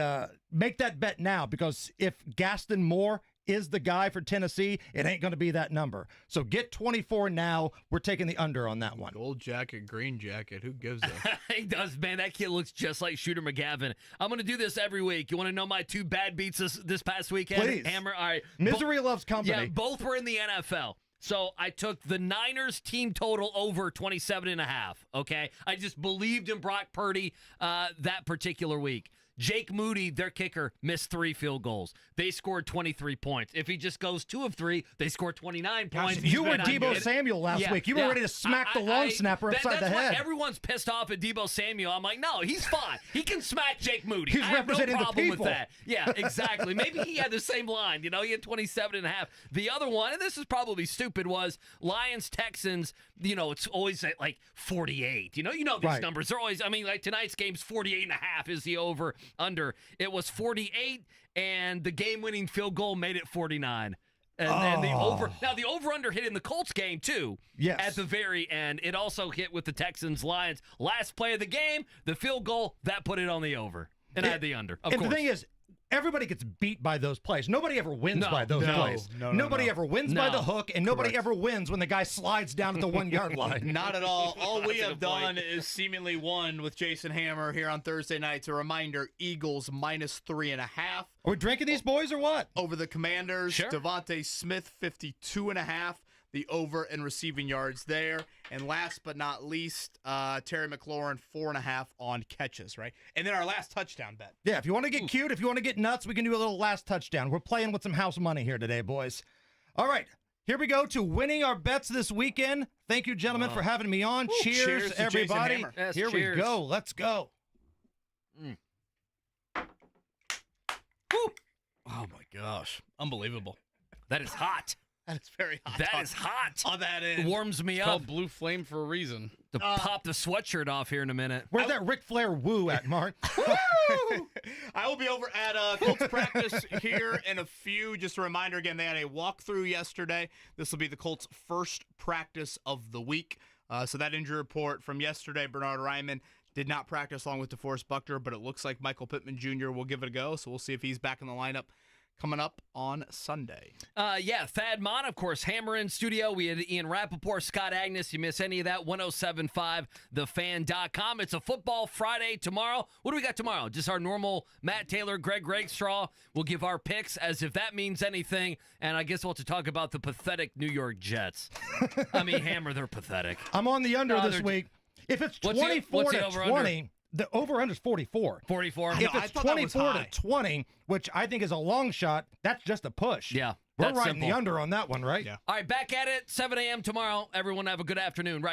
make that bet now, because if Gaston Moore is the guy for Tennessee, it ain't going to be that number. So get 24 now. We're taking the under on that one. Gold jacket, green jacket. Who gives a? He does, man. That kid looks just like Shooter McGavin. I'm going to do this every week. You want to know my 2 bad beats this past weekend? Please. Hammer. All right. Misery loves company. Yeah, both were in the NFL. So I took the Niners team total over 27.5, okay? I just believed in Brock Purdy that particular week. Jake Moody, their kicker, missed 3 field goals. They scored 23 points. If he just goes 2 of 3, they score 29 points. You were Deebo Samuel last week. You were ready to smack the long snapper upside the head. That's why everyone's pissed off at Deebo Samuel. I'm like, no, he's fine. He can smack Jake Moody. He's I have no representing the problem with people. that. Yeah, exactly. Maybe he had the same line. He had 27.5. The other one, and this is probably stupid, was Lions-Texans. It's always at like 48. You know these right. numbers. They're always, like tonight's game's 48.5 is the over-under. It was 48, and the game-winning field goal made it 49. And the over-under hit in the Colts game, too. Yes. At the very end. It also hit with the Texans-Lions. Last play of the game, the field goal, that put it on the over. And I had the under, of course. The thing is, everybody gets beat by those plays. Nobody ever wins by those plays. Nobody ever wins by the hook, and nobody ever wins when the guy slides down at the 1-yard line. Not at all. All we have done is seemingly won with Jason Hammer here on Thursday nights. A reminder, Eagles -3.5. Are we drinking these boys or what? Over the Commanders. Sure. Devontae Smith, 52.5. The over and receiving yards there. And last but not least, Terry McLaurin, 4.5 on catches, right? And then our last touchdown bet. Yeah, if you want to get cute, if you want to get nuts, we can do a little last touchdown. We're playing with some house money here today, boys. All right, here we go to winning our bets this weekend. Thank you, gentlemen, for having me on. Cheers, to everybody. Jason Hammer. Yes, here cheers. we go. Let's go. Oh, my gosh. Unbelievable. That is hot. That is very hot. That is hot. On that It end. warms me It's up called Blue Flame for a reason. to pop the sweatshirt off here in a minute. Where's that Ric Flair woo at, Mark? I will be over at Colts practice here in a few. Just a reminder again, they had a walkthrough yesterday. This will be the Colts' first practice of the week. So that injury report from yesterday, Bernard Ryman did not practice along with DeForest Buckner, but it looks like Michael Pittman Jr. will give it a go. So we'll see if he's back in the lineup coming up on Sunday. Yeah, Thad Mott, of course, Hammer in studio. We had Ian Rapoport, Scott Agnes. You miss any of that, 1075thefan.com. It's a football Friday tomorrow. What do we got tomorrow? Just our normal Matt Taylor, Greg Rakestraw. We'll give our picks as if that means anything. And I guess we'll have to talk about the pathetic New York Jets. I mean, Hammer, they're pathetic. I'm on the under this week. If it's 24 to 20, the over-under is 44. 44? If it's 24 to 20, which I think is a long shot, that's just a push. Yeah. We're that's riding simple. the under on that one, right? Yeah. All right, back at it, 7 a.m. tomorrow. Everyone have a good afternoon. Right.